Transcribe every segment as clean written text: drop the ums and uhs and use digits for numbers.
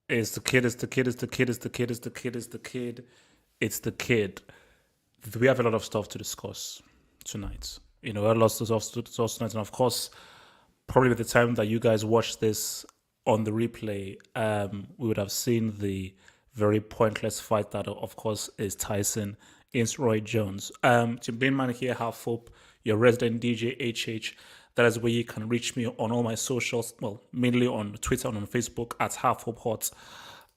It's the kid, it's the kid, it's the kid, it's the kid, it's the kid, it's the kid, it's the kid. We have a lot of stuff to discuss tonight. A lot of stuff to discuss tonight. And of course, probably by the time that you guys watch this on the replay, we would have seen the very pointless fight that, of course, is Tyson against Roy Jones. Tim Bainman here, Half Hope, your resident DJ HH. That is where you can reach me on all my socials, well, mainly on Twitter and on Facebook at Half Hope Hot.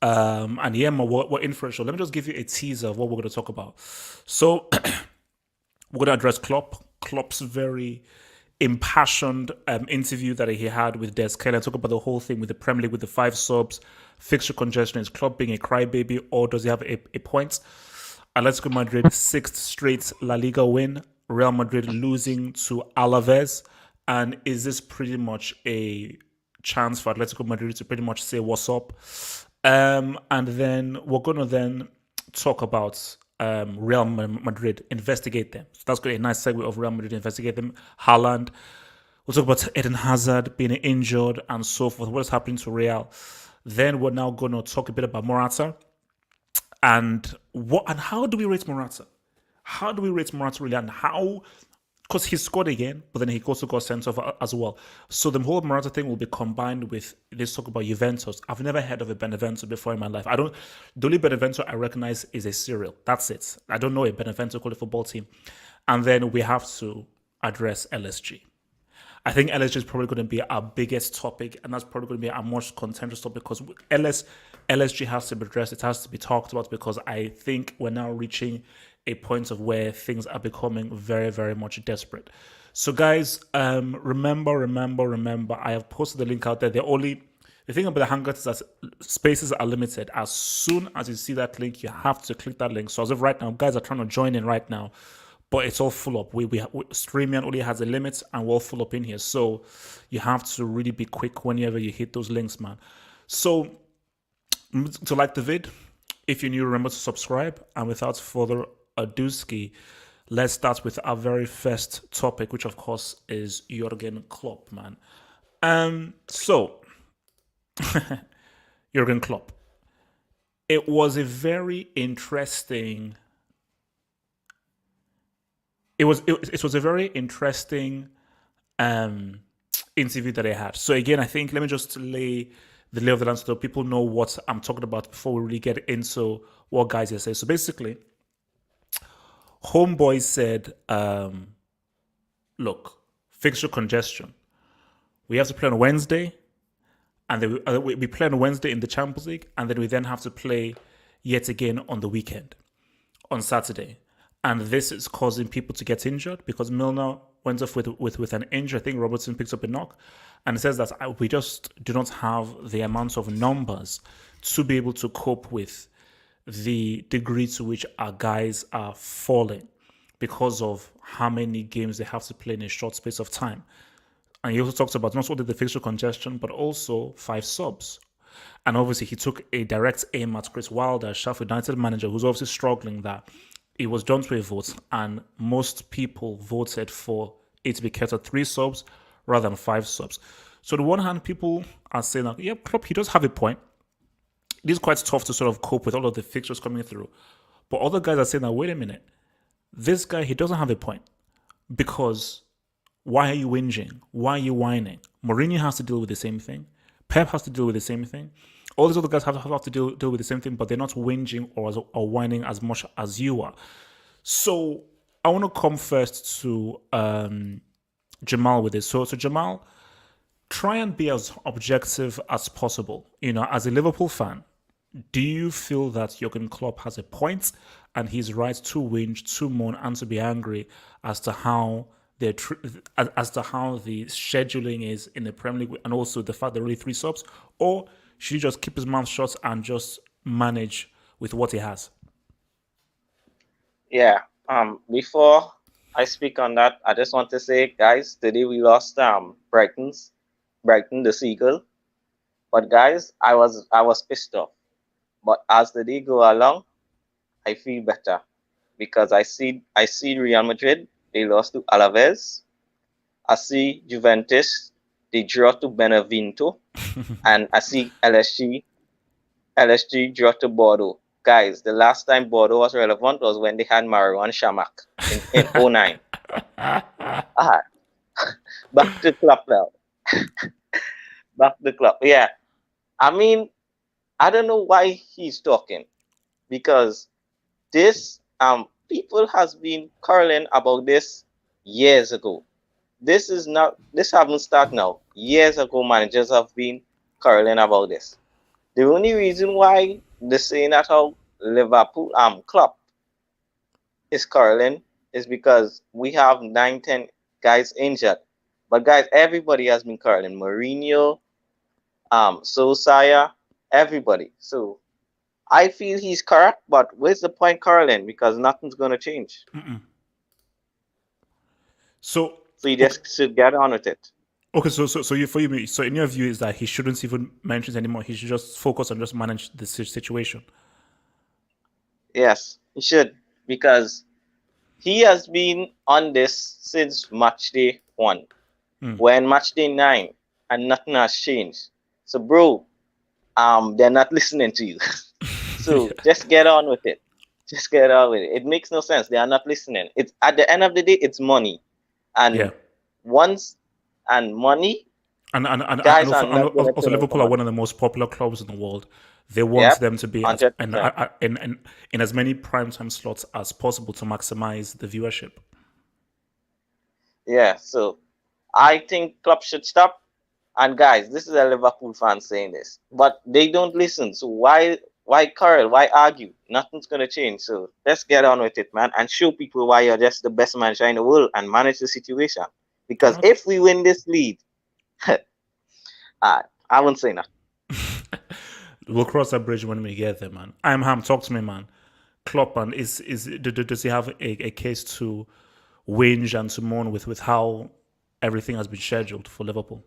And yeah, we're in for a show. Let me just give you a teaser of what we're going to talk about. So we're going to address Klopp's very impassioned interview that he had with Des Kelly and talk about the whole thing with the Premier League, with the 5 subs, fixture congestion. Is Klopp being a crybaby, or does he have a point? Atletico Madrid 6th straight La Liga win. Real Madrid losing to Alaves. And is this pretty much a chance for Atletico Madrid to pretty much say what's up? And then we're going to then talk about Real Madrid, investigate them. So that's got a nice segue of Real Madrid, investigate them. Haaland. We'll talk about Eden Hazard being injured and so forth. What is happening to Real? Then we're now going to talk a bit about Morata. And how do we rate Morata? How do we rate Morata really? And how... Because he scored again, but then he also got sent off as well. So the whole Morata thing will be combined with this talk about Juventus. I've never heard of a Benevento before in my life. The only Benevento I recognize is a cereal. That's it. I don't know a Benevento called a football team. And then we have to address LSG. I think LSG is probably going to be our biggest topic, and that's probably going to be our most contentious topic because LSG has to be addressed. It has to be talked about because I think we're now reaching a point of where things are becoming very, very much desperate. So, guys, remember, I have posted the link out there. The thing about the Hangout is that spaces are limited. As soon as you see that link, you have to click that link. So, as of right now, guys are trying to join in right now, but it's all full up. StreamYard only has a limit, and we're all full up in here. So, you have to really be quick whenever you hit those links, man. So, to like the vid, if you're new, remember to subscribe. And without further ado, let's start with our very first topic, which of course is Jurgen Klopp, man. So Jurgen Klopp. It was a very interesting. It was a very interesting interview that I had. So again, I think let me just lay the lay of the land so people know what I'm talking about before we really get into what guys say. So basically, Homeboy said, look, fixture congestion. We have to play on Wednesday, and then we play on Wednesday in the Champions League, and then we then have to play yet again on the weekend, on Saturday. And this is causing people to get injured because Milner went off with an injury. I think Robertson picks up a knock. And it says that we just do not have the amount of numbers to be able to cope with the degree to which our guys are falling because of how many games they have to play in a short space of time. And he also talks about not only the fixture congestion, but also 5 subs. And obviously, he took a direct aim at Chris Wilder, Sheffield United manager, who's obviously struggling that it was done to a vote, and most people voted for it to be kept at 3 subs rather than 5 subs. So on the one hand, people are saying that, yeah, Klopp, he does have a point. It is quite tough to sort of cope with all of the fixtures coming through. But other guys are saying that, wait a minute, this guy, he doesn't have a point. Because why are you whinging? Why are you whining? Mourinho has to deal with the same thing. Pep has to deal with the same thing. All these other guys have to deal with the same thing, but they're not whinging or whining as much as you are. So I want to come first to Jamal with this. So Jamal, try and be as objective as possible. As a Liverpool fan, do you feel that Jurgen Klopp has a point and he's right to whinge, to moan, and to be angry as to how the scheduling is in the Premier League, and also the fact there are only 3 subs? Or should he just keep his mouth shut and just manage with what he has? Yeah. Before I speak on that, I just want to say, guys, today we lost Brighton the Seagull. But guys, I was pissed off. But as the day go along, I feel better because I see Real Madrid, they lost to Alaves. I see Juventus, they draw to Benevento, and I see LSG draw to Bordeaux. Guys, the last time Bordeaux was relevant was when they had Marouane and Shamak in 09. Ah, back to Klopp now. Back to Klopp. Yeah, I mean, I don't know why he's talking, because this people has been quarreling about this years ago. This haven't started now. Years ago, managers have been quarreling about this. The only reason why they're saying that how Liverpool Klopp is quarreling is because we have 9, 10 guys injured. But guys, everybody has been quarreling. Mourinho, Solskjaer, everybody. So I feel he's correct, but where's the point quarreling? Because nothing's gonna change. So you just should get on with it. Okay, so in your view is that he shouldn't even mention it anymore. He should just focus on just manage the situation. Yes, he should, because he has been on this since match day 1. When match day 9 and nothing has changed. So bro, they're not listening to you. So just get on with it. Just get on with it. It makes no sense. They are not listening. It's at the end of the day, it's money. And money. And also Liverpool are one of the most popular clubs in the world. They want them to be in as many primetime slots as possible to maximize the viewership. Yeah, so I think Klopp should stop. And guys, this is a Liverpool fan saying this, but they don't listen. So why quarrel? Why argue? Nothing's gonna change. So let's get on with it, man, and show people why you're just the best manager in the world and manage the situation. Because if we win this league, I won't say nothing. We'll cross that bridge when we get there, man. I'm Ham. Talk to me, man. Klopp, man, does he have a case to whinge and to mourn with how everything has been scheduled for Liverpool?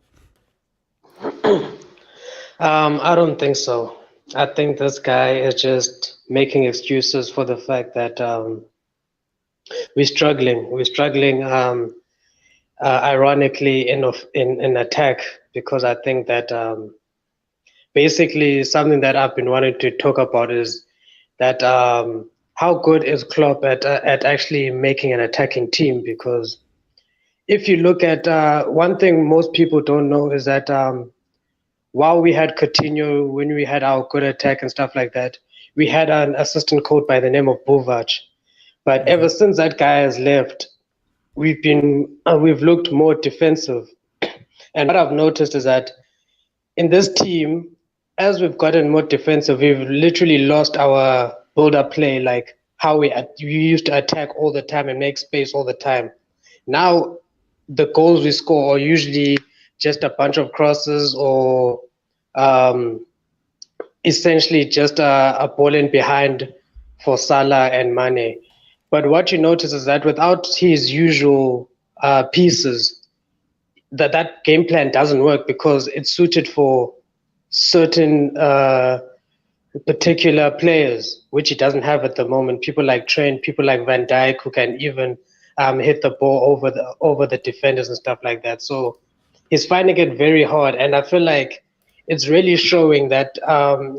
I don't think so. I think this guy is just making excuses for the fact that we're struggling. We're struggling, ironically, in attack, because I think that basically something that I've been wanting to talk about is that how good is Klopp at actually making an attacking team? Because if you look at one thing most people don't know is that while we had Coutinho, when we had our good attack and stuff like that, we had an assistant coach by the name of Buvac. But ever since that guy has left, we've looked more defensive. And what I've noticed is that in this team, as we've gotten more defensive, we've literally lost our build-up play, like how we used to attack all the time and make space all the time. Now, the goals we score are usually just a bunch of crosses or essentially just a ball in behind for Salah and Mane. But what you notice is that without his usual pieces, that game plan doesn't work, because it's suited for certain particular players, which he doesn't have at the moment. People like Trent, people like Van Dijk, who can even hit the ball over the defenders and stuff like that. So he's finding it very hard, and I feel like it's really showing that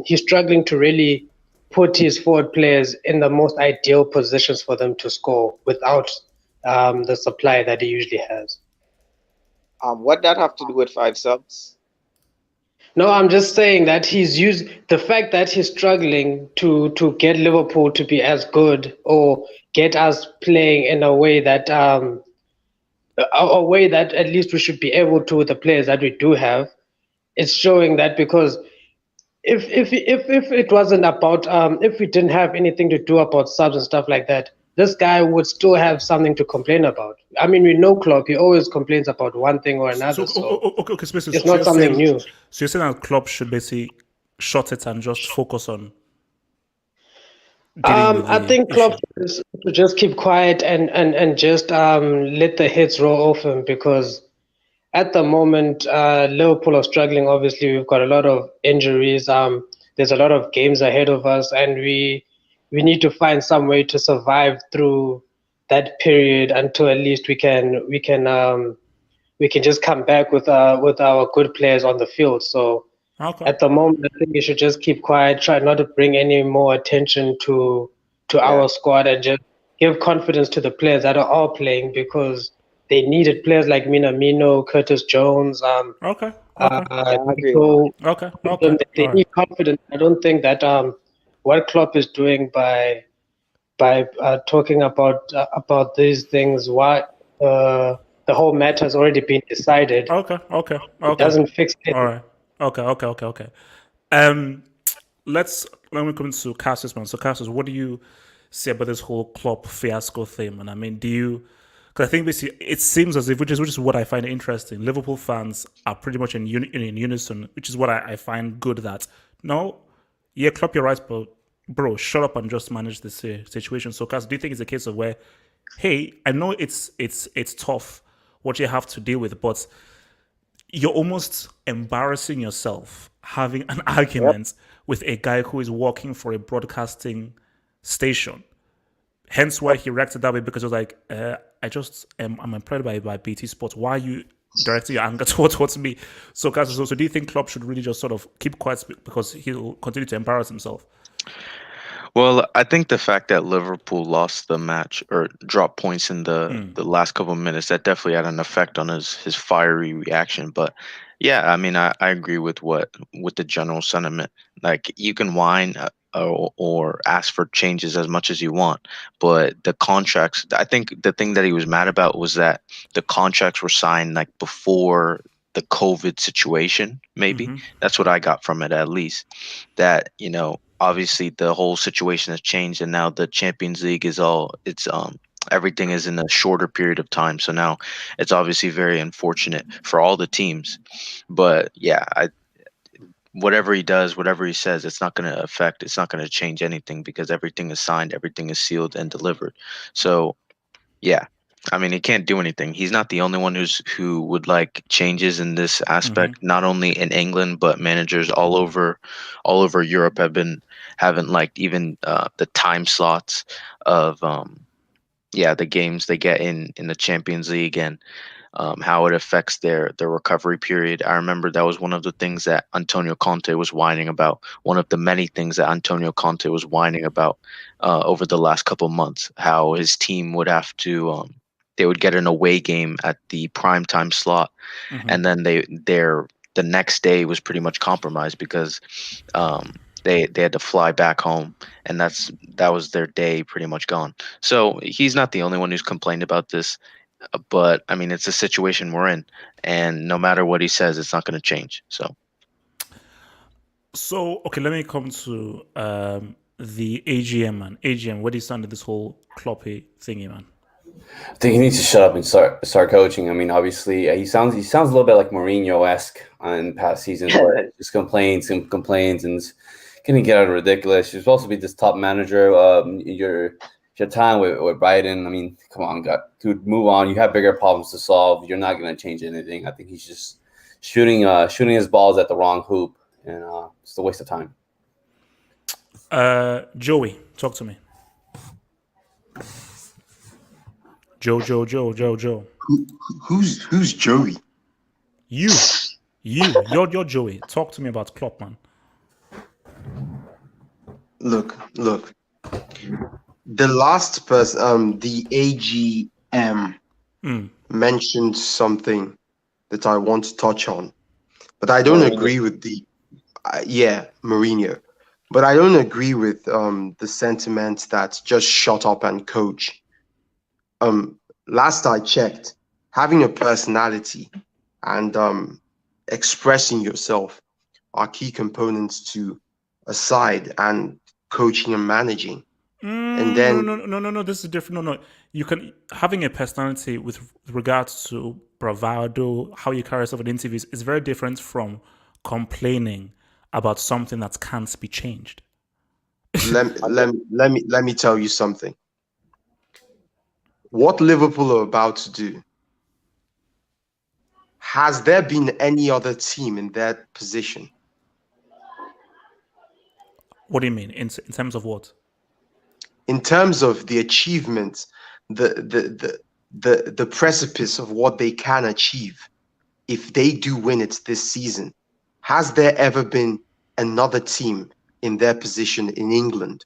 he's struggling to really put his forward players in the most ideal positions for them to score without the supply that he usually has. What that have to do with 5 subs? No, I'm just saying that the fact that he's struggling to get Liverpool to be as good or get us playing in a way that at least we should be able to with the players that we do have. It's showing that, because if it wasn't about if we didn't have anything to do about subs and stuff like that, this guy would still have something to complain about. I mean, we know Klopp, he always complains about one thing or another. It's not something new. So you're saying that Klopp should basically shut it and just focus on I think Klopp should just keep quiet and just let the hits roll off him, because at the moment Liverpool are struggling. Obviously, we've got a lot of injuries. There's a lot of games ahead of us, and we need to find some way to survive through that period until at least we can we can just come back with our good players on the field. So Okay. at the moment, I think we should just keep quiet, try not to bring any more attention to our squad, and just give confidence to the players that are all playing, because they needed players like Minamino, Curtis Jones, Okay. Okay. I agree. so Okay. they Okay. they All right. need confidence. I don't think that what Klopp is doing by talking about these things, why the whole matter has already been decided. Okay. Okay. It Okay. doesn't fix it. All right. Okay. Okay. Okay. Okay. Let me come to Cassius, man. So Cassius, what do you say about this whole Klopp fiasco thing? And I mean, because I think basically it seems as if, which is what I find interesting, Liverpool fans are pretty much in unison, which is what I find good. That no, yeah, Klopp, you're right, but bro, shut up and just manage this situation. So, Cass, do you think it's a case of where, hey, I know it's tough what you have to deal with, but you're almost embarrassing yourself having an argument with a guy who is working for a broadcasting station. Hence why he reacted that way, because it was like, I'm employed by BT Sports. Why are you directing your anger towards me? So, guys, so do you think Klopp should really just sort of keep quiet because he'll continue to embarrass himself? Well, I think the fact that Liverpool lost the match or dropped points in the last couple of minutes, that definitely had an effect on his fiery reaction. But yeah, I mean, I agree with the general sentiment. Like, you can whine or ask for changes as much as you want, but the contracts, I think the thing that he was mad about was that the contracts were signed like before the COVID situation. Maybe that's what I got from it, at least. That, obviously the whole situation has changed, and now the Champions League is everything is in a shorter period of time. So now it's obviously very unfortunate for all the teams. But yeah, whatever he does, whatever he says, it's not going to change anything, because everything is signed, everything is sealed and delivered. So yeah, I mean, he can't do anything. He's not the only one who would like changes in this aspect. Not only in England, but managers all over Europe haven't liked even the time slots of the games they get in the Champions League, and how it affects their recovery period. I remember that was one of the things that Antonio Conte was whining about. One of the many things that Antonio Conte was whining about over the last couple of months, how his team would have to they would get an away game at the prime time slot, and then the next day was pretty much compromised because they had to fly back home, and that was their day pretty much gone. So he's not the only one who's complained about this, but I mean, it's a situation we're in, and no matter what he says, it's not going to change. So okay, let me come to the AGM, man. AGM, where do you stand in this whole Kloppy thingy, man? I think he needs to shut up and start coaching. I mean, obviously, he sounds a little bit like Mourinho-esque in past seasons, where he just complains, and it's going to get out of ridiculous. You're supposed to be this top manager. Your time with Brighton. I mean, come on, dude, move on. You have bigger problems to solve. You're not going to change anything. I think he's just shooting his balls at the wrong hoop, and it's a waste of time. Joey, talk to me. Joe. Who's Joey? You're Joey. Talk to me about Klopp, man. Look. The last person, the AGM, mentioned something that I want to touch on, but I don't agree with Mourinho. But I don't agree with the sentiment that just shut up and coach. Last I checked, having a personality and expressing yourself are key components to a side and coaching and managing. And then no, this is different. No, you can having a personality with regards to bravado, how you carry yourself in interviews is very different from complaining about something that can't be changed. let me tell you something. What Liverpool are about to do, has there been any other team in that position? What do you mean? In terms of what? In terms of the achievements, the precipice of what they can achieve. if they do win it this season, has there ever been another team in their position in England?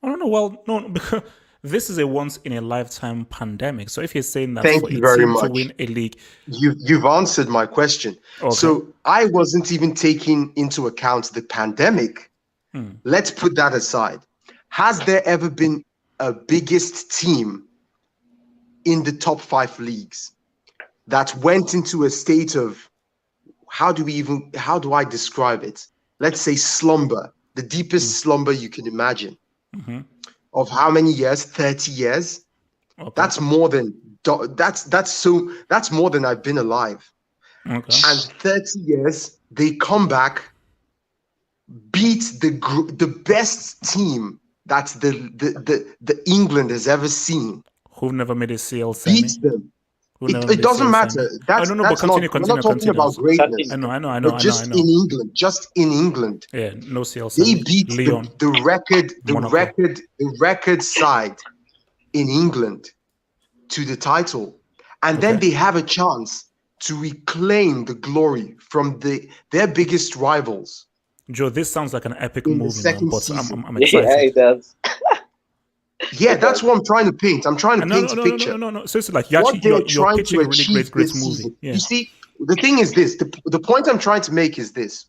I don't know. Well, no, because this is a once in a lifetime pandemic. So if you're saying that Thank for you a very team to much. win a league, You've answered my question. Okay. So I wasn't even taking into account the pandemic. Let's put that aside. Has there ever been a biggest team in the top 5 leagues that went into a state of, how do I describe it? Let's say slumber, the deepest slumber you can imagine. Of how many years? 30 years. Okay. That's more than I've been alive. Okay. And 30 years, they come back, beat the best team that the England has ever seen. Who never made a CL semi? Beat them. Who never made It a doesn't CL matter. semi? That's but not. continue. We're not talking about greatness. I know. But just in England, Yeah, no CL they semi. beat Leon. the record side in England to the title, and then they have a chance to reclaim the glory from their biggest rivals. Joe, this sounds like an epic In the movie, man, second but season. I'm excited. Yeah, it does. Yeah, that's what I'm trying to paint. I'm trying to paint a picture. No. So it's like What you're trying pitching to a really achieve great this movie. season. Yeah. You see, the thing is this. The point I'm trying to make is this.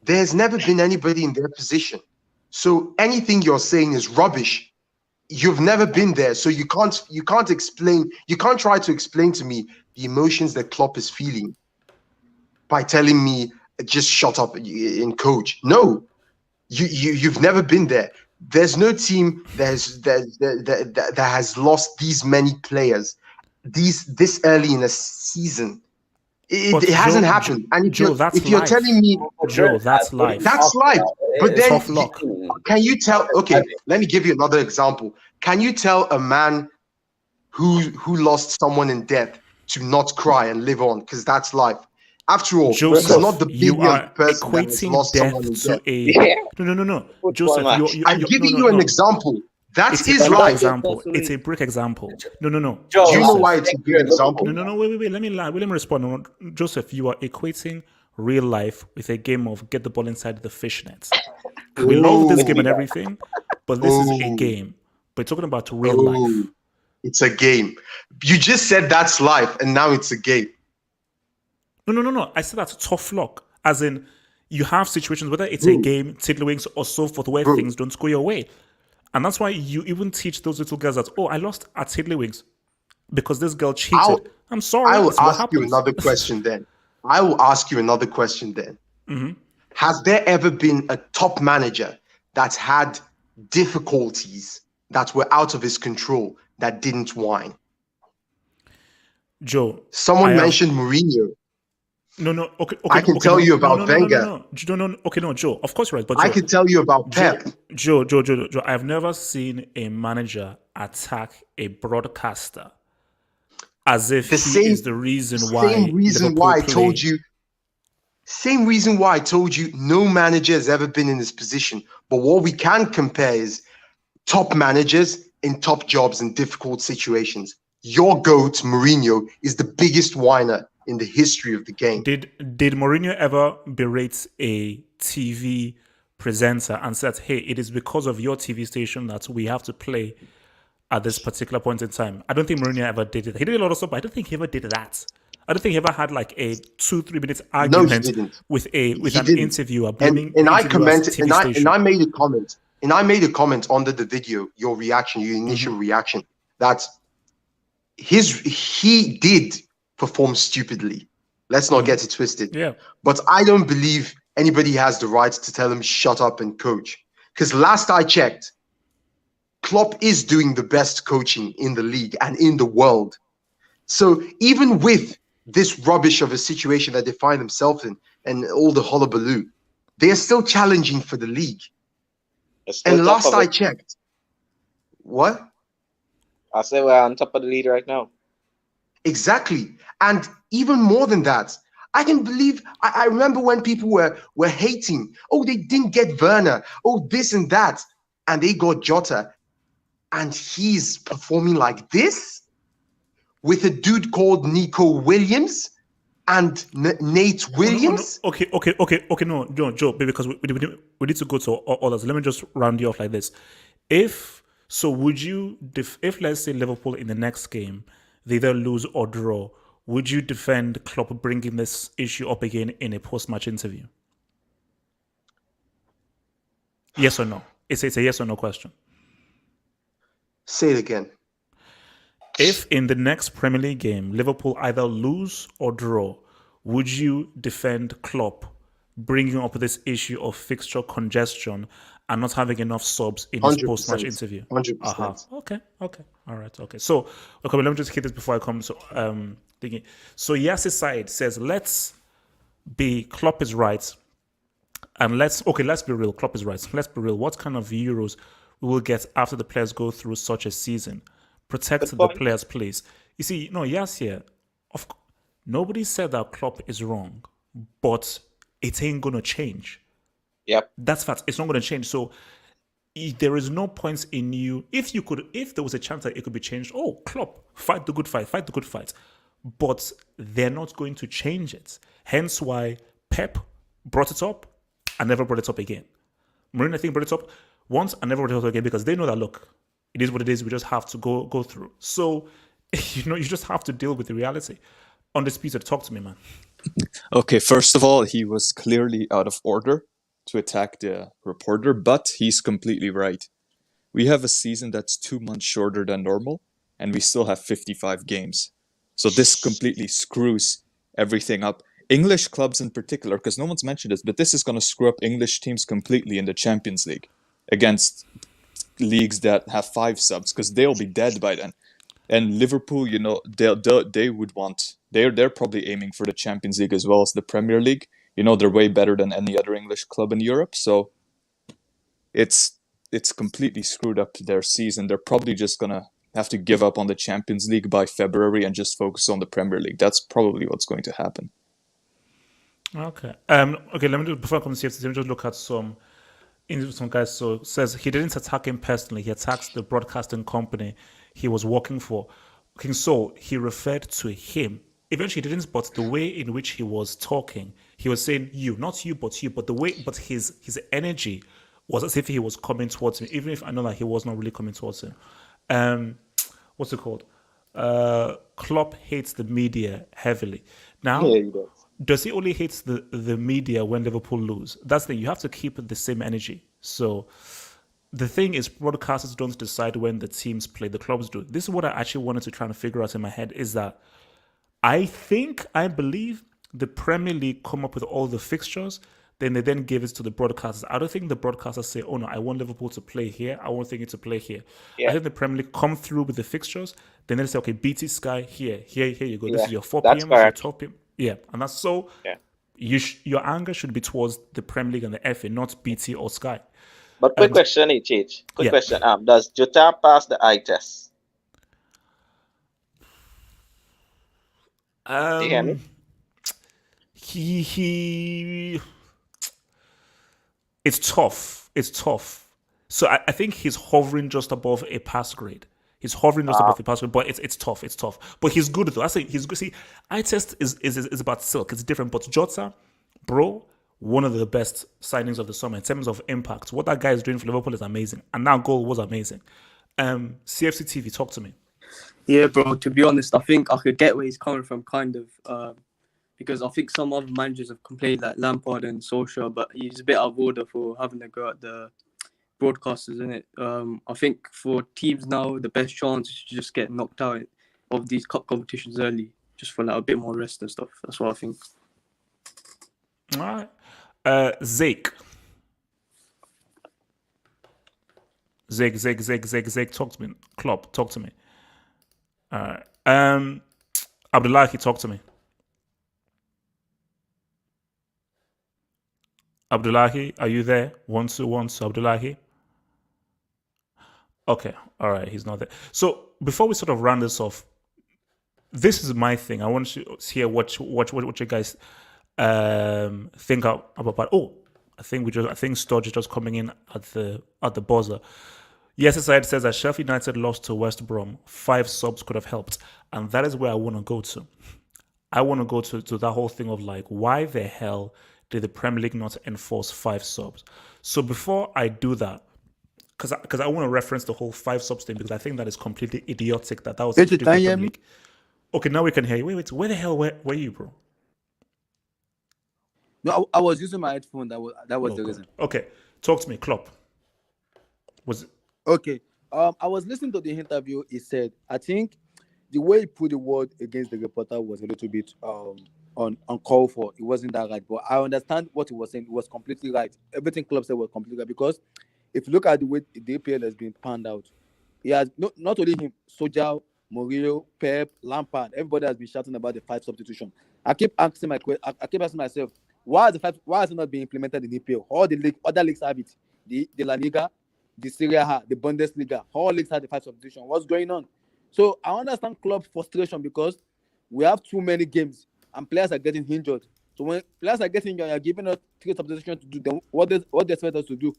There's never been anybody in their position. So anything you're saying is rubbish. You've never been there, so you can't try to explain to me the emotions that Klopp is feeling by telling me just shut up and coach. No, you've never been there. There's no team that has lost these many players this early in a season. It hasn't happened. And if you're telling me, Joe, that's life. that's life. But then, Tough luck. can you tell? Okay, let me give you another example. Can you tell a man who lost someone in death to not cry and live on? Because that's life. After all, Joseph, it's not the you are billionth person that has equating lost someone in death to death. a no. Joseph, I'm giving you an example. That It's is a brick life. example. It's a brick example. No. Do you know Joseph. why it's a good example? No. Wait. Let me respond. No, Joseph, you are equating real life with a game of get the ball inside the fishnets. We love this game and everything, but this is a game. We're talking about real life. It's a game. You just said that's life, and now it's a game. No. I said that's tough luck. As in, you have situations, whether it's a game, tiddlywinks, or so forth, where things don't go your way. And that's why you even teach those little girls that, I lost at tiddlywinks because this girl cheated. I'm sorry. I will ask you another question then. Mm-hmm. Has there ever been a top manager that's had difficulties that were out of his control that didn't whine? Joe. Someone mentioned Mourinho. No. Okay. I can tell you about Wenger. No. Okay, no, Joe. Of course you're right. But Joe, I can tell you about Pep. Joe. I've never seen a manager attack a broadcaster as if he is the reason why. Same reason why I told you no manager has ever been in this position. But what we can compare is top managers in top jobs in difficult situations. Your GOAT, Mourinho, is the biggest whiner in the history of the game. Did Mourinho ever berate a TV presenter and said, hey, it is because of your TV station that we have to play at this particular point in time? I don't think Mourinho ever did it. He did a lot of stuff, but I don't think he ever did that. I don't think he ever had like a 2-3 minutes argument with an interviewer. And I commented, and I made a comment. And I made a comment under the video, your initial reaction, that he did perform stupidly. Let's not get it twisted. Yeah. But I don't believe anybody has the right to tell him shut up and coach. Because last I checked, Klopp is doing the best coaching in the league and in the world. So even with this rubbish of a situation that they find themselves in and all the hullabaloo, they are still challenging for the league. And last I checked, what? I say we're on top of the lead right now. Exactly. And even more than that, I can believe, I remember when people were hating, they didn't get Werner, this and that, and they got Jota, and he's performing like this with a dude called Nico Williams and Nate Williams. Okay. No, Joe, because we need to go to others. Let me just round you off like this. Would you, if let's say Liverpool in the next game, they either lose or draw, would you defend Klopp bringing this issue up again in a post-match interview? Yes or no? It's a yes or no question. Say it again. If in the next Premier League game, Liverpool either lose or draw, would you defend Klopp bringing up this issue of fixture congestion and not having enough subs in his 100%. post-match interview? 100%. Okay. All right. Okay. So, let me just hit this before I come. So, thinking. So, Yas's side says, Klopp is right. And let's be real. Klopp is right. Let's be real. What kind of Euros we will get after the players go through such a season? Protect the players, please. You see, Yas here, nobody said that Klopp is wrong, but it ain't going to change. Yep. That's fact. It's not going to change. So there is no point in you. If there was a chance that it could be changed, Klopp, fight the good fight. But they're not going to change it. Hence why Pep brought it up and never brought it up again. Mourinho, I think, brought it up once and never brought it up again because they know that, look, it is what it is. We just have to go through. So, you just have to deal with the reality. Undisputed, talk to me, man. Okay, first of all, he was clearly out of order to attack the reporter, but he's completely right. We have a season that's 2 months shorter than normal, and we still have 55 games. So this completely screws everything up. English clubs in particular, because no one's mentioned this, but this is going to screw up English teams completely in the Champions League against leagues that have 5 subs, because they'll be dead by then. And Liverpool, they would want, they're probably aiming for the Champions League as well as the Premier League. They're way better than any other English club in Europe. So it's completely screwed up their season. They're probably just going to have to give up on the Champions League by February and just focus on the Premier League. That's probably what's going to happen. Okay. Let me do, before I come to CFC, let me just look at some guys. So says he didn't attack him personally. He attacked the broadcasting company he was working for. Okay, so he referred to him. Eventually he didn't, but the way in which he was talking, he was saying you, not you, but you. But his energy was as if he was coming towards him, even if I know that he was not really coming towards him. What's it called? Klopp hates the media heavily. Now, Yeah, he does. does he only hate the media when Liverpool lose? That's the thing. You have to keep the same energy. So the thing is, broadcasters don't decide when the teams play. The clubs do. This is what I actually wanted to try and figure out in my head, is that I believe the Premier League come up with all the fixtures, then they give it to the broadcasters. I don't think the broadcasters say, oh no, I want Liverpool to play here, I want Thingy to play here. Yeah. I think the Premier League come through with the fixtures, then they say, okay, BT Sky, here you go. This Yeah, is your 4 that's p.m., this is your correct. 12 p.m. Yeah, and that's so, Yeah. your anger should be towards the Premier League and the FA, not BT or Sky. But quick question, HH. Quick yeah. question. Does Jota pass the eye test? Do you hear me? He it's tough. So I think he's hovering just above a pass grade. He's hovering just above a pass grade, but it's tough. But he's good though. I say he's good. See, eye test is about silk. It's different. But Jota, bro, one of the best signings of the summer in terms of impact. What that guy is doing for Liverpool is amazing. And that goal was amazing. CFC TV, talk to me. Yeah, bro, to be honest, I think I could get where he's coming from, kind of, because I think some other managers have complained, like Lampard and Solskjaer, but he's a bit out of order for having to go at the broadcasters, isn't it? I think for teams now, the best chance is to just get knocked out of these cup competitions early, just for like a bit more rest and stuff. That's what I think. All right. Zeke, talk to me. Klopp, talk to me. All right. Abdullahi, talk to me. Abdullahi, are you there? 1 2 1 2, Abdullahi. Okay, all right, he's not there. So before we sort of round this off, this is my thing. I want to hear what you guys think about. Oh, I think Sturge is just coming in at the buzzer. Yes, side says that Sheffield United lost to West Brom. 5 subs could have helped, and that is where I want to go to. I want to go to that whole thing of like, why the hell did the Premier League not enforce 5 subs? So before I do that, because I want to reference the whole 5 subs thing, because I think that is completely idiotic that was Can you Premier hear me? League. Okay, now we can hear you. Wait, where the hell were you, bro? No, I was using my headphone. That was the God. reason. Okay, talk to me, Klopp. Was it? Okay. I was listening to the interview. He said, I think the way he put the word against the reporter was a little bit uncalled for. It wasn't that right. But I understand what he was saying. It was completely right. Everything Klopp said was completely right. Because if you look at the way the APL has been panned out, he has not only him, Sojao, Mourinho, Pep, Lampard, everybody has been shouting about the 5 substitution. I keep asking myself, why is it not being implemented in EPL? All the other leagues have it. The La Liga, the Serie A, the Bundesliga, all leagues have the 5 substitution. What's going on? So I understand club frustration because we have too many games and players are getting injured. So when players are getting injured, you're giving us 3 substitutions to do them. What they expect us to do?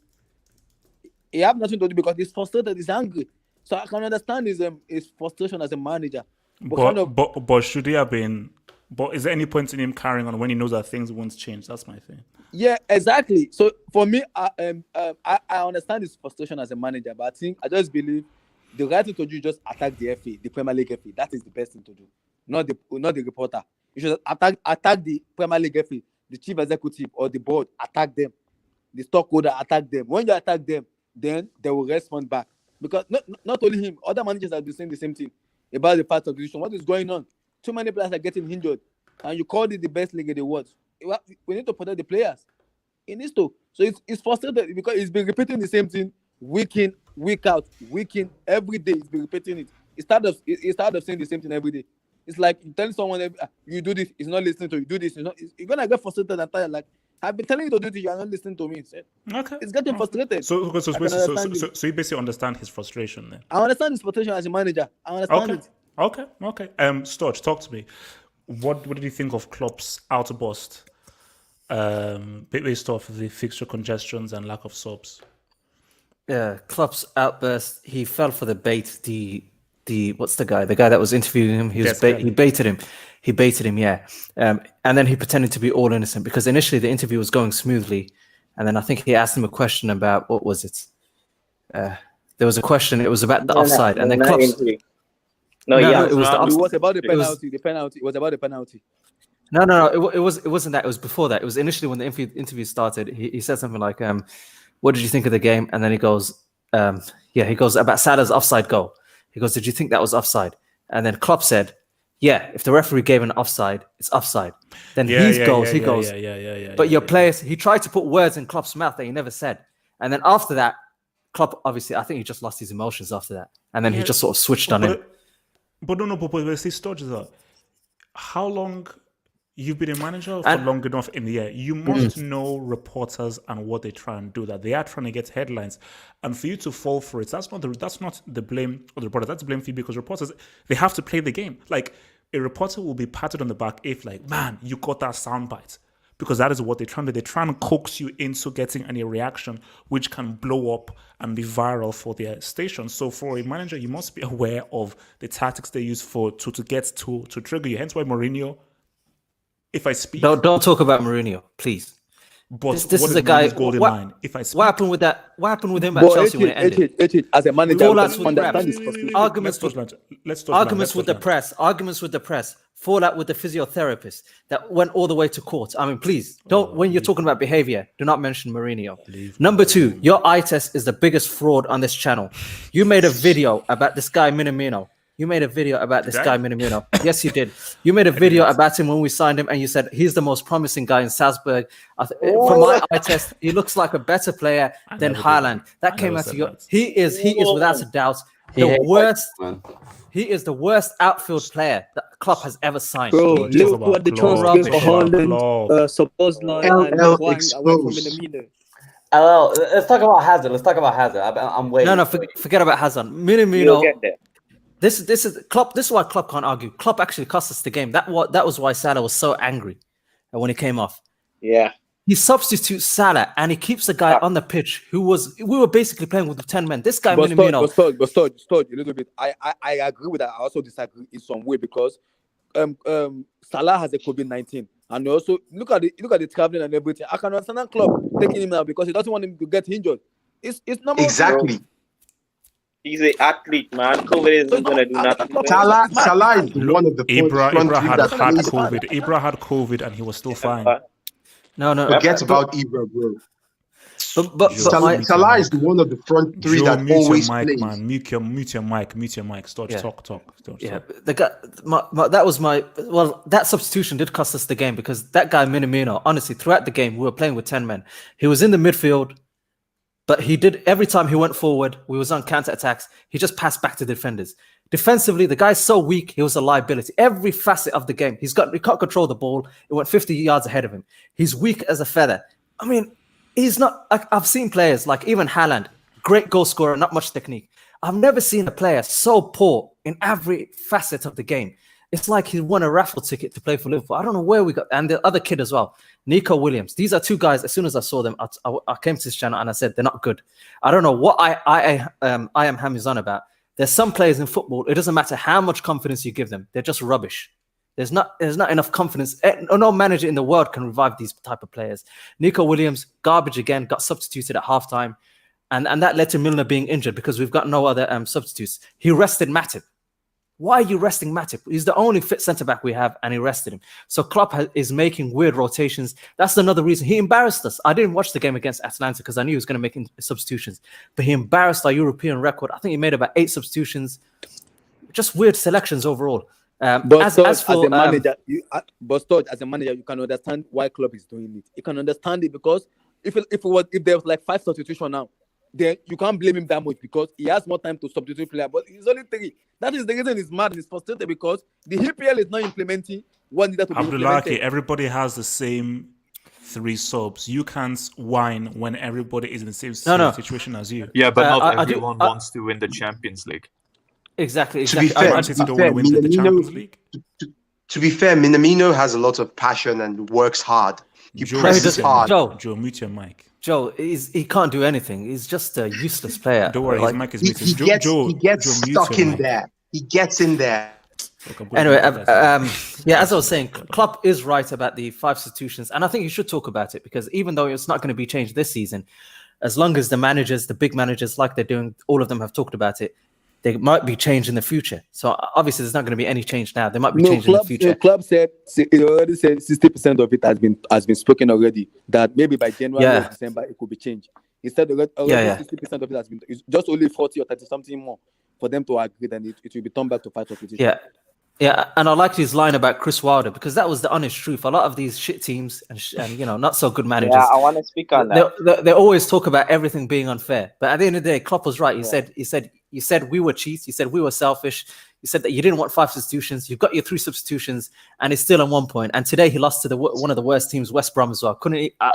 He have nothing to do because he's frustrated, he's angry. So I can understand his frustration as a manager. But should he have been? But is there any point in him carrying on when he knows that things won't change? That's my thing. Yeah, exactly. So for me, I understand his frustration as a manager, but I just believe the right thing to do is just attack the FA, the Premier League FA. That is the best thing to do, not the reporter. You should attack the Premier League FA, the chief executive or the board. Attack them, the stockholder. Attack them. When you attack them, then they will respond back. Because not only him, other managers have been saying the same thing about the part of decision. What is going on? Too many players are getting injured, and you called it the best league in the world. We need to protect the players. It needs to. So it's frustrated because it's been repeating the same thing week in, week out, week in, every day. It's been repeating it. It's tired of saying the same thing every day. It's like you tell someone you do this, it's not listening to you. Do this, you're gonna get frustrated and tired. Like I've been telling you to do this, you are not listening to me. Okay, it's getting frustrated. So you basically understand his frustration then. I understand his frustration as a manager. I understand it. Okay. Storch, talk to me. What did you think of Klopp's outburst based off of the fixture congestions and lack of subs? Yeah, Klopp's outburst. He fell for the bait. The what's the guy that was interviewing him? He baited him. He baited him. Yeah, and then he pretended to be all innocent because initially the interview was going smoothly, and then I think he asked him a question about what was it? There was a question. It was about the offside, and then Klopp's. It was about the penalty. The penalty. It was about the penalty. No. It wasn't that. It was before that. It was initially when the interview started. He said something like, "What did you think of the game?" And then he goes, he goes about Salah's offside goal. He goes, "Did you think that was offside?" And then Klopp said, "Yeah, if the referee gave an offside, it's offside." Then he goes, "But your players." He tried to put words in Klopp's mouth that he never said. And then after that, Klopp obviously, I think he just lost his emotions after that, and then he just sort of switched on him. But see, Storch, how long you've been a manager for long enough in the air? You must know reporters and what they try and do. That they are trying to get headlines, and for you to fall for it, that's not the blame of the reporter. That's the blame for you because reporters, they have to play the game. Like a reporter will be patted on the back if, like, man, you got that soundbite. Because that is what they're trying to do. They try and coax you into getting any reaction which can blow up and be viral for their station. So for a manager, you must be aware of the tactics they use to trigger you. Hence why Mourinho, if I speak... Don't talk about Mourinho, please. But this is a guy. Golden line? If I speak, what happened with that? What happened with him at Chelsea when it ended? As a manager, arguments with the press, fallout with the physiotherapist that went all the way to court. I mean, please don't. When you're talking about behavior, do not mention Mourinho. Number 2, your eye test is the biggest fraud on this channel. You made a video about this guy Minamino. Yes, you did. You made a video about him when we signed him, and you said he's the most promising guy in Salzburg. From my eye test, he looks like a better player than Haaland. That came out of your. He is without a doubt the worst. He is the worst outfield player that Klopp has ever signed. Bro, Liverpool had the chance to go for Haaland, Szoboszlai, and Hwang away from Minamino. Let's talk about Hazard. I'm waiting. No, forget about Hazard. Minamino. This is Klopp. This is why Klopp can't argue. Klopp actually cost us the game. That was why Salah was so angry when he came off. Yeah. He substitutes Salah and he keeps the guy on the pitch we were basically playing with 10 men. This guy Minamino. But a little bit. I agree with that. I also disagree in some way because Salah has a COVID-19, and also look at the traveling and everything. I can understand Klopp taking him now because he doesn't want him to get injured. It's normal. Exactly. He's an athlete, man. COVID isn't gonna do nothing. to him. Salah is one of the front Ibra three had that plays. COVID. Ibra had COVID and he was still fine. No. Forget about Ibra, bro. But Salah is one of the front three Joe, that mute your always mic, plays. man. Mute your mic. Stop, Yeah. talk. Yeah, the guy. That substitution did cost us the game because that guy Minamino. Honestly, throughout the game, we were playing with 10 men. He was in the midfield, but he did every time he went forward. We was on counter attacks. He just passed back to defenders. Defensively, the guy's so weak. He was a liability. Every facet of the game, he can't control the ball. It went 50 yards ahead of him. He's weak as a feather. I mean, he's not. I've seen players like even Haaland, great goal scorer, not much technique. I've never seen a player so poor in every facet of the game. It's like he won a raffle ticket to play for Liverpool. I don't know where we got, and the other kid as well, Nico Williams. These are two guys. As soon as I saw them, I came to this channel and I said they're not good. I don't know what I am Hammies on about. There's some players in football. It doesn't matter how much confidence you give them; they're just rubbish. There's not enough confidence. No manager in the world can revive these type of players. Nico Williams, garbage again, got substituted at halftime. And that led to Milner being injured because we've got no other substitutes. He rested Matip. Why are you resting Matip? He's the only fit centre-back we have, and he rested him. So Klopp is making weird rotations. That's another reason. He embarrassed us. I didn't watch the game against Atlanta because I knew he was going to make substitutions. But he embarrassed our European record. I think he made about 8 substitutions. Just weird selections overall. As a manager, you can understand why Klopp is doing it. You can understand it because if there was like 5 substitutions now, then you can't blame him that much because he has more time to substitute players. But he's only 3. That is the reason he's mad. He's frustrated because the EPL is not implementing what needed to be implemented. Everybody has the same 3 subs. You can't whine when everybody is in the same situation as you. Yeah, but not everyone wants to win the Champions League. Exactly. To be fair, Minamino has a lot of passion and works hard. He presses hard. Joe, mute your mic. Joe, he can't do anything. He's just a useless player. Don't worry, his mic is muted. He gets stuck in there. He gets in there. Anyway, as I was saying, Klopp is right about the 5 substitutions, and I think you should talk about it because even though it's not going to be changed this season, as long as the big managers, like they're doing, all of them have talked about it, they might be changed in the future. So obviously, there's not going to be any change now. They might be changed in the future. Klopp said he already said 60% of it has been spoken already. That maybe by January or December it could be changed. He said already 60% of it has been. It's just only 40 or 30 something more for them to agree. Then it will be turned back to 5 substitutions. Yeah, and I liked his line about Chris Wilder because that was the honest truth. A lot of these shit teams and not so good managers. Yeah, I want to speak on that. They always talk about everything being unfair, but at the end of the day, Klopp was right. You said we were cheats. You said we were selfish. You said that you didn't want 5 substitutions. You've got your 3 substitutions, and it's still on 1 point. And today he lost to one of the worst teams, West Brom as well. I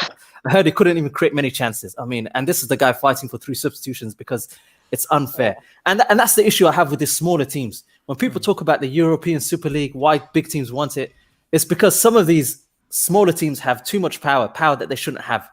heard he couldn't even create many chances. I mean, and this is the guy fighting for 3 substitutions because it's unfair. And that's the issue I have with these smaller teams. When people talk about the European Super League, why big teams want it, it's because some of these smaller teams have too much power that they shouldn't have.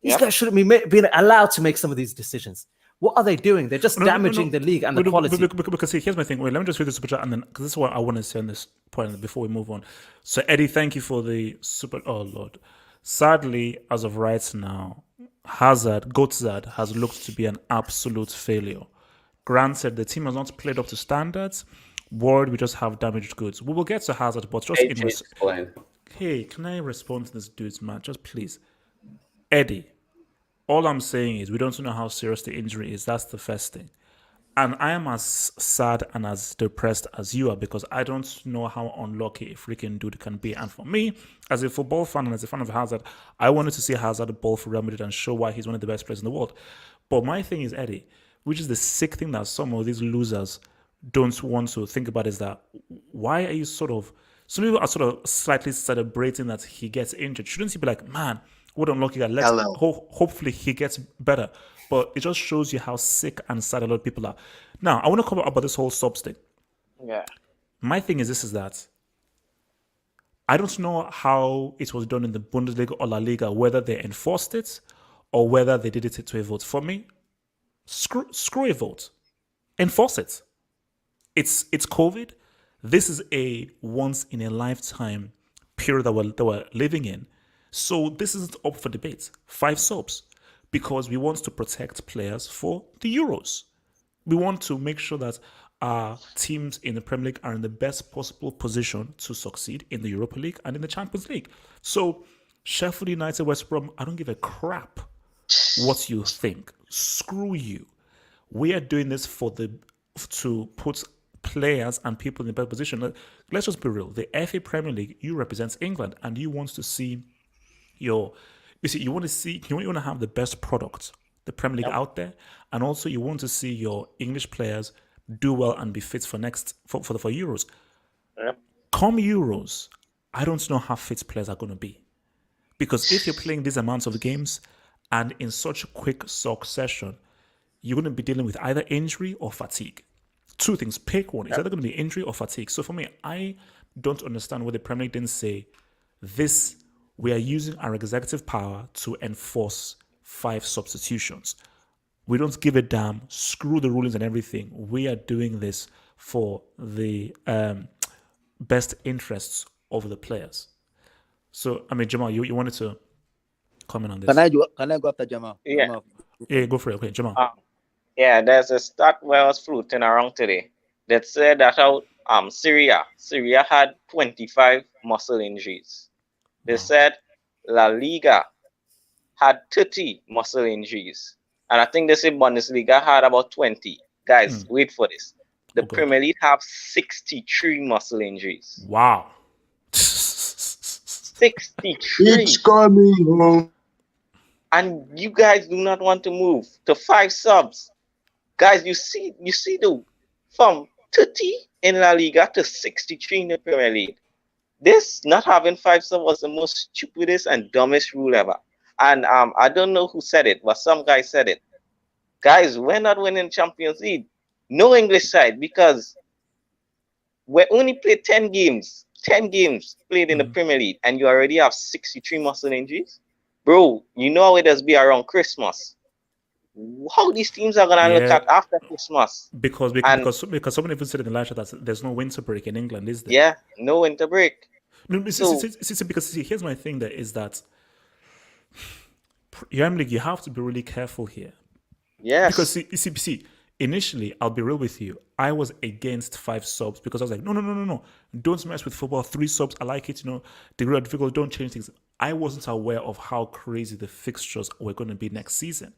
These guys shouldn't be being allowed to make some of these decisions. What are they doing? They're just damaging the league and the quality. Because here's my thing. Wait, let me just read the super chat, and then because this is what I want to say on this point before we move on. So Eddie, thank you for the super. Oh Lord, sadly, as of right now, Goatzad has looked to be an absolute failure. Granted, the team has not played up to standards. Worried we just have damaged goods. We will get to Hazard, but just hey, can I respond to this dude's man? Just please, Eddie. All I'm saying is we don't know how serious the injury is. That's the first thing. And I am as sad and as depressed as you are because I don't know how unlucky a freaking dude can be. And for me, as a football fan and as a fan of Hazard, I wanted to see Hazard ball for Real Madrid and show why he's one of the best players in the world. But my thing is, Eddie, which is the sick thing that some of these losers don't want to think about is that why are you some people are sort of slightly celebrating that he gets injured. Shouldn't he be like, man, what unlucky guy, hopefully he gets better. But it just shows you how sick and sad a lot of people are. Now, I want to cover about this whole subs thing. Yeah. My thing is that I don't know how it was done in the Bundesliga or La Liga, whether they enforced it or whether they did it to a vote. For me, screw a vote. Enforce it. It's COVID. This is a once in a lifetime period that we're living in. So this isn't up for debate. 5 subs. Because we want to protect players for the Euros. We want to make sure that our teams in the Premier League are in the best possible position to succeed in the Europa League and in the Champions League. So Sheffield United, West Brom, I don't give a crap what you think. Screw you. We are doing this to put players and people in the best position. Let's just be real. The FA Premier League, you represent England, and you want to see you want to have the best product, the Premier League out there, and also you want to see your English players do well and be fit for Euros. Yep. Come Euros, I don't know how fit players are going to be, because if you're playing these amounts of games and in such a quick succession, you're going to be dealing with either injury or fatigue. 2 things. Pick one. It's either going to be injury or fatigue. So for me, I don't understand why the Premier League didn't say this. We are using our executive power to enforce 5 substitutions. We don't give a damn. Screw the rulings and everything. We are doing this for the best interests of the players. So, I mean, Jamal, you wanted to comment on this? Can I go after Jamal? Yeah. Jamal. Yeah, go for it. Okay, Jamal. Yeah, there's a stat where I was floating around today that said that Serie A had 25 muscle injuries. They said La Liga had 30 muscle injuries. And I think they say Bundesliga had about 20. Guys, wait for this. The Premier League have 63 muscle injuries. Wow. 63. It's coming home. And you guys do not want to move to 5 subs. Guys, you see from 30 in La Liga to 63 in the Premier League. This not having 5 subs was the most stupidest and dumbest rule ever. And I don't know who said it, but some guy said it. Guys, we're not winning Champions League. No English side, because we only played 10 games. 10 games played in the Premier League, and you already have 63 muscle injuries. Bro, you know how it does be around Christmas. How these teams are gonna look at after Christmas? Because someone even said in the live chat that there's no winter break in England, is there? Yeah, no winter break. No, because here's my thing there is that Premier League, you have to be really careful here. Yes. Because see, initially, I'll be real with you, I was against 5 subs because I was like, no. Don't mess with football. 3 subs, I like it, degree of difficulty, don't change things. I wasn't aware of how crazy the fixtures were going to be next season.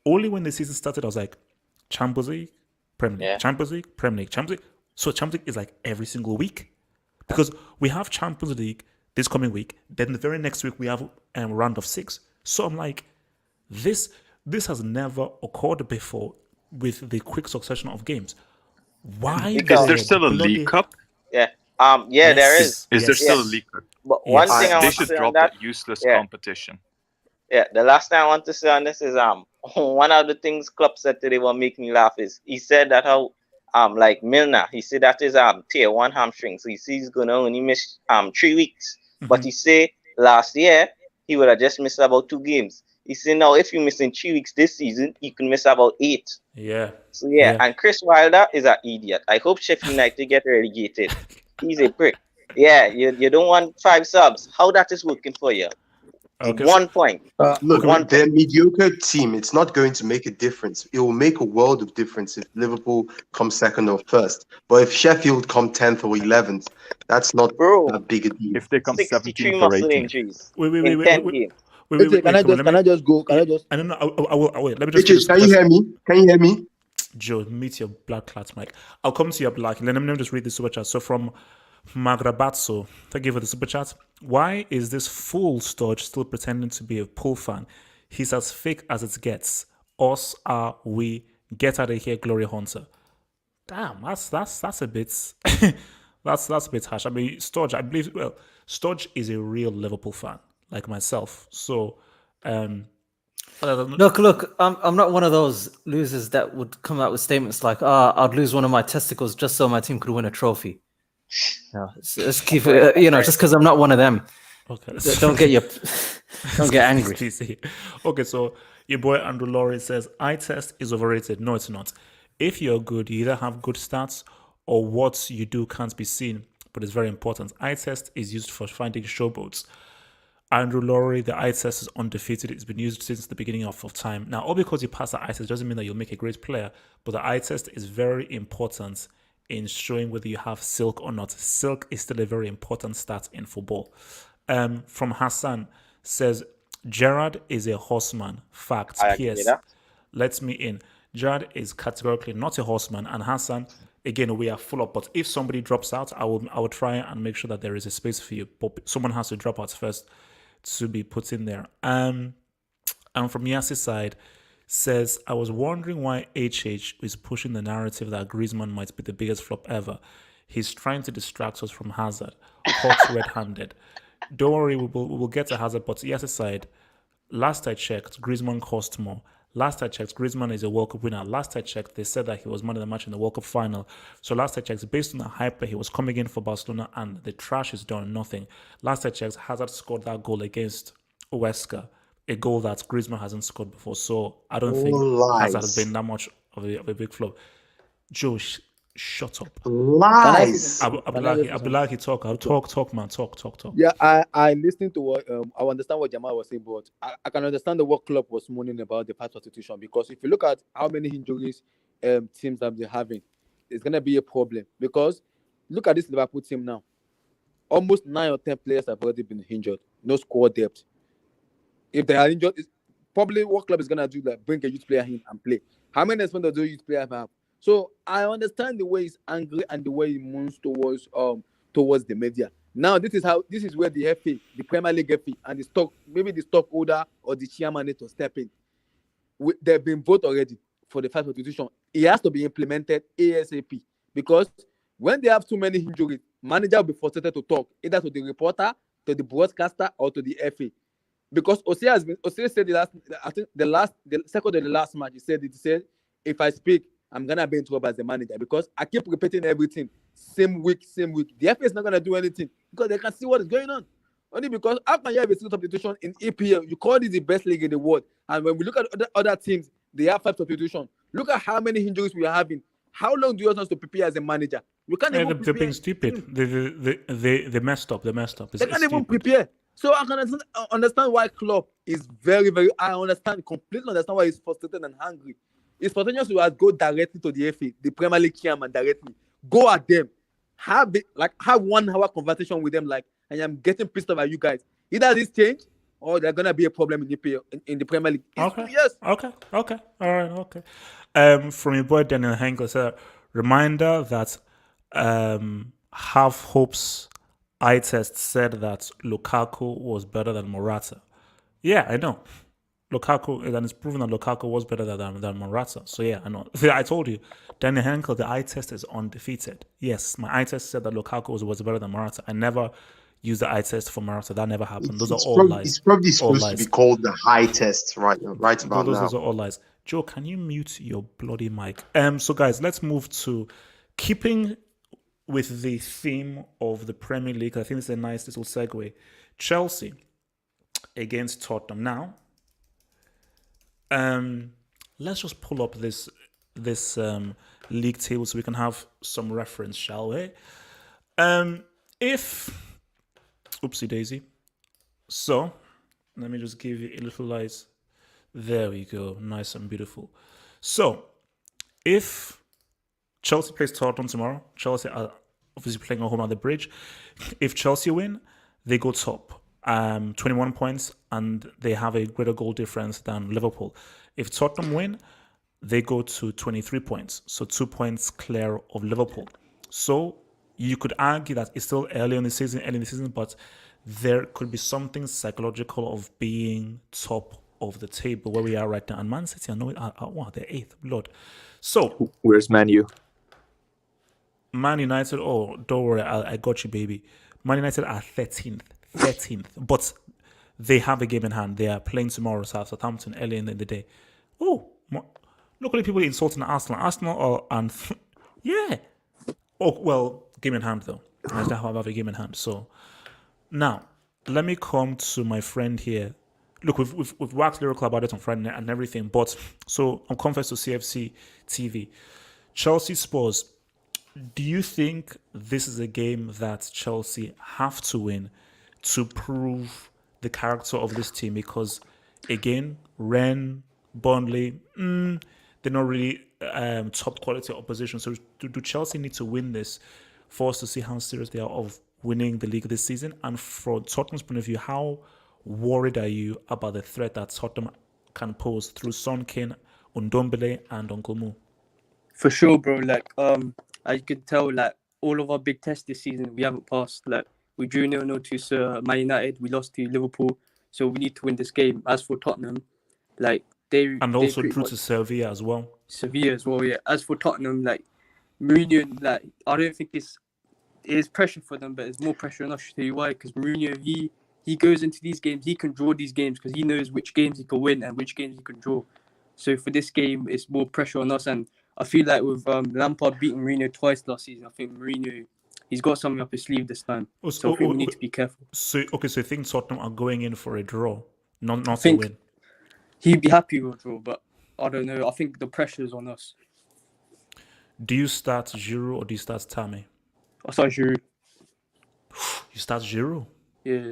Only when the season started, I was like, Champions League, Premier League, Champions League, Premier League, Champions League. So Champions League is like every single week. Because we have Champions League this coming week, then the very next week we have a round of 6. So I'm like, this has never occurred before with the quick succession of games. Why? Is there still a League Cup? Yeah. Yes. There is. Is there still a League Cup? But one thing I they want should to say drop on that, that useless competition. Yeah, the last thing I want to say on this is one of the things Klopp said today what make me laugh is he said that how like Milner, he said that is tier 1 hamstring, so he sees he's gonna only miss 3 weeks. But he said last year he would have just missed about 2 games. He said now if you miss in 3 weeks this season, you can miss about 8. Yeah. So and Chris Wilder is an idiot. I hope Sheffield United get relegated. He's a prick. Yeah, you don't want 5 subs. How that is working for you? Okay. 1 point. Look, they're a mediocre team. It's not going to make a difference. It will make a world of difference if Liverpool come 2nd or 1st. But if Sheffield come 10th or 11th, that's not that big a deal. If they come 63 17th or muscle 18th. injuries. Wait. Can I just go? I don't know. I will. Let me just. Can you hear me? Can you hear me? Joe, meet your blood clots, Mike. I'll come to your black. Let me just read the super chat. So from Magrabatso, thank you for the super chat. Why is this fool Stodge still pretending to be a Pool fan? He's as fake as it gets. Us are we. Get out of here, Glory Hunter. Damn, that's a bit that's a bit harsh. I mean, Stodge, I believe Stodge is a real Liverpool fan, like myself. So Look, I'm not one of those losers that would come out with statements like, I'd lose one of my testicles just so my team could win a trophy. Let's keep it, just because I'm not one of them. Okay. Don't get angry. Okay, so your boy Andrew Laurie says, eye test is overrated. No, it's not. If you're good, you either have good stats or what you do can't be seen, but it's very important. Eye test is used for finding showboats. Andrew Laurie, the eye test is undefeated. It's been used since the beginning of time. Now, all because you pass the eye test doesn't mean that you'll make a great player, but the eye test is very important in showing whether you have silk or not. Silk is still a very important stat in football. From Hassan, says, Gerrard is a horseman. Facts. I agree with PS. that. Let me in. Gerrard is categorically not a horseman. And Hassan, again, we are full up. But if somebody drops out, I will try and make sure that there is a space for you. But someone has to drop out first to be put in there. And from Yassi's side, says, I was wondering why HH is pushing the narrative that Griezmann might be the biggest flop ever. He's trying to distract us from Hazard. Caught red-handed. Don't worry, we will get to Hazard, but Yassi's side, last I checked, Griezmann cost more. Last I checked, Griezmann is a World Cup winner. Last I checked, they said that he was man of the match in the World Cup final. So last I checked, based on the hype, he was coming in for Barcelona and the trash is done nothing. Last I checked, Hazard scored that goal against Huesca, a goal that Griezmann hasn't scored before. So I don't think Hazard has been that much of a big flop. Joe, shut up. Lies. Abdullahi, talk, man, talk. Yeah, I listened to what I understand what Jamal was saying, but I can understand the what Klopp was moaning about the past substitution, because if you look at how many injuries teams have been having, it's gonna be a problem. Because look at this Liverpool team now. Almost 9 or 10 players have already been injured. No squad depth. If they are injured, it's probably what Klopp is gonna do, like bring a youth player in and play. How many experience do youth players have? So I understand the way he's angry and the way he moves towards the media. Now this is where the FA, the Premier League FA, and the stockholder or the chairman need to step in. They've been voted already for the first substitution. It has to be implemented ASAP, because when they have too many injuries, manager will be frustrated to talk either to the reporter, to the broadcaster, or to the FA. Because Osei said the second of the last match, he said if I speak, I'm gonna be in trouble as a manager, because I keep repeating everything same week. The FA is not gonna do anything because they can see what is going on. Only because how can you have a single substitution in EPL? You call this the best league in the world, and when we look at other teams, they have 5 substitutions. Look at how many injuries we are having. How long do you want us to prepare as a manager? You can't even They're being stupid. They messed up. They can't even prepare. So I can understand why Klopp is very, very. I completely understand why he's frustrated and angry. It's frustrating to go directly to the FA, the Premier League chairman directly. Go at them, have 1 hour conversation with them. Like, I am getting pissed off at you guys. Either this change or there's gonna be a problem in the Premier League. Okay. Yes. Okay. All right. Okay. From your boy Daniel Hengel, a reminder that Half Hope's eye test said that Lukaku was better than Morata. Yeah, I know. Lukaku, and it's proven that Lukaku was better than Morata. So yeah, I know. I told you, Daniel Henkel, the eye test is undefeated. Yes, my eye test said that Lukaku was better than Morata. I never used the eye test for Morata. That never happened. Those are all lies. It's probably supposed to be called the high test, right about now. Those are all lies. Joe, can you mute your bloody mic? So guys, let's move to keeping with the theme of the Premier League. I think it's a nice little segue. Chelsea against Tottenham. Now, let's just pull up this league table so we can have some reference, shall we? Oopsie daisy. So let me just give you a little light. There we go, nice and beautiful. So if Chelsea plays Tottenham tomorrow, Chelsea are obviously playing at home at the Bridge. If Chelsea win, they go top. 21 points, and they have a greater goal difference than Liverpool. If Tottenham win, they go to 23 points, so 2 points clear of Liverpool. So you could argue that it's still early in the season, but there could be something psychological of being top of the table where we are right now. And Man City, I know they're 8th, Lord. So where's Man U? Man United, don't worry, I got you, baby. Man United are 13th, but they have a game in hand. They are playing tomorrow, Southampton, early in the day. Oh, look at the people insulting Arsenal, yeah. Oh, well, game in hand though. I have a game in hand. So now let me come to my friend here. Look, we've waxed lyrical about it on Friday and everything, but so I'm confessed to CFC TV. Chelsea Spurs. Do you think this is a game that Chelsea have to win to prove the character of this team? Because again, Ren, Burnley, they're not really top quality opposition. So do Chelsea need to win this for us to see how serious they are of winning the league this season? And from Tottenham's point of view, how worried are you about the threat that Tottenham can pose through Son, Kane, Ndombele, and Uncle Mo? For sure, bro. Like, as you can tell, like all of our big tests this season, we haven't passed. Like, we drew 0-0 to Man United, we lost to Liverpool, so we need to win this game. As for Tottenham, like And also pretty drew much to Sevilla as well. Sevilla as well. Yeah. As for Tottenham, like Mourinho, like I don't think it is pressure for them, but it's more pressure on us. To tell you why? Because Mourinho, he goes into these games, he can draw these games because he knows which games he can win and which games he can draw. So for this game, it's more pressure on us. And I feel like with Lampard beating Mourinho twice last season, I think Mourinho, he's got something up his sleeve this time. So I think we need to be careful. So you think Tottenham are going in for a draw, not a think- win? He'd be happy with a draw, but I don't know. I think the pressure is on us. Do you start Giroud or do you start Tammy? I saw Giroud. You start Giroud. Yeah.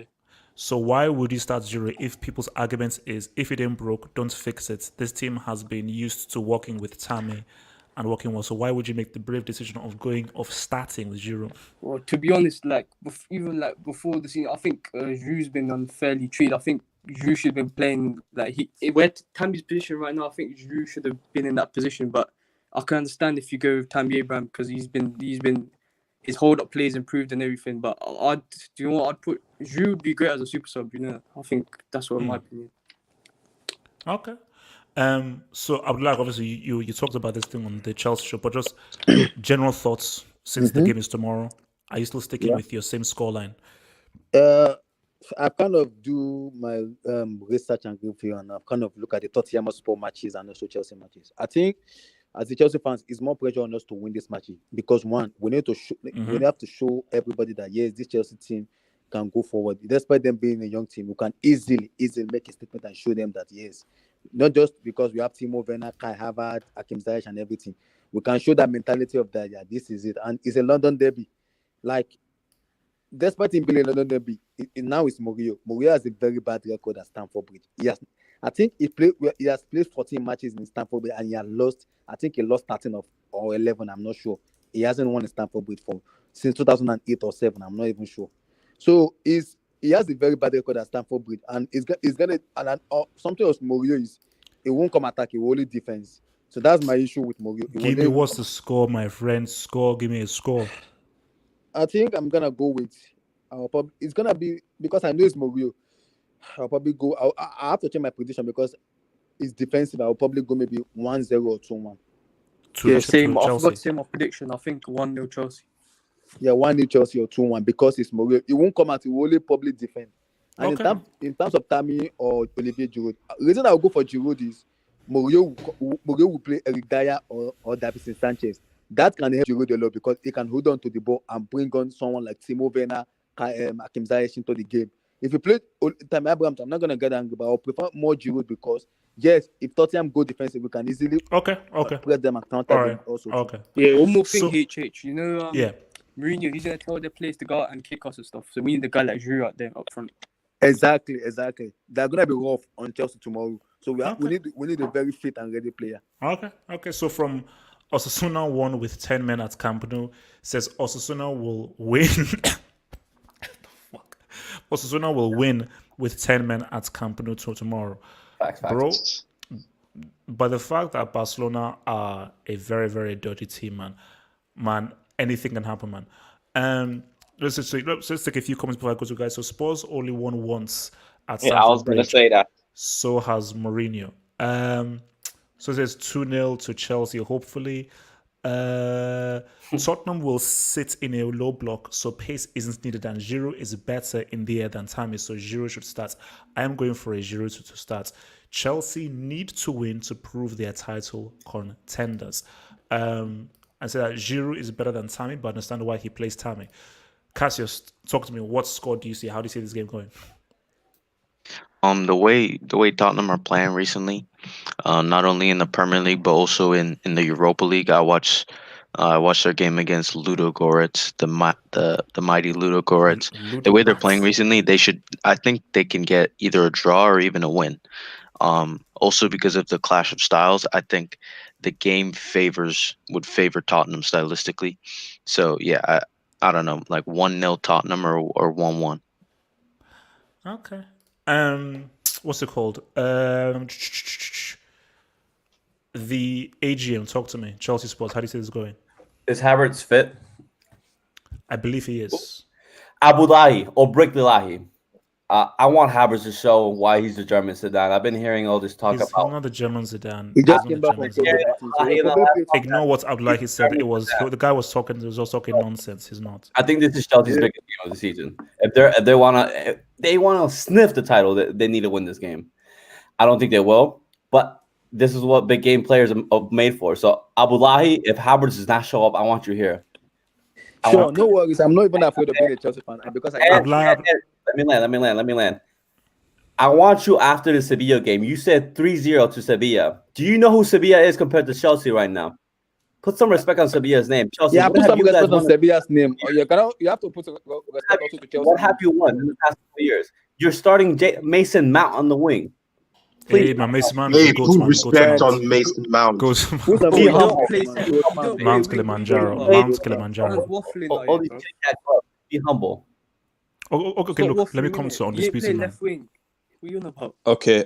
So why would you start Giroud if people's argument is if it ain't broke, don't fix it? This team has been used to working with Tammy and working well. So why would you make the brave decision of starting with Giroud? Well, to be honest, even before the season, I think Giroud's been unfairly treated. I think Giroud should have been playing where Tammy's position right now. I think Giroud should have been in that position, but I can understand if you go with Tammy Abraham because he's been his hold up plays improved and everything. But I'd put Giroud would be great as a super sub. I think that's what my opinion. Okay. So I would like, obviously you talked about this thing on the Chelsea show, but just general thoughts since the game is tomorrow. Are you still sticking with your same scoreline? I kind of do my research and review, and I've kind of look at the Tottenham Spurs matches and also Chelsea matches. I think as the Chelsea fans, it's more pressure on us to win this match because one, we need to we have to show everybody that yes, this Chelsea team can go forward. Despite them being a young team, we can easily make a statement and show them that yes, not just because we have Timo Werner, Kai Havertz, Hakim Ziyech and everything. We can show that mentality of that. Yeah, this is it, and it's a London derby. Like, despite him being a London derby, now it's Mourinho. Mourinho has a very bad record at Stamford Bridge. I think he has played 14 matches in Stamford Bridge and he has lost. I think he lost 13 or 11. I'm not sure. He hasn't won in Stamford Bridge since 2008 or 7. I'm not even sure. So he has a very bad record at Stamford Bridge, and he's gonna something else. Mourinho is he won't come attack. He will only defense. So that's my issue with Mourinho. Give me what's the score, my friend. Give me a score. I think I'm gonna go with. It's gonna be because I know it's Mourinho. I'll probably go. I have to change my prediction because it's defensive. I'll probably go maybe 1-0 or 2-1. Yeah, same. I forgot to say my prediction. I think 1-0 Chelsea. Yeah, 1-0 Chelsea or 2-1 because it's Mourinho. He won't come out. He will only probably defend. And in terms of Tammy or Olivier Giroud, the reason I'll go for Giroud is Mourinho will play Eric Dyer or Davison Sanchez. That can help Giroud a lot because he can hold on to the ball and bring on someone like Timo Werner, Hakim Ziyech into the game. If you play Tammy Abraham, I'm not going to get angry, but I'll prefer more Giroud because, yes, if Tottenham go defensive, we can easily press them and counter them also. Okay. Yeah, one more thing, HH. Yeah. Mourinho, he's going to tell the players to go out and kick us and stuff. So we need a guy like Giroud out there up front. Exactly. They're going to be rough on Chelsea tomorrow. So we need a very fit and ready player. Okay. So from Osasuna won with 10 men at Camp Nou, says Osasuna will win. Osasuna will win with 10 men at Camp Nou tomorrow. Facts. Bro, but the fact that Barcelona are a very, very dirty team, man, anything can happen, man. Let's take a few comments before I go to guys. So Spurs only won once at Stamford I was going to Bridge. say that. So has Mourinho. So it says 2-0 to Chelsea, hopefully. Tottenham will sit in a low block, so pace isn't needed, and Giroud is better in the air than Tammy, so Giroud should start. I am going for a Giroud to start. Chelsea need to win to prove their title contenders. I say that Giroud is better than Tammy, but I understand why he plays Tammy. Cassius, talk to me. What score do you see? How do you see this game going? The way Tottenham are playing recently, not only in the Premier League but also in the Europa League. I watched I watched their game against Ludogorets, the mighty Ludogorets. The way they're playing recently, I think they can get either a draw or even a win. Also because of the clash of styles, I think the game would favor Tottenham stylistically. So yeah, I don't know, like 1-0 Tottenham or 1-1. Okay. What's it called? The AGM. Talk to me. Chelsea Sports. How do you see this going? Is Havertz fit? I believe he is. Abu Dhabi or Bricklillahi. I want Havertz to show why he's the German Zidane. I've been hearing all this talk He's about. not the German Zidane. He He's just not came the back from German Zidane. COVID. Ignore what Abdullahi said. It was the guy was talking. He was also talking nonsense. He's not. I think this is Chelsea's biggest game of the season. If they wanna sniff the title, they need to win this game. I don't think they will, but this is what big game players are made for. So Abu Dhabi, if Havertz does not show up, I want you here. Sure, no worries. I'm not even afraid of being a Chelsea fan because I Let me land. I want you after the Sevilla game. You said 3-0 to Sevilla. Do you know who Sevilla is compared to Chelsea right now? Put some respect on Sevilla's name. Chelsea, yeah, what put have some you guys respect on won? Sevilla's name. You have to put respect also to Chelsea. What have you won in the past 2 years? You're starting Mason Mount on the wing. Hey, man, Mason Mount. Hey, Go put to respect Mount. on Mason Mount. Go to Put some Be respect humble. on Mason Mount. Mount Kilimanjaro. Hey, Mount Kilimanjaro. All these tic-tac clubs. Be humble. Okay, look. Let me come to undisputed man. left wing. What are you on about? Okay,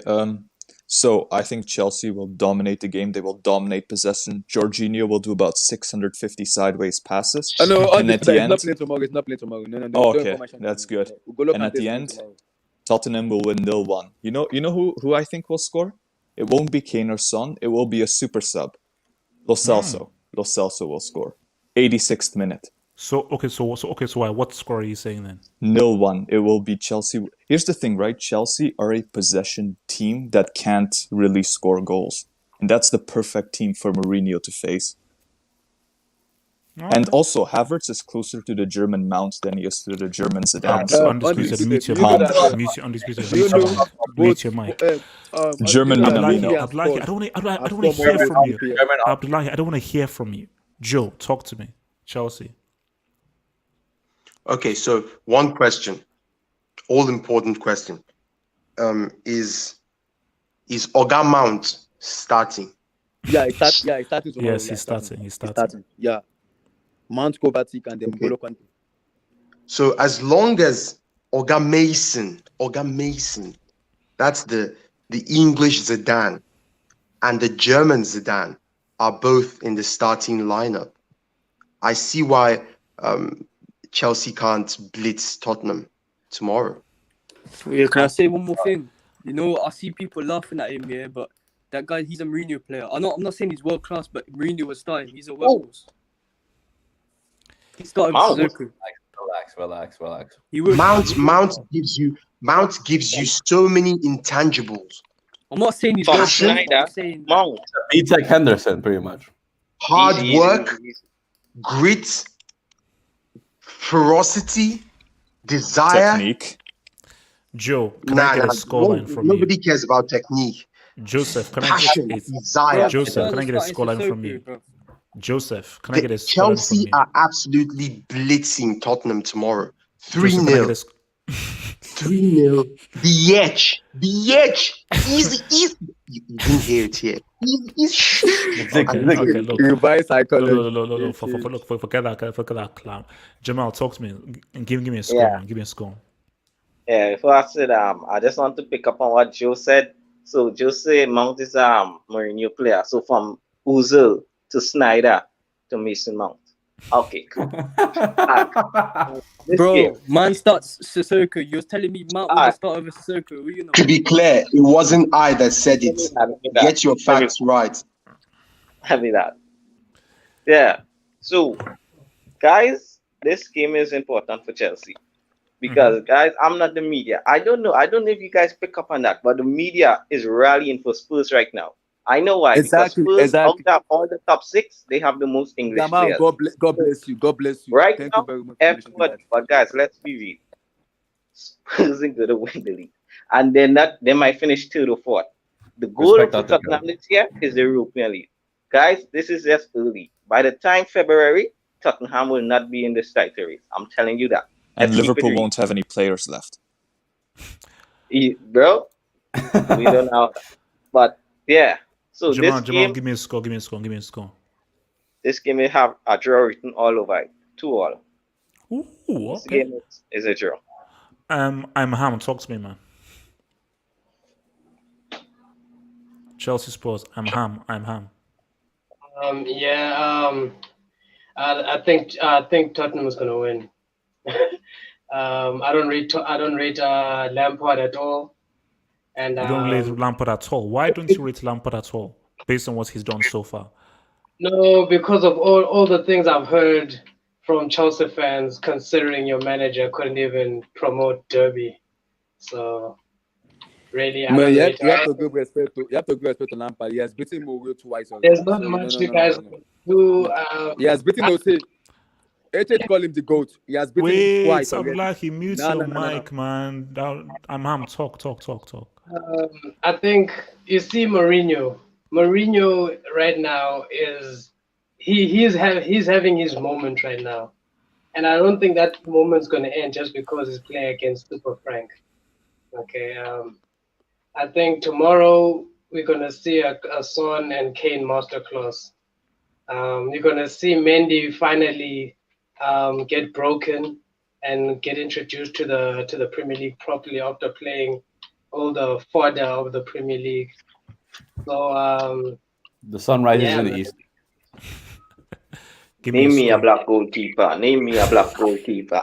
so I think Chelsea will dominate the game. They will dominate possession. Jorginho will do about 650 sideways passes. Oh, no, And at the it's end, not playing tomorrow. It's not playing tomorrow. No, Oh, don't okay, information that's tomorrow. good. Ugolo And at Kante's the playing end, tomorrow. Tottenham will win 0-1. You know who I think will score? It won't be Kane or Son. It will be a super sub. Lo Celso. Lo Celso will score. 86th minute. So why? What score are you saying then? 0-1. It will be Chelsea. Here's the thing, right? Chelsea are a possession team that can't really score goals. And that's the perfect team for Mourinho to face. And also, Havertz is closer to the German Mount than he is to the German Zidane. So Undisputed. Mute your you know mic. that- Undisputed. Do you Mute your know mic. Mute your mic. German you know that Minamino. India Abdullahi, scores. I don't want I to score hear more from you. goals. Abdullahi, I don't want to hear from you. Joe, talk to me. Chelsea. Okay, so one question, all important question, is Oga Mount starting? Yeah, it's starting tomorrow. Yes, Yeah, he's starting. He's It's starting. Yeah. Mount Kovacic and then Okay. N'Golo Kante. So as long as Oga Mason, that's the English Zidane and the German Zidane are both in the starting lineup, I see why Chelsea can't blitz Tottenham tomorrow. Yeah, can I say one more thing? You know, I see people laughing at him here, but that guy, he's a Mourinho player. I'm not saying he's world class, but Mourinho was starting. He's a workhorse. He started with Suzuki. Relax. He would. Mount gives you so many intangibles. I'm not saying he's For world class. Schneider, I'm saying Mount. Beats like Henderson, pretty much. Hard Easy. work, grit, ferocity, desire. Technique. Joe, can I get a scoreline from you? Nobody cares about technique. Joseph, can I Passion, get desire. Joseph, can I get a scoreline from you? Joseph, can I get a scoreline from Chelsea you? are absolutely blitzing Tottenham tomorrow. Joseph, can I 3-0. get a 3-0. The edge. Easy. You didn't hear it here. Easy. Okay, look. You buy psychology. No. Forget that clown. Jamal, talk to me and give me a score. Yeah. Man. Give me a score. Yeah, before I said, I just want to pick up on what Joe said. So Joe said Mount is Mourinho player. So from Ozil to Snyder to Mason Mount. Okay, cool. This Bro, game, man starts Sissoko. You're telling me Mount was the start of a Sissoko. What you know? To be clear, it wasn't I that said it. Get your facts right. Have me that. Yeah. So, guys, this game is important for Chelsea because, guys, I'm not the media. I don't know if you guys pick up on that, but the media is rallying for Spurs right now. I know why. Exactly, Because Spurs, exactly. out of all the top six, they have the most English Jamal, players. God bless you. God bless you. Right Thank now, you very much. for mentioning that. everybody. But guys, let's be real. Spurs isn't going to win the league, and they might finish 3rd or 4th. The goal Respect for that, Tottenham this year is the European League. Guys, this is just early. By the time February, Tottenham will not be in this title race. I'm telling you that. And Let's keep it Liverpool real. won't have any players left. Bro, we don't know. But yeah, so Jamal, this game, give me a score. Give me a score. Give me a score. this game will have a draw written all over it. 2-2. Ooh, This okay. game is a draw. I'm Ham. Talk to me, man. Chelsea Spurs. I'm Ham. I think Tottenham is gonna win. I don't rate Lampard at all, and You don't rate Lampard at all. Why don't you rate Lampard at all, based on what he's done so far? no, because of all the things I've heard from Chelsea fans, considering your manager couldn't even promote Derby, so really, I Man, don't you rate have to give respect to Lampard. He has beaten Mourinho twice already. There's not So, much no, you no, guys no, no. can do. He has beaten Jose. HH call him the GOAT. He has beaten him Wait, twice already. Sablaki, mute No, your no, no, no, no. mic, man. I'm Ham. Talk. I think you see Mourinho. Mourinho right now is he's having his moment right now, and I don't think that moment's going to end just because he's playing against Super Frank. Okay, I think tomorrow we're going to see a Son and Kane masterclass. You're going to see Mendy finally get broken and get introduced to the Premier League properly after playing all the fodder of the Premier League. So The sun rises Yeah, in the man. east. Give me Name a me a score. black goalkeeper. Name me a black goalkeeper.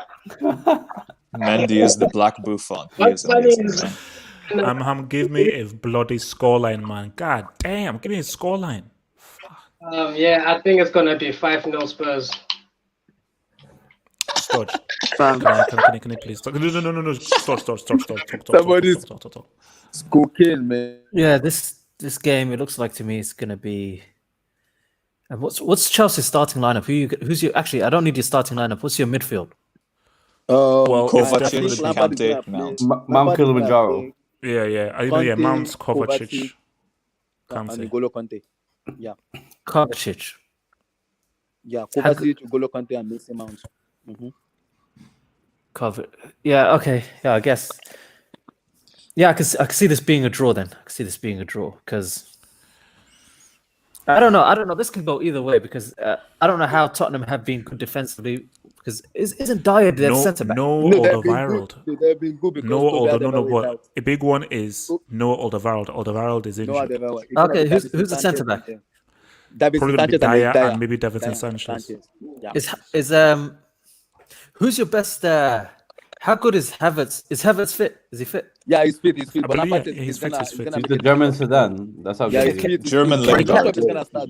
Mendy is the black Buffon. He What's is funny amazing, is man. I'm Ham. Give me a bloody scoreline, man. God damn. Give me a scoreline. I think it's gonna be 5-0 Spurs. Stodge. Fam. Can you please talk? No. Stop. Somebody's- Talk. It's cocaine, man. Yeah, this game, it looks like to me it's going to be. What's Chelsea's starting lineup? Who's your actually? I don't need your starting lineup. What's your midfield? Well, Kovacic, it's definitely Lampard is Kante, gonna play. Mount. Mount Lampard is gonna Kilimanjaro. play, Yeah. Kante, Mount Kovacic. Kovacic, and Kante. N'Golo Kante. Yeah, Kovacic. Kovacic, N'Golo Kante, and Messi Mount. Yeah. Okay. Yeah. I guess. Yeah, I can see this being a draw. Then I can see this being a draw because I don't know. This can go either way because I don't know how Tottenham have been good defensively. Because isn't Dyer their centre back? No they've been Alderweireld. good. They've been good because No, Toby no. Alderweireld is But out. a big one is no Alderweireld. Alderweireld is No injured. Alderweireld. It's Okay, gonna be who's Davinson the centre back? Sanchez. Davinson Probably gonna be Sanchez and Dyer Dyer. and maybe Davinson Dyer Sanchez. Yeah. Is who's your best? How good is Havertz? Is Havertz fit? Is he fit? Yeah, he's fit. I But believe, Lampard yeah, is he's fit, gonna he's fit. gonna He's make the it German difficult. Sedan. That's how Yeah, good he's he is. fit. German He's Lewandowski. Klopp is gonna start.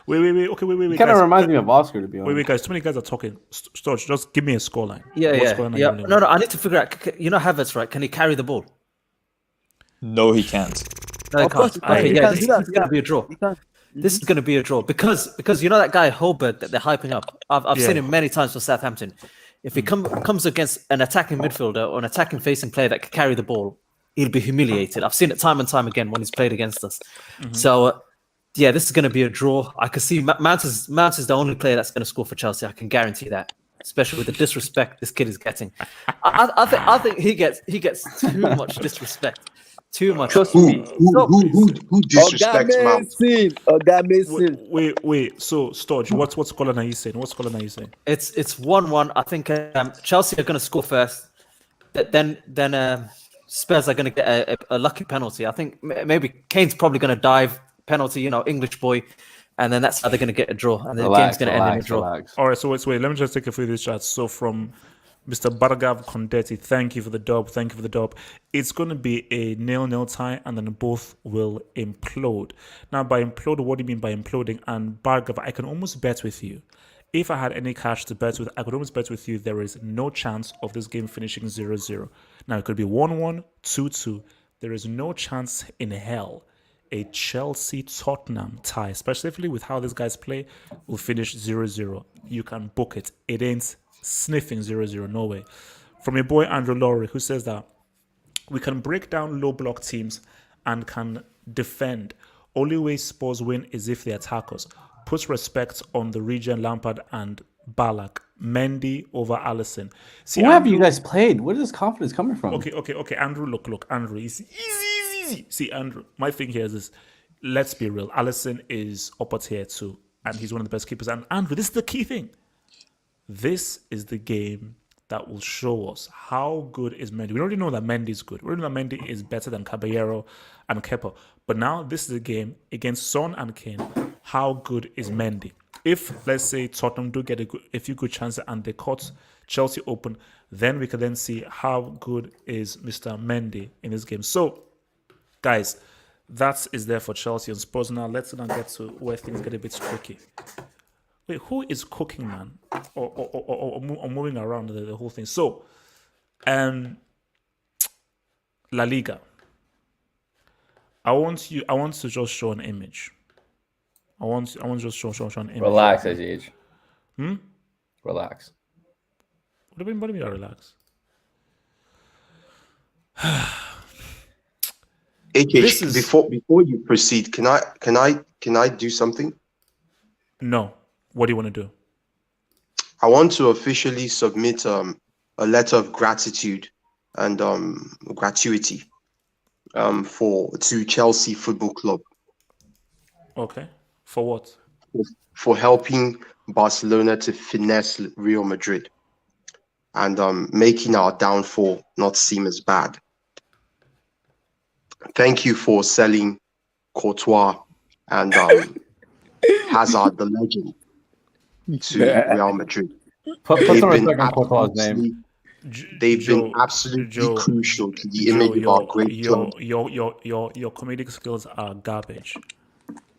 Wait. Okay, wait, He kind of guys. reminds me of Oscar, to be honest. Wait, guys. Too many guys are talking. Storch, just give me a scoreline. Yeah. What scoreline are you running No. with? I need to figure out. You know Havertz, right? Can he carry the ball? No, he can't. No, he Of course can't. he can. Okay, He yeah, can this do that, is going to yeah. be a draw. He can. This is going to be a draw because you know that guy Holberg that they're hyping up. I've Yeah. seen him many times for Southampton. If he comes against an attacking midfielder or an attacking facing player that can carry the ball, he'll be humiliated. I've seen it time and time again when he's played against us. So yeah, this is going to be a draw. I can see Mount is the only player that's going to score for Chelsea. I can guarantee that, especially with the disrespect this kid is getting. I think he gets too much disrespect. Too much. Who disrespects Mount? Wait. So, Storch, what's scoreline are you saying? What scoreline are you saying? It's 1-1. I think Chelsea are going to score first. Then Spurs are going to get a lucky penalty. I think maybe Kane's probably going to dive penalty. English boy, and then that's how they're going to get a draw, and the game's going to end in a draw. All right. So wait. Let me just take a few of these chats. So from Mr. Bargav Condetti, thank you for the dub. It's going to be a 0-0 tie, and then both will implode. Now, by implode, what do you mean by imploding? And Bargav, I can almost bet with you. If I had any cash to bet with, I could almost bet with you there is no chance of this game finishing 0-0. Now, it could be 1-1, 2-2. There is no chance in hell a Chelsea-Tottenham tie, especially with how these guys play, will finish 0-0. You can book it. It ain't sniffing 0-0, no way. From your boy Andrew Lowry, who says that we can break down low block teams and can defend. Only way Spurs win is if they attack us. Put respect on the region, Lampard and Ballack. Mendy over Alisson. See, Who have Andrew- you guys played? Where is this confidence coming from? Okay. Andrew, look. Andrew, easy. See, Andrew, my thing here is this. Let's be real. Alisson is upper tier too, and he's one of the best keepers. And Andrew, this is the key thing. This is the game that will show us how good is Mendy. We already know that Mendy is good. We already know that Mendy is better than Caballero and Kepa. But now this is a game against Son and Kane. How good is Mendy? If, let's say, Tottenham do get a few good chances and they cut Chelsea open, then we can then see how good is Mr. Mendy in this game. So, guys, that is there for Chelsea and Spurs. Now, let's now get to where things get a bit tricky. Wait, who is cooking, man? Or moving around the whole thing? So, La Liga. I want to just show an image. I want to just show an image. Relax, AGH. Relax. What do you mean by relax? This AH, is- before you proceed, can I do something? No. What do you want to do? I want to officially submit a letter of gratitude and gratuity to Chelsea Football Club Okay. For what? for helping Barcelona to finesse Real Madrid and making our downfall not seem as bad. Thank you for selling Courtois and Hazard, the legend, to Real Madrid. Put They've some been respect on Courtois' name. They've been absolutely crucial to the image of our great club. Your comedic skills are garbage.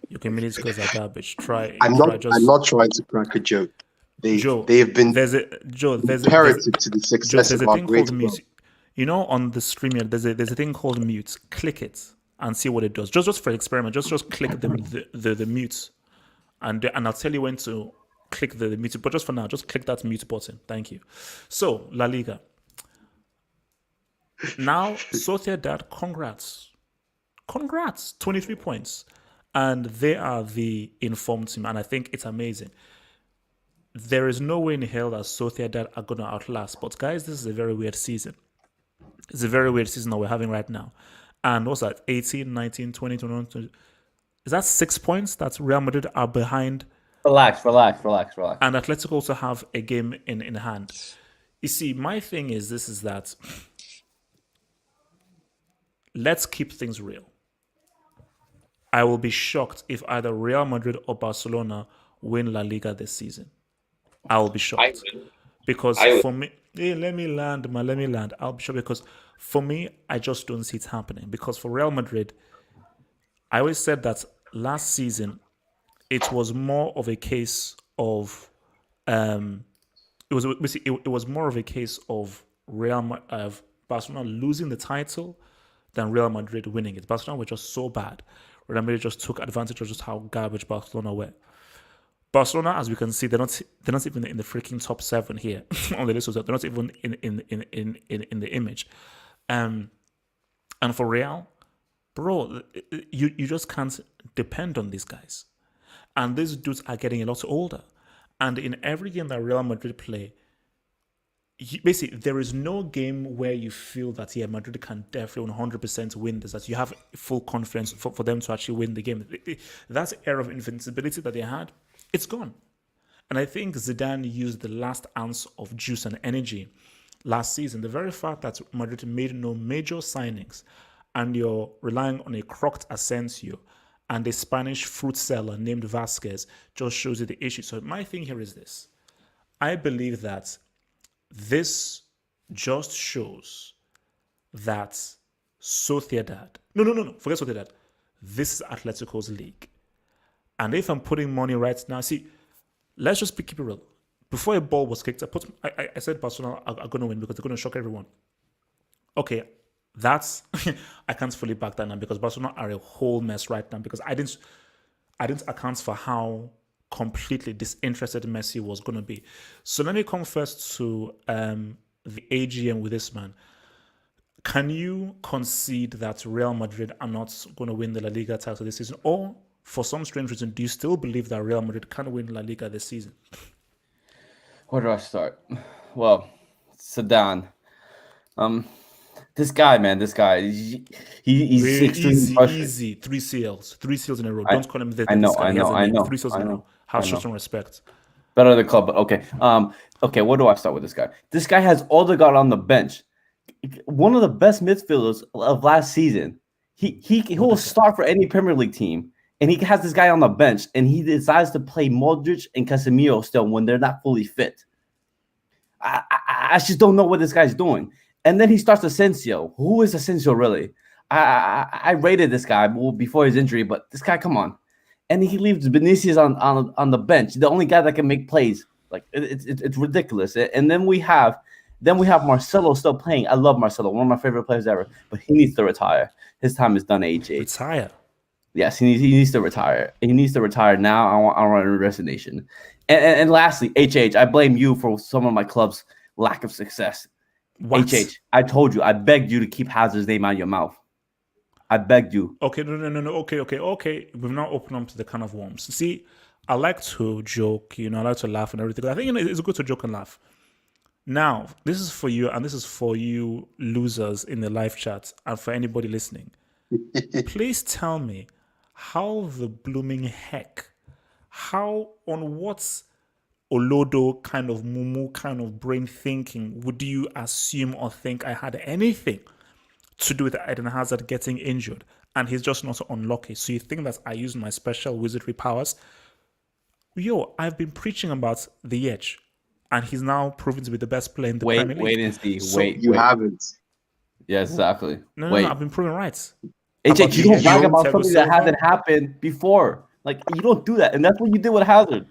Your comedic skills are garbage. I'm not trying to crack a joke. They have been imperative to the success there's of a our thing great called club. mute. You know, on the stream here, there's a thing called mute. Click it and see what it does. Just for experiment, just click the mute, and I'll tell you when to click the mute. But just for now, just click that mute button. Thank you. So La Liga. Now, Sociedad, congrats, 23 points, and they are the informed team, and I think it's amazing. There is no way in hell that Sociedad are going to outlast. But guys, this is a very weird season. It's a very weird season that we're having right now. And what's that? 18, 19, 20, 21, 20. Is that 6 points that Real Madrid are behind? Relax. And Atletico also have a game in hand. You see, my thing is that let's keep things real. I will be shocked if either Real Madrid or Barcelona win La Liga this season. I will be shocked. Because for me, let me land. I'll be shocked because for me, I just don't see it happening. Because for Real Madrid, I always said that last season, it was more of a case of it was more of a case of Barcelona losing the title than Real Madrid winning it. Barcelona were just so bad. Real Madrid just took advantage of just how garbage Barcelona were. Barcelona, as we can see, they're not even in the freaking top 7 here on the list. They're not even in the image. And for Real, bro, you just can't depend on these guys. And these dudes are getting a lot older. And in every game that Real Madrid play, basically, there is no game where you feel that, Madrid can definitely 100% win this, that you have full confidence for them to actually win the game. That era of invincibility that they had, it's gone. And I think Zidane used the last ounce of juice and energy last season. The very fact that Madrid made no major signings and you're relying on a crocked Asensio and a Spanish fruit seller named Vasquez just shows you the issue. So my thing here is this. I believe that this just shows that Sociedad... No. Forget Sociedad. This is Atletico's league. And if I'm putting money right now... See, let's just keep it real. Before a ball was kicked, I said Barcelona are going to win because they're going to shock everyone. Okay, that's... I can't fully back that now because Barcelona are a whole mess right now because I didn't account for how completely disinterested Messi was going to be. So let me come first to the AGM with this man. Can you concede that Real Madrid are not going to win the La Liga title this season? Or for some strange reason, do you still believe that Real Madrid can win La Liga this season? Where do I start? Well, Zidane. This guy, he's extremely frustrating. Easy. 3 CLs in a row. Don't call him this. I know. 3 CLs in a row. Have some respect. Better than the club, but okay. Okay, where do I start with this guy? This guy has Odegaard on the bench. One of the best midfielders of last season. He will start for any Premier League team, and he has this guy on the bench, and he decides to play Modric and Casemiro still when they're not fully fit. I just don't know what this guy's doing. And then he starts Asensio. Who is Asensio really? I rated this guy before his injury, but this guy, come on. And he leaves Vinicius on the bench, the only guy that can make plays. Like it's ridiculous. And then we have Marcelo still playing. I love Marcelo, one of my favorite players ever, but he needs to retire. His time is done at age 8. Retire? Yes, he needs to retire. He needs to retire now. I want a resignation. And lastly, HH, I blame you for some of my club's lack of success. What? HH, I told you, I begged you to keep Hazard's name out of your mouth. I begged you. Okay, no. Okay. We've now opened up to the can of worms. See, I like to joke, I like to laugh and everything. I think it's good to joke and laugh. Now, this is for you, and this is for you losers in the live chat, and for anybody listening. Please tell me how the blooming heck, on what Olodo kind of mumu kind of brain thinking would you assume or think I had anything to do with Eden Hazard getting injured and he's just not unlucky? So you think that I use my special wizardry powers? Yo, I've been preaching about the edge, and he's now proven to be the best player in the Premier League. Wait and see. So, You haven't. Yes, exactly. No, I've been proven right. HH, you don't brag about something that Silva. hasn't happened before. Like, you don't do that, and that's what you did with Hazard.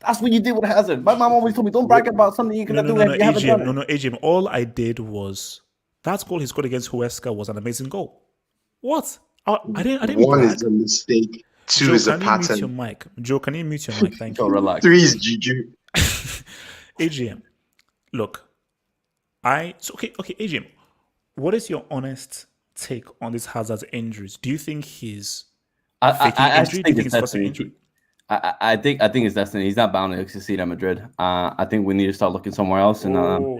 That's what you did with Hazard. My mom always told me, don't brag about something you cannot do if you haven't done it. No, AGM. All I did was that goal he scored against Huesca was an amazing goal. What? I didn't. One brag. is a mistake. 2 Joe, is a can you mute your pattern. mic? Joe, can you mute your mic? Thank So you. relax. 3 is juju. AGM, look, okay, AGM, what is your honest take on this Hazard's injuries? Do you think he's faking injury? Do you think it's forcing injury? I think it's destiny. He's not bound to succeed at Madrid. I think we need to start looking somewhere else. And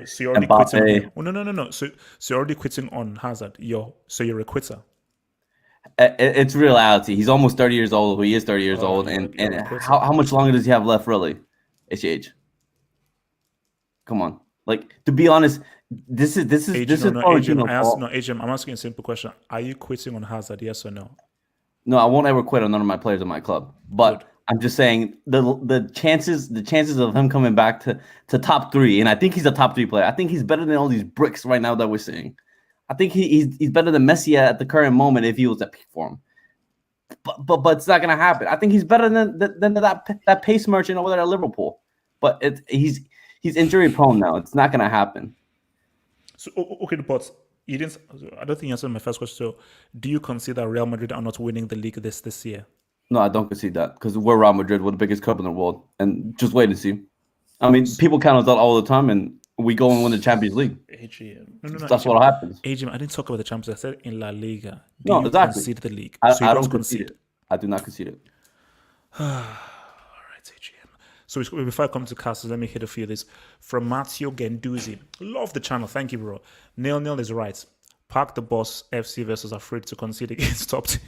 so you're already Mbappe. quitting on him. Oh, no. So you're already quitting on Hazard. So you're a quitter. It's reality. He's almost 30 years old. He is 30 years old. And how much longer does he have left, really? HH. Come on. Like, to be honest, this is AGM, I'm asking a simple question. Are you quitting on Hazard? Yes or no? No, I won't ever quit on none of my players in my club. But Good. I'm just saying the chances of him coming back to top 3, and I think he's a top 3 player. I think he's better than all these bricks right now that we're seeing. I think he's better than Messi at the current moment if he was at peak form. But it's not gonna happen. I think he's better than that pace merchant over there at Liverpool. But he's injury prone now. It's not gonna happen. So okay, but you didn't. I don't think you answered my first question. So, do you consider Real Madrid are not winning the league this year? No, I don't concede that because we're Real Madrid. We're the biggest club in the world, and just wait and see. I mean, people count us out all the time, and we go and win the Champions League. AGM. That's what happens. AGM, I didn't talk about the Champions. I said in La Liga. No, you exactly. concede the league? I So you don't concede it. I do not concede it. All right, AGM. So before I come to Castles, let me hit a few of these. From Matteo Genduzzi. Love the channel. Thank you, bro. Nil is right. Park the Boss FC versus Afraid to concede against top team.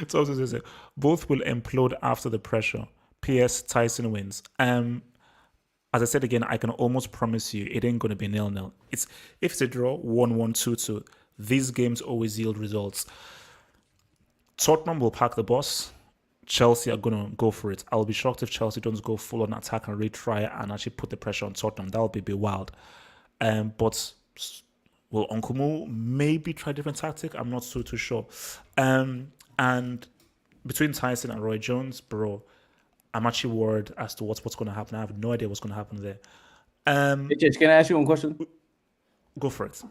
Top team says both will implode after the pressure. PS Tyson wins. As I said again, I can almost promise you it ain't going to be 0-0. If it's a draw, 1-1, 2-2. These games always yield results. Tottenham will pack the bus. Chelsea are going to go for it. I'll be shocked if Chelsea don't go full on attack and retry and actually put the pressure on Tottenham. That would be a bit wild. But will Uncle Mo maybe try a different tactic? I'm not so too sure. And between Tyson and Roy Jones, bro, I'm actually worried as to what's going to happen. I have no idea what's going to happen there. HH, can I ask you one question? Go for it.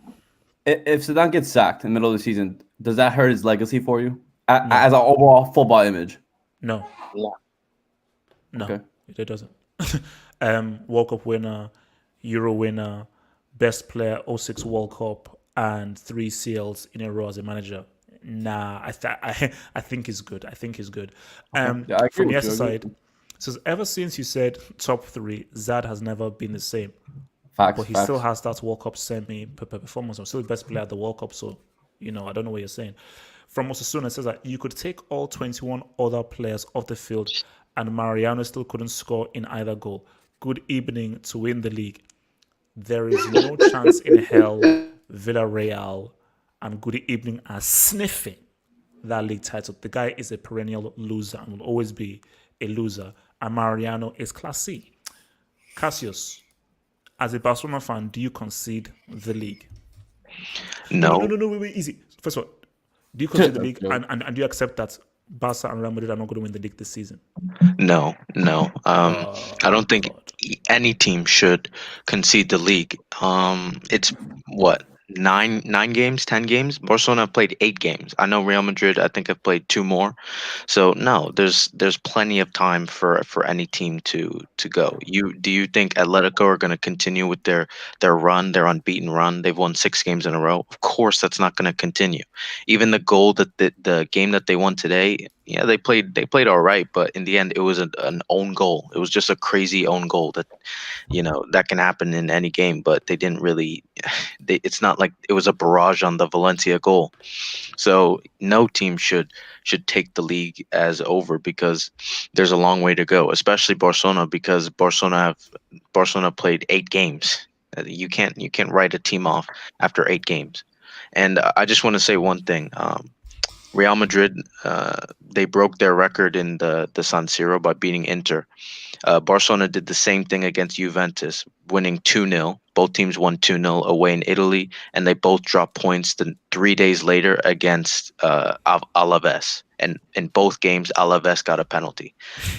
If Zidane gets sacked in the middle of the season, does that hurt his legacy for you as an overall football image? No. No, Okay. it doesn't. World Cup winner, Euro winner, best player, 06 World Cup, and 3 CLs in a row as a manager. Nah, I think he's good. I think he's good. Yeah, I agree From with the other you, I agree side, with you. says ever since you said top three, Zad has never been the same. Facts, But he facts. still has that World Cup semi performance. I'm still the best player at the World Cup, so I don't know what you're saying. From Osasuna, it says that you could take all 21 other players off the field, and Mariano still couldn't score in either goal. Good evening to win the league. There is no chance in hell Villarreal and good evening are sniffing that league title. The guy is a perennial loser and will always be a loser. And Mariano is Class C. Cassius, as a Barcelona fan, do you concede the league? No. No, wait, easy. First of all, do you concede the league and do you accept that Barca and Real Madrid are not going to win the league this season? No. I don't think God. any team should concede the league. It's what, 9 games, 10 games. Barcelona played 8 games. I know Real Madrid, I think, have played 2 more. So no, there's plenty of time for any team to go. Do you think Atletico are going to continue with their run, their unbeaten run? They've won 6 games in a row. Of course, that's not going to continue. Even the goal that the game that they won today, yeah, they played all right, but in the end, it was an own goal. It was just a crazy own goal that that can happen in any game, but they didn't really. It's not like it was a barrage on the Valencia goal. So no team should take the league as over, because there's a long way to go, especially Barcelona, because Barcelona played 8 games. You can't write a team off after 8 games. And I just want to say one thing. Real Madrid, they broke their record in the San Siro by beating Inter. Barcelona did the same thing against Juventus, winning 2-0. Both teams won 2-0 away in Italy, and they both dropped points 3 days later against Alaves. And in both games, Alaves got a penalty.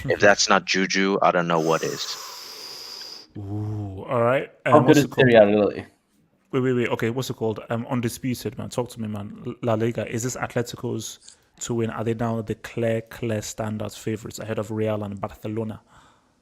If that's not juju, I don't know what is. Ooh, all right. How good What's is it called? Serie A really? Wait. Okay, what's it called? Undisputed, man. Talk to me, man. La Liga. Is this Atletico's to win? Are they now the clear standouts favorites ahead of Real and Barcelona?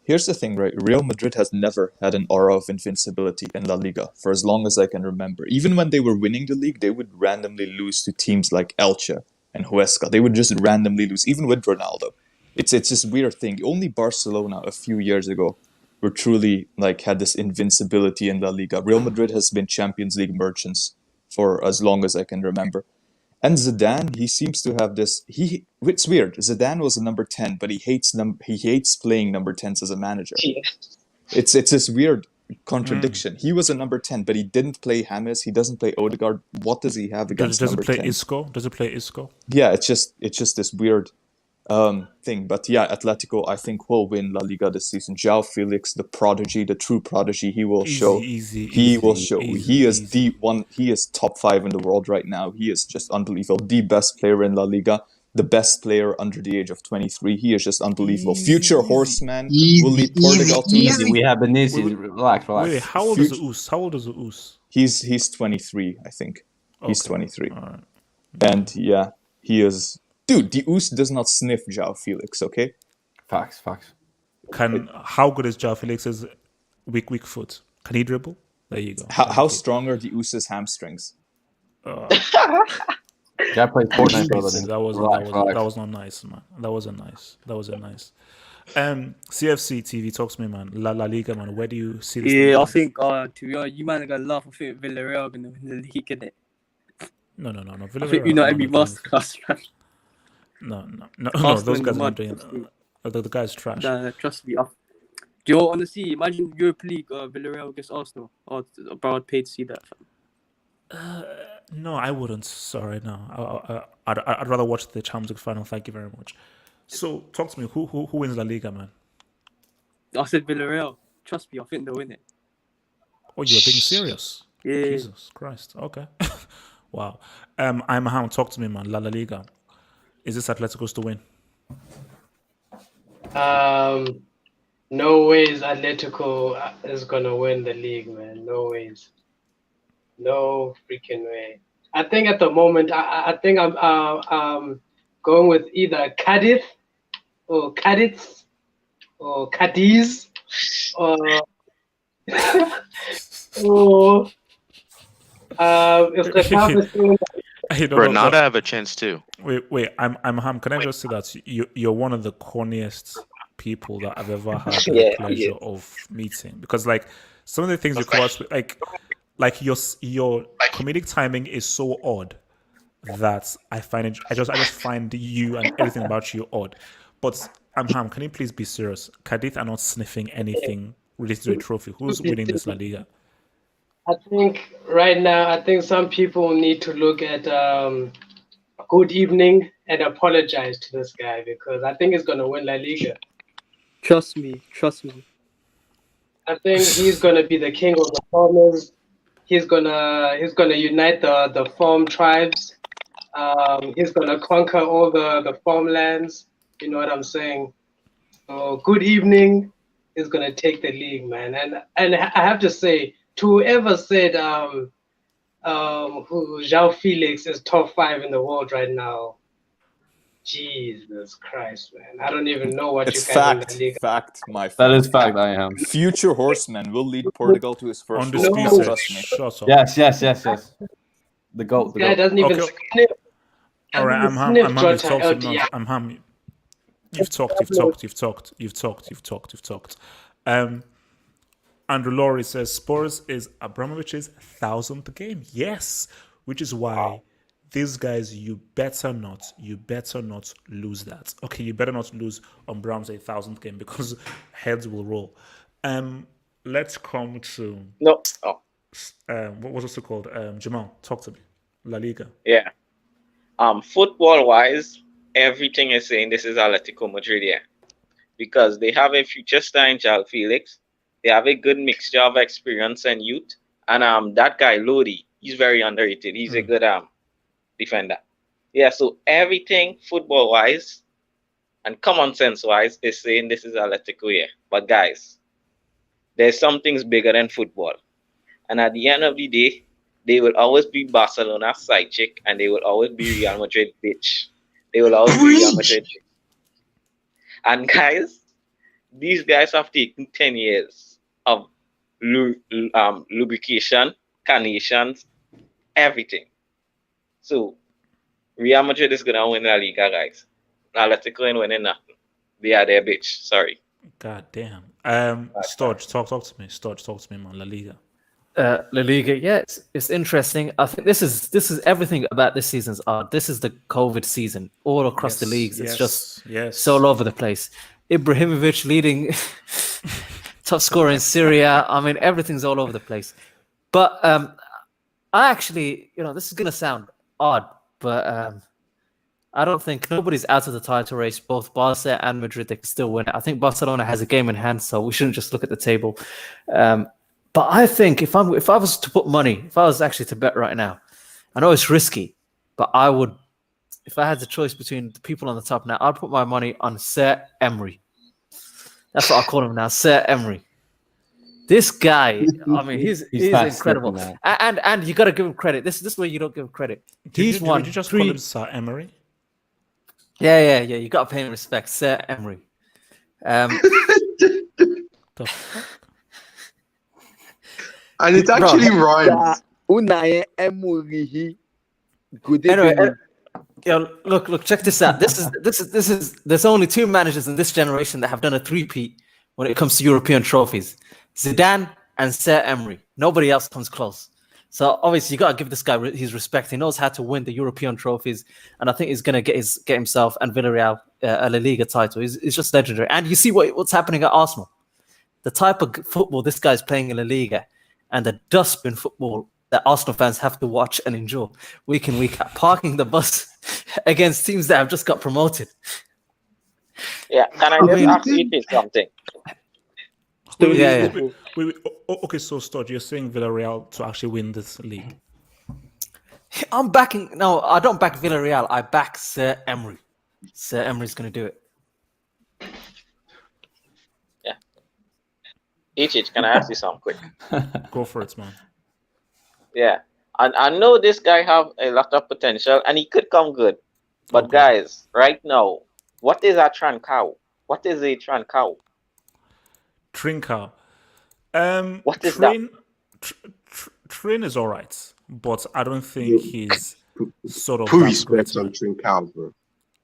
Here's the thing, right? Real Madrid has never had an aura of invincibility in La Liga for as long as I can remember. Even when they were winning the league, they would randomly lose to teams like Elche and Huesca. They would just randomly lose, even with Ronaldo. It's this weird thing. Only Barcelona a few years ago were truly had this invincibility in La Liga. Real Madrid has been Champions League merchants for as long as I can remember. And Zidane, he seems to have this. It's weird. Zidane was a number 10, but he hates playing number 10s as a manager. Yeah. It's this weird contradiction. He was a number 10, but he didn't play James. He doesn't play Odegaard. What does he have against Does number it play 10? Isco? Does it play Isco? Yeah, it's just this weird thing. But yeah, Atletico, I think, will win La Liga this season. João Felix, the prodigy, the true prodigy, he will show. He is the one. He is top 5 in the world right now. He is just unbelievable. The best player in La Liga. The best player under the age of 23. He is just unbelievable. Future horseman will lead Portugal to Easy. We have Benitez. Relax. Wait, how old is Us? How old is Us? He's 23, I think. He's Okay. 23. All right. And yeah, he is. Dude, the Us does not sniff João Felix, okay? Facts. How good is João Felix's weak foot? Can he dribble? There you go. How strong are the Us's hamstrings? Yeah, played Fortnite, brother. That was not nice, man. That wasn't nice. CFC TV, talk to me, man. La Liga, man. Where do you see this? Yeah, I think to be honest, you man are gonna laugh. I think Villarreal are gonna win the league, innit? No. I think every masterclass, man. No. Those guys are not doing that. The guy's trash. Nah, trust me. Do you want to see? Imagine Europa League, Villarreal against Arsenal. Bro, I'd pay to see that. No, I wouldn't. Sorry, no. I'd rather watch the Champions League final. Thank you very much. So, talk to me. Who wins La Liga, man? I said Villarreal. Trust me, I think they'll win it. Oh, you're being serious? Yeah. Jesus Christ. Okay. Wow. I'm Ham. Talk to me, man. La Liga. Is this Atletico's to win? No ways Atletico is gonna win the league, man. No ways. No freaking way. I think at the moment, I think I'm going with either Cadiz or Cadiz or Cadiz or or if the club is doing Hey, no, Granada have a chance too. wait. I'm Ham. Can I just say that you're one of the corniest people that I've ever had the Yeah, pleasure yeah. of meeting, because like some of the things you come out with, like your comedic timing is so odd that I find it. I just find you and everything about you odd. But Ham, can you please be serious? Cadiz are not sniffing anything related to a trophy. Who's winning this La Liga? I think right now, I think some people need to look at good evening and apologize to this guy because I think he's gonna win La Liga. Trust me. I think he's gonna be the king of the farmers. He's gonna unite the farm tribes. He's gonna conquer all the farmlands. You know what I'm saying? So good evening is gonna take the league, man. And I have to say, to whoever said who João Felix is top 5 in the world right now. Jesus Christ, man! I don't even know what It's you guys in fact. the league. Fact, my That friend. is fact. I am. Future horseman will lead Portugal to his first World Cup. Undisputed. Trust me. Shut up. Yes. The goat. The Guy goat. doesn't even Okay. sniff. All right, I'm Ham. Sniff I'm Ham. You've Jota talked LDI. enough. I'm Ham. You've talked. Andrew Laurie says Spurs is Abramovich's 1,000th game. Yes, which is why these guys, you better not lose that. Okay, you better not lose on Brown's 1,000th game because heads will roll. Let's come to No. Oh, what was it called? Jamal, talk to me. La Liga. yeah. Football wise, everything is saying this is Atletico Madrid, yeah. Because they have a future star in João Felix. They have a good mixture of experience and youth. And that guy Lodi, he's very underrated. He's a good defender. Yeah, so everything football wise and common sense wise is saying this is Atletico, yeah. But guys, there's some things bigger than football. And at the end of the day, they will always be Barcelona's side chick and they will always be Real Madrid bitch. They will always be Real Madrid. And guys, these guys have taken 10 years of lubrication, carnations, everything. So Real Madrid is gonna win La Liga, guys. Atletico ain't winning nothing. They are their bitch. Sorry. God damn. Stodge, talk to me. Stodge, talk to me, man. La Liga. La Liga, yeah, it's interesting. I think this is everything about this season's art. This is the COVID season all across the leagues. It's just so all over the place. Ibrahimovic leading top scorer in Serie A. I mean, everything's all over the place. But I actually, this is gonna sound odd, but I don't think nobody's out of the title race. Both Barca and Madrid, they can still win it. I think Barcelona has a game in hand, so we shouldn't just look at the table. But I think if I was to put money, if I was actually to bet right now, I know it's risky, but I would, if I had the choice between the people on the top now, I'd put my money on Sir Emery. That's what I call him now, Sir Emery. This guy, I mean, he's incredible, and you got to give him credit. This is where you don't give him credit. Did you just call him Sir Emery? Yeah. You got to pay him respect, Sir Emery. The fuck? And it actually rhymes. Anyway, look, check this out. This is. There's only 2 managers in this generation that have done a three-peat when it comes to European trophies: Zidane and Sir Emery. Nobody else comes close. So obviously, you got to give this guy his respect. He knows how to win the European trophies, and I think he's going to get himself and Villarreal a La Liga title. He's just legendary. And you see what's happening at Arsenal. The type of football this guy's playing in La Liga, and the dustbin football that Arsenal fans have to watch and endure week in, week out, parking the bus against teams that have just got promoted. Yeah, can I just ask you something? Wait. Okay, so Stodge, you're saying Villarreal to actually win this league? No, I don't back Villarreal. I back Sir Emery. Sir Emery's going to do it. H, can I ask you something quick? Go for it, man. Yeah. And I know this guy have a lot of potential and he could come good. But guys, right now, what is a Trancao? What is a Trancao? Trincao. What is that? Train is all right, but I don't think he's sort of Put that respect great on man. Trincao, bro.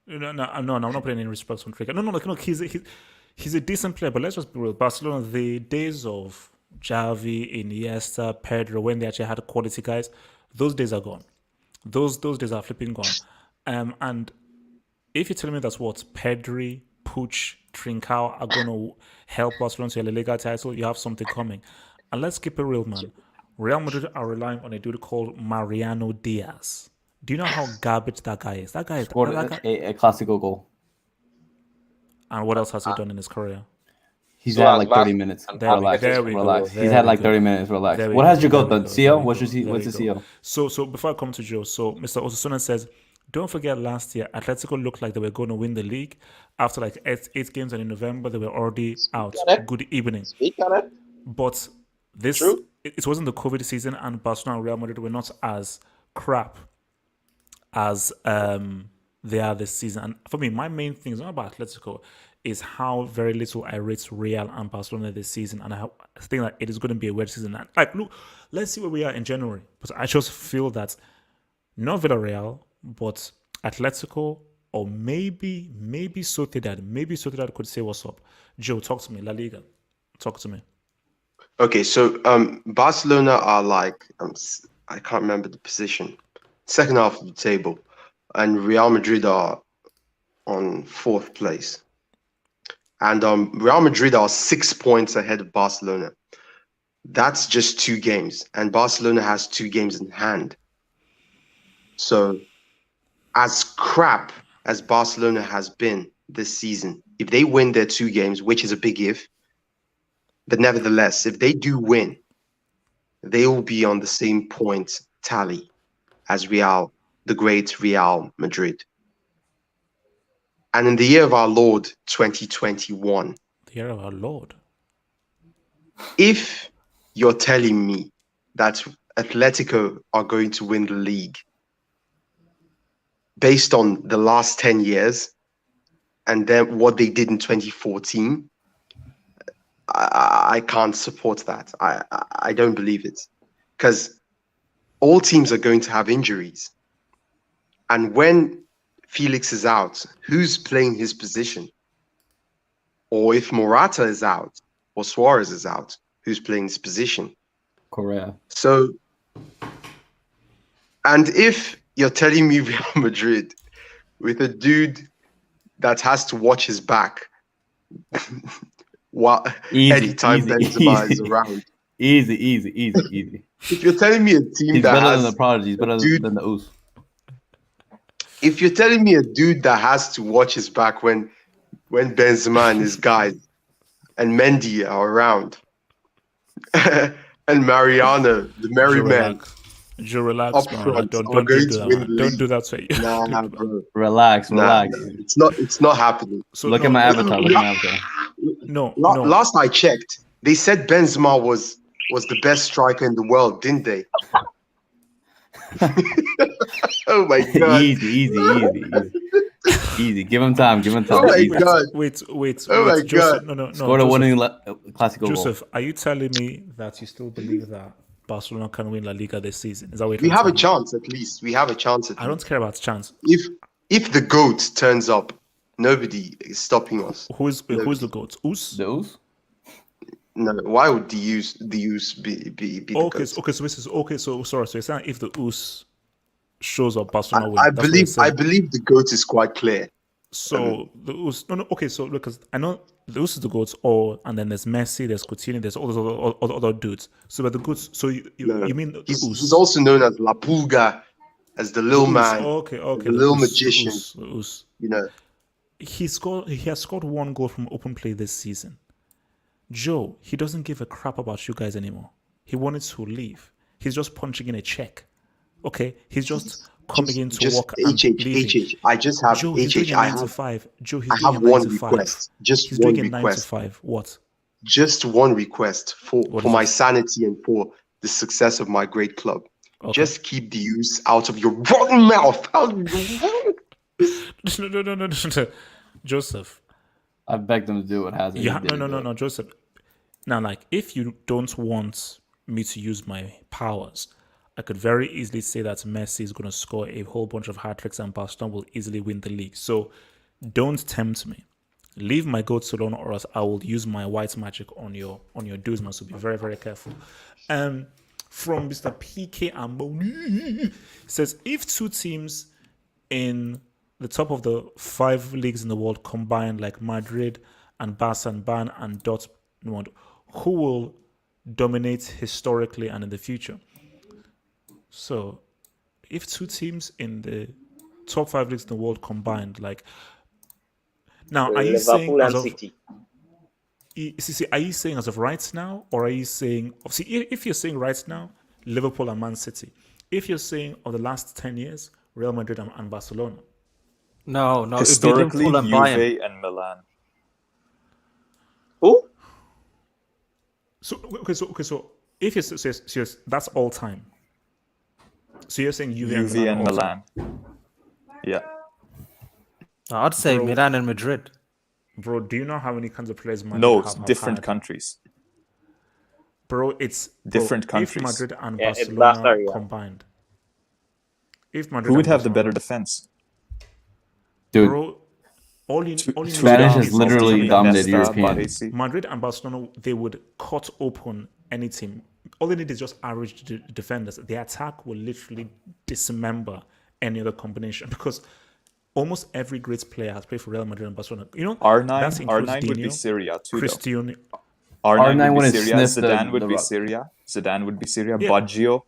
No, I'm not putting any respect on Trincao. No, look, he's a decent player, but let's just be real. Barcelona, the days of Xavi, Iniesta, Pedro, when they actually had quality guys, those days are gone. Those days are flipping gone. And if you're telling me that's what Pedri, Puig, Trincao are going to help Barcelona to a La Liga title, you have something coming. And let's keep it real, man. Real Madrid are relying on a dude called Mariano Diaz. Do you know how garbage that guy is? That guy is. Scored That guy, a classical goal. and what else has he done in his career? He's So had as like Bar- 30 minutes. and There we, Relax. there we Relax. go. He's there had we like go. 30 minutes. Relax. There we What go, has your there goat we done? go, CO? there we What's go, your there what's we the go. CO? So before I come to Joe, so Mr. Osasuna says, don't forget last year, Atletico looked like they were going to win the league. After like eight games, and in November, they were already out. on it. Good evening. Speak on it. But this, True. it wasn't the COVID season, and Barcelona and Real Madrid were not as crap as they are this season. And for me, my main thing is not about Atletico, is how very little I rate Real and Barcelona this season, and I think that it is going to be a weird season. And like, look, let's see where we are in January. But I just feel that not Villarreal, but Atletico, or maybe Sociedad could say what's up. Joe, talk to me. La Liga, talk to me. Okay, so Barcelona are like I can't remember the position, second half of the table, and Real Madrid are on fourth place, and Real Madrid are 6 points ahead of Barcelona. That's just 2 games, and Barcelona has 2 games in hand. So, as crap as Barcelona has been this season, if they win their 2 games, which is a big if, but nevertheless, if they do win, they will be on the same point tally as Real, the great Real Madrid. And in the year of our Lord, 2021, The year of our Lord. if you're telling me that Atletico are going to win the league based on the last 10 years and then what they did in 2014, I can't support that. I don't believe it, because all teams are going to have injuries. And when Felix is out, who's playing his position? Or if Morata is out or Suarez is out, who's playing his position? Correa. So, and if you're telling me Real Madrid with a dude that has to watch his back while anytime Benzema is around. Easy. If you're telling me a team He's that better has than the Prodigy. He's better dude- than the Oos. if you're telling me a dude that has to watch his back when Benzema and his guys and Mendy are around and Mariano, the merry man, Joe, relax, up man. front Don't are do going to that, win man. the Don't league. do that to you. Nah, bro. Relax. Nah, it's not happening. So Look at my avatar. No. Last I checked, they said Benzema was the best striker in the world, didn't they? Oh my god. Easy. Give him time. Oh my Easy. god. Wait. Oh my Joseph, god. no. Scored a Joseph, winning classical goal. Joseph, are you telling me that you still believe that Barcelona can win La Liga this season? Is that what We you're have a trying to tell me? chance at least. We have a chance at I don't least. care about chance. If the GOAT turns up, nobody is stopping us. Who's the GOAT? Us? The Oos? No, why would the use be the Okay, GOAT? so sorry. So you're saying if the Us shows up, Barcelona win. I That's what you're saying. believe the GOAT is quite clear. So the Us, no. Okay, so because I know the Us is the GOAT, and then there's Messi, there's Coutinho, there's all those other dudes. So but the GOAT. So you mean the He's Us? also known as La Pulga, as the little man, Okay, the little magician. The Us. You know, He has scored 1 goal from open play this season. Joe, he doesn't give a crap about you guys anymore. He wanted to leave. He's just punching in a check. Okay, he's just coming in to work and leaving. I just have Joe, he's doing a I 9 to have 5. Joe, he's I doing have a 9 one to 5. request. Just He's one doing a 9 to request. 5. What? Just one request for What is my it? sanity and for the success of my great club. Okay. Just keep the use out of your rotten mouth. No. Joseph. I begged him to do what has No, Joseph. Now, like, if you don't want me to use my powers, I could very easily say that Messi is going to score a whole bunch of hat-tricks and Barcelona will easily win the league. So don't tempt me. Leave my goats alone, or else I will use my white magic on your dudes, man. So be very, very careful. From Mr. PK Amboni says, if two teams in the top of the 5 leagues in the world combined, like Madrid and Barca and Bayern and Dortmund, who will dominate historically and in the future? So if two teams in the top 5 leagues in the world combined, like, now, are you saying Liverpool as and of City. are you saying as of right now, or are you saying, see, if you're saying right now, Liverpool and Man City? If you're saying of the last 10 years, Real Madrid and Barcelona? No, it'd be Historically, Liverpool and Bayern. Juve and Milan. Who? So if you're so that's all time. So you're saying Juve Juve and all time. Milan. Yeah. I'd say Milan and Madrid. Bro, do you know how many kinds of players Madrid No, have different had? countries. Bro, it's Different If countries. Madrid and Yeah, it's Barcelona Barca, yeah. combined. If Madrid Who would and have the better Barcelona- defense? Dude, Bro, all you need Spanish to has do literally is dominated Iniesta, European. Baresi. Madrid and Barcelona, they would cut open any team. All they need is just average defenders. The attack will literally dismember any other combination, because almost every great player has played for Real Madrid and Barcelona. You know, that includes R9 would be Dino, Serie A too, though. Cristiano. R9 R9 would wouldn't be Serie A. sniff the- Zidane would the be rock. Serie A. Zidane would be Serie A. Yeah. Baggio.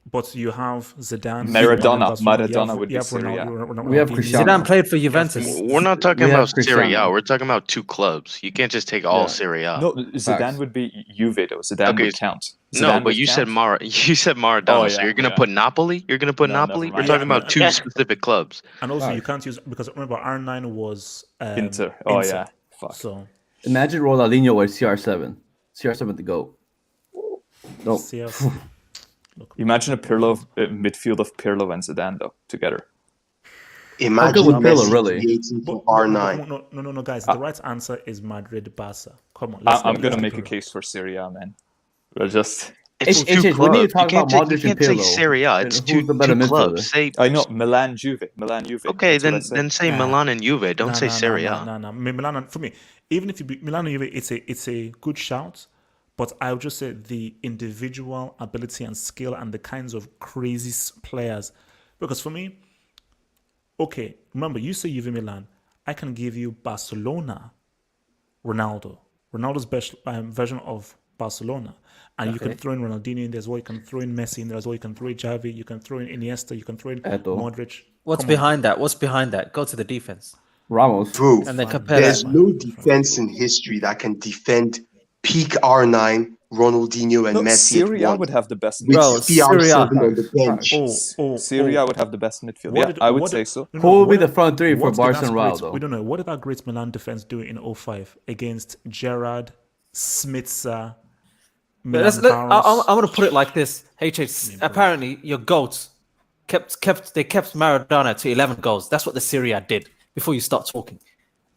But you have Zidane. Maradona would be you have Serie A. We have Ronaldinho. Cristiano. Zidane played for Juventus. We're not talking We have about Serie A. Cristiano. We're talking about 2 clubs. You can't just take all Yeah. Serie A. No, Zidane would be Juve, though. Zidane Okay, would count. No, Zidane but would you said count? you said Maradona. Oh, so yeah, you're gonna yeah. put Napoli? You're gonna put No, Napoli? never We're mind. talking about 2 Yeah. specific clubs. And also, you Facts. can't use, because remember R9 was Inter. Oh, Inter. yeah. Fuck. So Imagine Ronaldinho with CR7. CR7 to go. No. CS. Look, Imagine a midfield of Pirlo and Zidane, though, together. Imagine would Pirlo, Messi really? creating But- for R9. No, guys. The right answer is Madrid, Barca. Come on, let's I'm going to be make a real. case for Serie A, man. We're just... It's H- 2 H- we need to clubs. talk You can't, about you Modric can't and say Pirlo. Serie A. And It's who's 2 the better clubs. midfielder? Say I know, Milan, Juve. okay, That's what I then said. say Nah. Milan and Juve. Don't say Serie A. No. Milan, for me, even if you be Milan and Juve, it's a good shout. But I would just say the individual ability and skill and the kinds of crazy players. Because for me, okay, remember, you say Juve Milan. I can give you Barcelona, Ronaldo. Ronaldo's best version of Barcelona. And you can throw in Ronaldinho in there as well. You can throw in Messi in there as well. You can throw in Xavi. You can throw in Iniesta. You can throw in Eto'o. Modric. What's Come on. behind that? What's behind that? Go to the defense Ramos. Bro, and then compare there's that. no defense in history that can defend peak R9, Ronaldinho, and No, Messi at Serie A once. would have the best With Bro, CR7 Serie A. on the bench. Serie A would have the best midfield. What Yeah, did- I would what say did- so. no, Who will be what the did- front three for what did Barca that and great- Ronaldo? We don't know. What did that great Milan defense do in 05 against Gerrard, Smitsa, Milan I'm Baros? going to put it like this. Apparently, your goats kept Maradona to 11 goals. That's what the Serie A did before you start talking.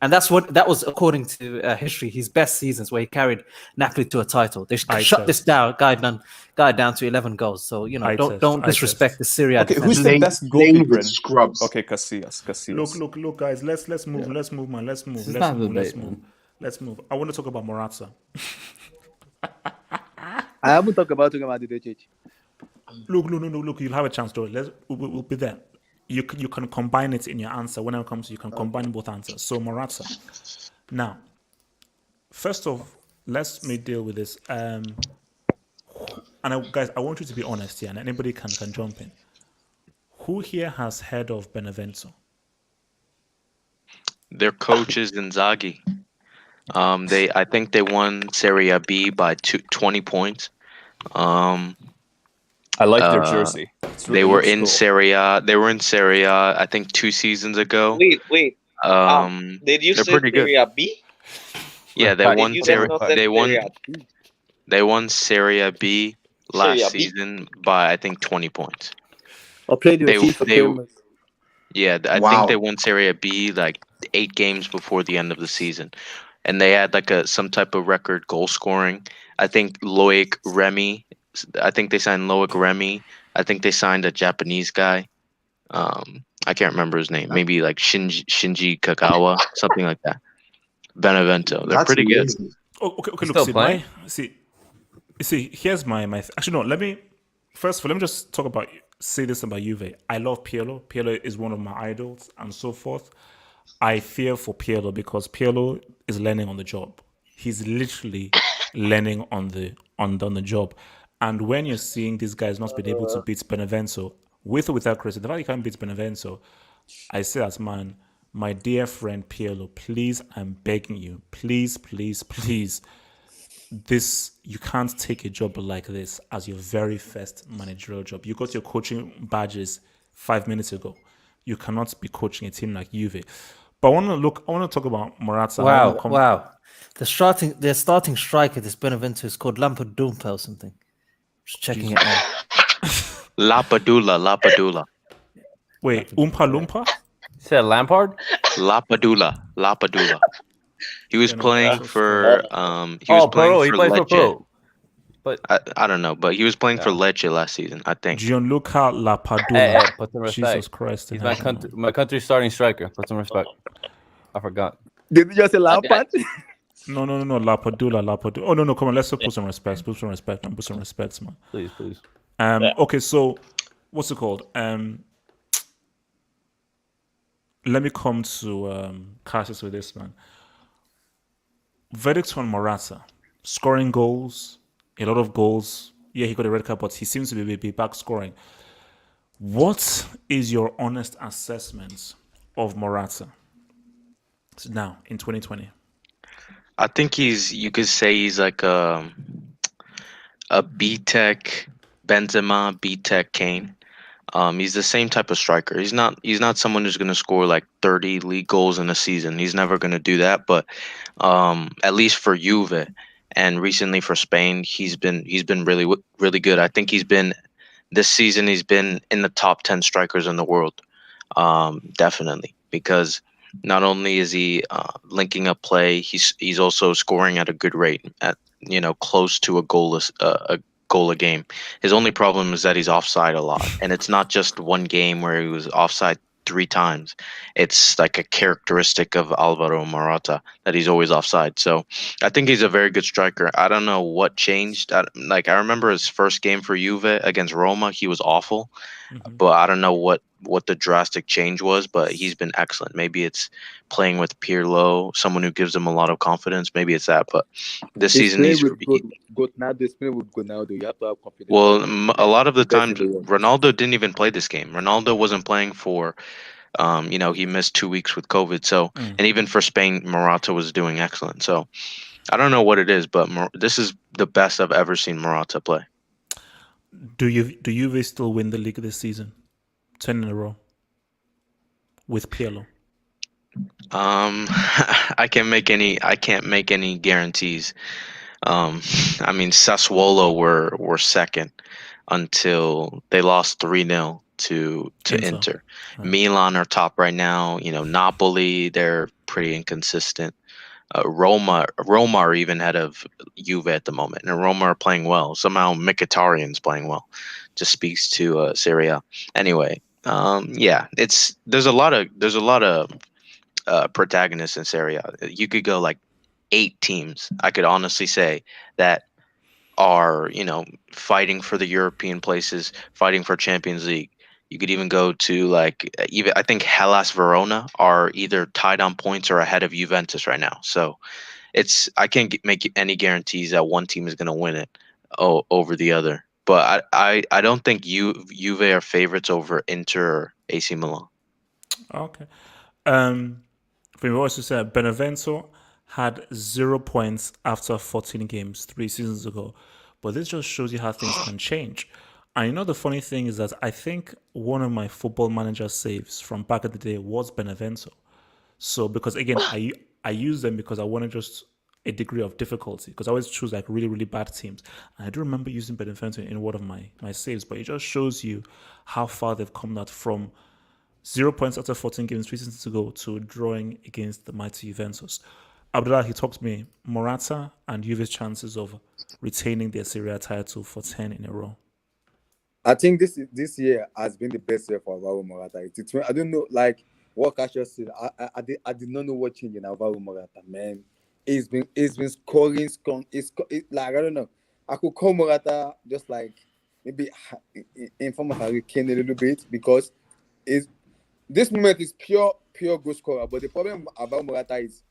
And that was according to history, his best seasons where he carried Napoli to a title. They shut this guy down to 11 goals. So, don't disrespect the Serie A Okay, defense. who's the Playing- best playing goalkeeper? with scrubs. Okay, Casillas. Look, guys. Let's move. Yeah. Let's move, man. Let's move. This is Let's not a move. Let's debate, move. man. Let's move. I want to talk about Morata. I haven't talked about the DHH. Look. You'll have a chance to it. We'll be there. You can combine it in your answer. When it comes, you can combine both answers. So Morata. Now, first off, let's deal with this. Guys, I want you to be honest here, and anybody can jump in. Who here has heard of Benevento? Their coach is Inzaghi. I think they won Serie B by 20 points. I like their jersey. They were in Serie A. They were in Serie A, I think 2 seasons ago. Wait. Did you they're say pretty good. Serie B? Yeah, they won. You guys not said They won. Serie A. They won Serie B last Serie B. season by I think 20 points. I played with They- FIFA they- gamers. Yeah, I Wow. think they won Serie B like 8 games before the end of the season, and they had like some type of record goal scoring. I think Loic Remy I think they signed Loic Remy. I think they signed a Japanese guy. I can't remember his name. Maybe like Shinji Kagawa, something like that. Benevento. They're That's pretty good. amazing. Okay. He's Look, still playing? Here's my. Actually, no. First of all, let me just say this about Juve. I love Pirlo. Pirlo is one of my idols, and so forth. I fear for Pirlo because Pirlo is learning on the job. He's literally learning on the job. And when you're seeing these guys not being able to beat Benevento, with or without Chris, the fact you can't beat Benevento, I say as man, my dear friend Pirlo, please, I'm begging you, please, you can't take a job like this as your very first managerial job. You got your coaching badges 5 minutes ago. You cannot be coaching a team like Juve. But I want to talk about Morata. Wow. The starting striker, this Benevento, is called Lampard or something. Just checking it out. Lapadula. Wait, Oompa Loompa? You said Lampard? Lapadula. He was playing for he plays for Lecce. Pro. But I don't know, but he was playing for Lecce last season, I think. Gianluca Lapadula. Hey, put some respect. Jesus Christ. He's my country's starting striker. Put some respect. I forgot. Did you just say Lampard? No, Lapadula. Oh, no, come on, let's put some respect. Put some respect, man. Please. Okay, so, what's it called? Let me come to Cassius with this, man. Verdict on Morata. Scoring goals, a lot of goals. Yeah, he got a red card, but he seems to be back scoring. What is your honest assessment of Morata now in 2020? I think you could say he's like a B-Tech Benzema, B-Tech Kane. He's the same type of striker. He's not someone who's going to score like 30 league goals in a season. He's never going to do that. But at least for Juve and recently for Spain, he's been really good. I think this season he's been in the top 10 strikers in the world, definitely, because not only is he linking up play, he's also scoring at a good rate, at close to a goal a game. His only problem is that he's offside a lot, and it's not just one game where he was offside 3 times. It's like a characteristic of Alvaro Morata that he's always offside. So I think he's a very good striker. I don't know what changed. I remember his first game for Juve against Roma, he was awful, but I don't know what the drastic change was, but he's been excellent. Maybe it's playing with Pirlo, someone who gives him a lot of confidence. Maybe it's that, but this season he's with Ronaldo. You have to have confidence. well, a lot of the times Ronaldo didn't even play this game. Ronaldo wasn't playing for he missed 2 weeks with COVID. So, and even for Spain, Morata was doing excellent. So I don't know what it is, but this is the best I've ever seen Morata play. Do Juve still win the league this season? 10 in a row with Pirlo. I can't make any guarantees. I mean, Sassuolo were second until they lost 3-0 to Inter. Milan are top right now. Napoli, they're pretty inconsistent. Roma are even ahead of Juve at the moment, and Roma are playing well. Somehow Mkhitaryan's playing well. Just speaks to Serie A. Anyway, there's a lot of protagonists in Serie A. You could go like 8 teams, I could honestly say, that are fighting for the European places, fighting for Champions League. You could even go to I think Hellas Verona are either tied on points or ahead of Juventus right now. So I can't make any guarantees that one team is going to win it over the other. But I don't think Juve are favorites over Inter or AC Milan. Okay. From what you said, Benevento had 0 points after 14 games 3 seasons ago. But this just shows you how things can change. And the funny thing is that I think one of my football manager saves from back in the day was Benevento. So because again, I use them because I wanted just a degree of difficulty, because I always choose like really, really bad teams. And I do remember using Benevento in one of my saves, but it just shows you how far they've come out from 0 points after 14 games 3 seasons ago to drawing against the mighty Juventus. Abdullah, he talked to me, Morata and Juve's chances of retaining their Serie A title for 10 in a row? I think this year has been the best year for Alvaro Morata. I don't know, like what Cassius said. I did not know what changed in Alvaro Morata, man. He's been scoring. Like I don't know. I could call Morata just like maybe in form of Harry Kane a little bit because this moment is pure goal scorer. But the problem about Morata is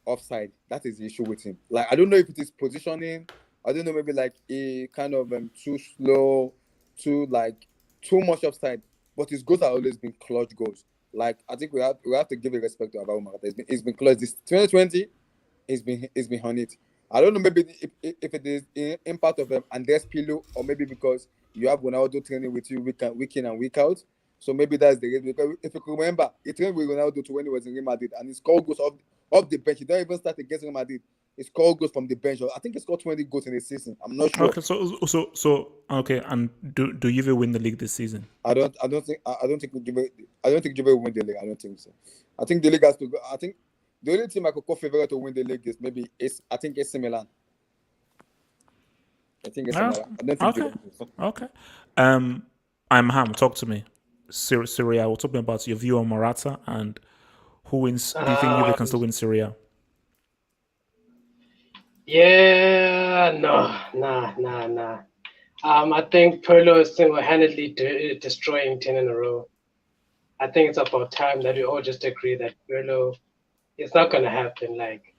offside. That is the issue with him. Like I don't know if it is positioning. I don't know, maybe like a kind of too slow, too much offside. But his goals have always been clutch goals. Like I think we have to give a respect to Alvaro Morata. It's been clutch. This 2020, he's been on it. I don't know, maybe if it is in impact of Andres Pirlo, or maybe because you have Ronaldo training with you week in and week out. So maybe that's the reason. Because if you can remember, he trained with Ronaldo when he was in Real Madrid, and he scored goals off the bench. He don't even start against Real Madrid. He scored goals from the bench. I think he scored 20 goals in a season. I'm not sure. Okay, so okay, and do Juve win the league this season? I don't think Juve will win the league. I don't think so. I think the league has to go. I think the only team I could call favorite to win the league is maybe AC Milan. I think AC Milan. I don't think Juve will. Okay. I'm Ham. Talk to me. Serie A. We're talking about your view on Morata and who wins. Do you think Juve can still win Serie A? Yeah, nah. I think Pirlo is single-handedly destroying 10 in a row. I think it's about time that we all just agree that Pirlo, it's not going to happen. Like,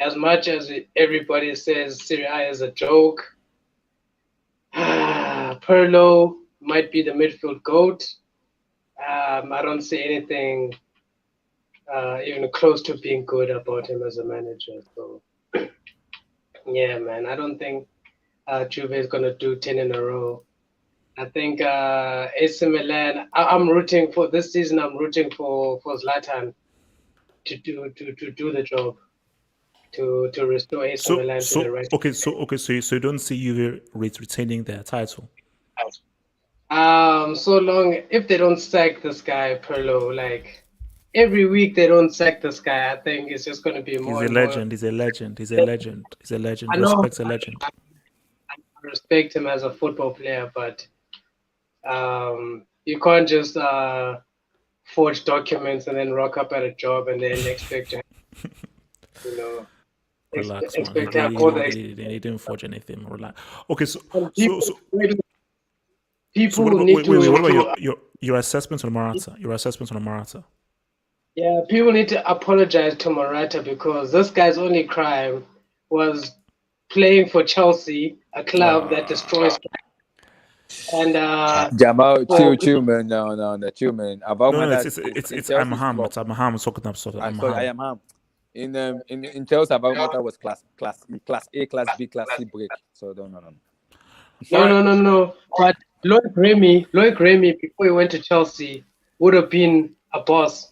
as much as everybody says Serie A is a joke, Pirlo might be the midfield GOAT. I don't see anything even close to being good about him as a manager. So, yeah, man, I don't think Juve is going to do 10 in a row. I think AC Milan, I'm rooting for this season. I'm rooting for Zlatan to do the job, to restore AC Milan to the right. So you don't see Juve retaining their title? So long, if they don't sack this guy Pirlo, like every week they don't sack this guy, I think it's just going to be more. He's a legend. He's a legend. Respect a legend. I respect him as a football player, but you can't just forge documents and then rock up at a job and then expect to, Relax, expect man. to have all the. He didn't forge anything. Relax. Okay, so people what need to. What about your assessment on Morata? Yeah, people need to apologize to Morata because this guy's only crime was playing for Chelsea, a club that destroys. And Jamal, chill, man. No, chill, man. It's I'm Ham talking about stuff. I am Ham. In Chelsea, about Morata was class A, class B, class C break. So no. But Loic Remy, before he went to Chelsea, would have been a boss.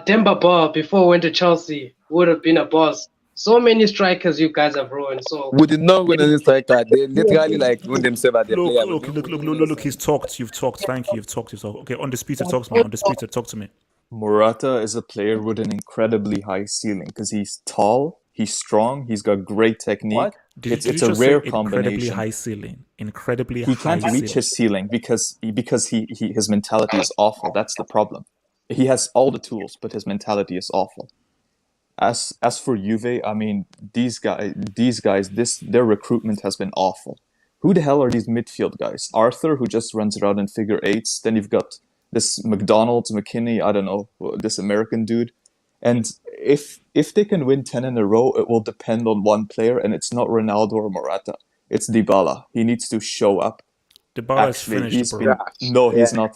Demba Ba, before he went to Chelsea, would have been a boss. So many strikers you guys have ruined. So we did not win any striker. They literally ruined themselves at the player. Look. He's talked. You've talked. Thank you. You've talked. Okay, undisputed talks, man. Undisputed. Talk to me. Morata is a player with an incredibly high ceiling because he's tall, he's strong, he's got great technique. What? It's a rare combination. Incredibly high ceiling. He can't reach his ceiling because his mentality is awful. That's the problem. He has all the tools, but his mentality is awful. As for Juve, I mean, these guys, their recruitment has been awful. Who the hell are these midfield guys? Arthur, who just runs around in figure eights. Then you've got this McKinney, I don't know, this American dude. And if they can win 10 in a row, it will depend on one player, and it's not Ronaldo or Morata. It's Dybala. He needs to show up. Dybala is finished, bro. He's not.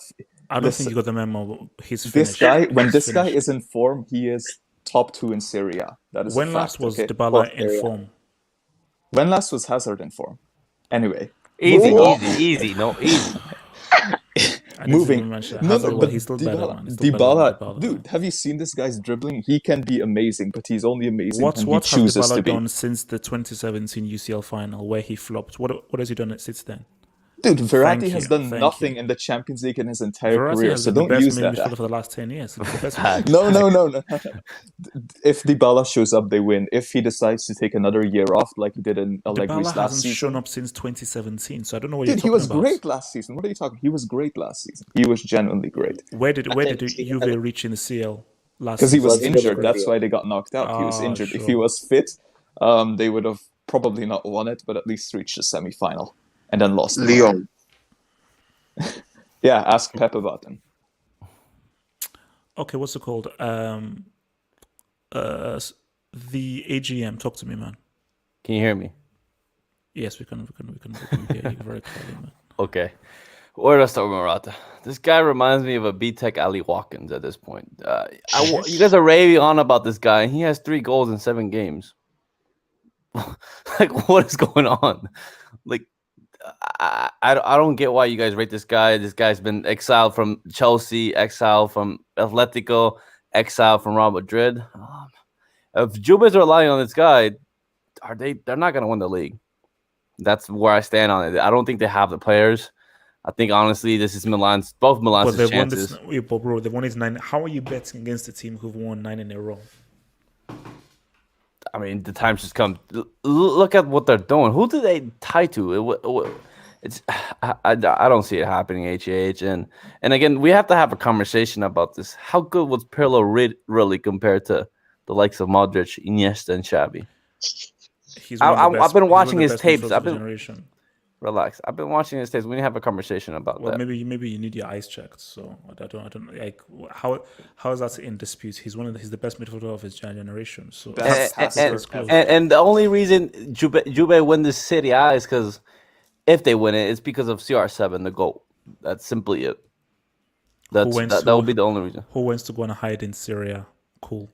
I don't think you got the memo. He's finished. This guy is in form, he is top 2 in Serie A. That is when last was Dybala in form? When last was Hazard in form? Anyway. Easy. Moving. But he's still better, man. Dybala, dude, have you seen this guy's dribbling? He can be amazing, but he's only amazing when he chooses to be. What has Dybala done since the 2017 UCL final where he flopped? What has he done since then? Dude, Verratti Thank has you, done thank nothing you. in the Champions League in his entire Verratti career, has so been the don't best use that. midfielder for the last 10 years. The best Facts. No. If Dybala shows up, they win. If he decides to take another year off, like he did in Allegri's Dybala last hasn't shown season, up since 2017, so I don't know what dude, you're he talking was about. great last season. What are you talking? He was great last season. He was genuinely great Where did think Juve reach in the CL last because he season? was was good injured. in That's the why they got knocked out. He was Ah, injured. If sure. he was fit, they would have probably not won it, but at least reached the semi-final and then lost. to Leon. Yeah, ask Pep about them. Okay, what's it called? The AGM. Talk to me, man. Can you hear me? Yes, we can hear you very clearly, man. Okay. Where do I start with Morata? This guy reminds me of a B-Tech Ali Watkins at this point. You guys are raving on about this guy, and he has 3 goals in 7 games. Like, what is going on? Like, I don't get why you guys rate this guy. This guy's been exiled from Chelsea, exiled from Atletico, exiled from Real Madrid. If Juve's relying on this guy, they're not gonna win the league. That's where I stand on it. I don't think they have the players. I think honestly, this is both Milan's But chances. but bro, they won this 9. How are you betting against a team who've won 9 in a row? I mean, the time's just come. Look at what they're doing. Who do they tie to? I don't see it happening. And again, we have to have a conversation about this. How good was Pirlo really compared to the likes of Modric, Iniesta, and Xavi? I've been watching his tapes. Relax. I've been watching his tapes. We need to have a conversation about that. Maybe you need your eyes checked. So I don't like how is that in dispute? He's the best midfielder of his generation. So and the only reason Juve win this Serie A is because if they win it, it's because of CR7, the goal. That's simply it. That will be the only reason. Who wants to go and hide in Syria? Cool.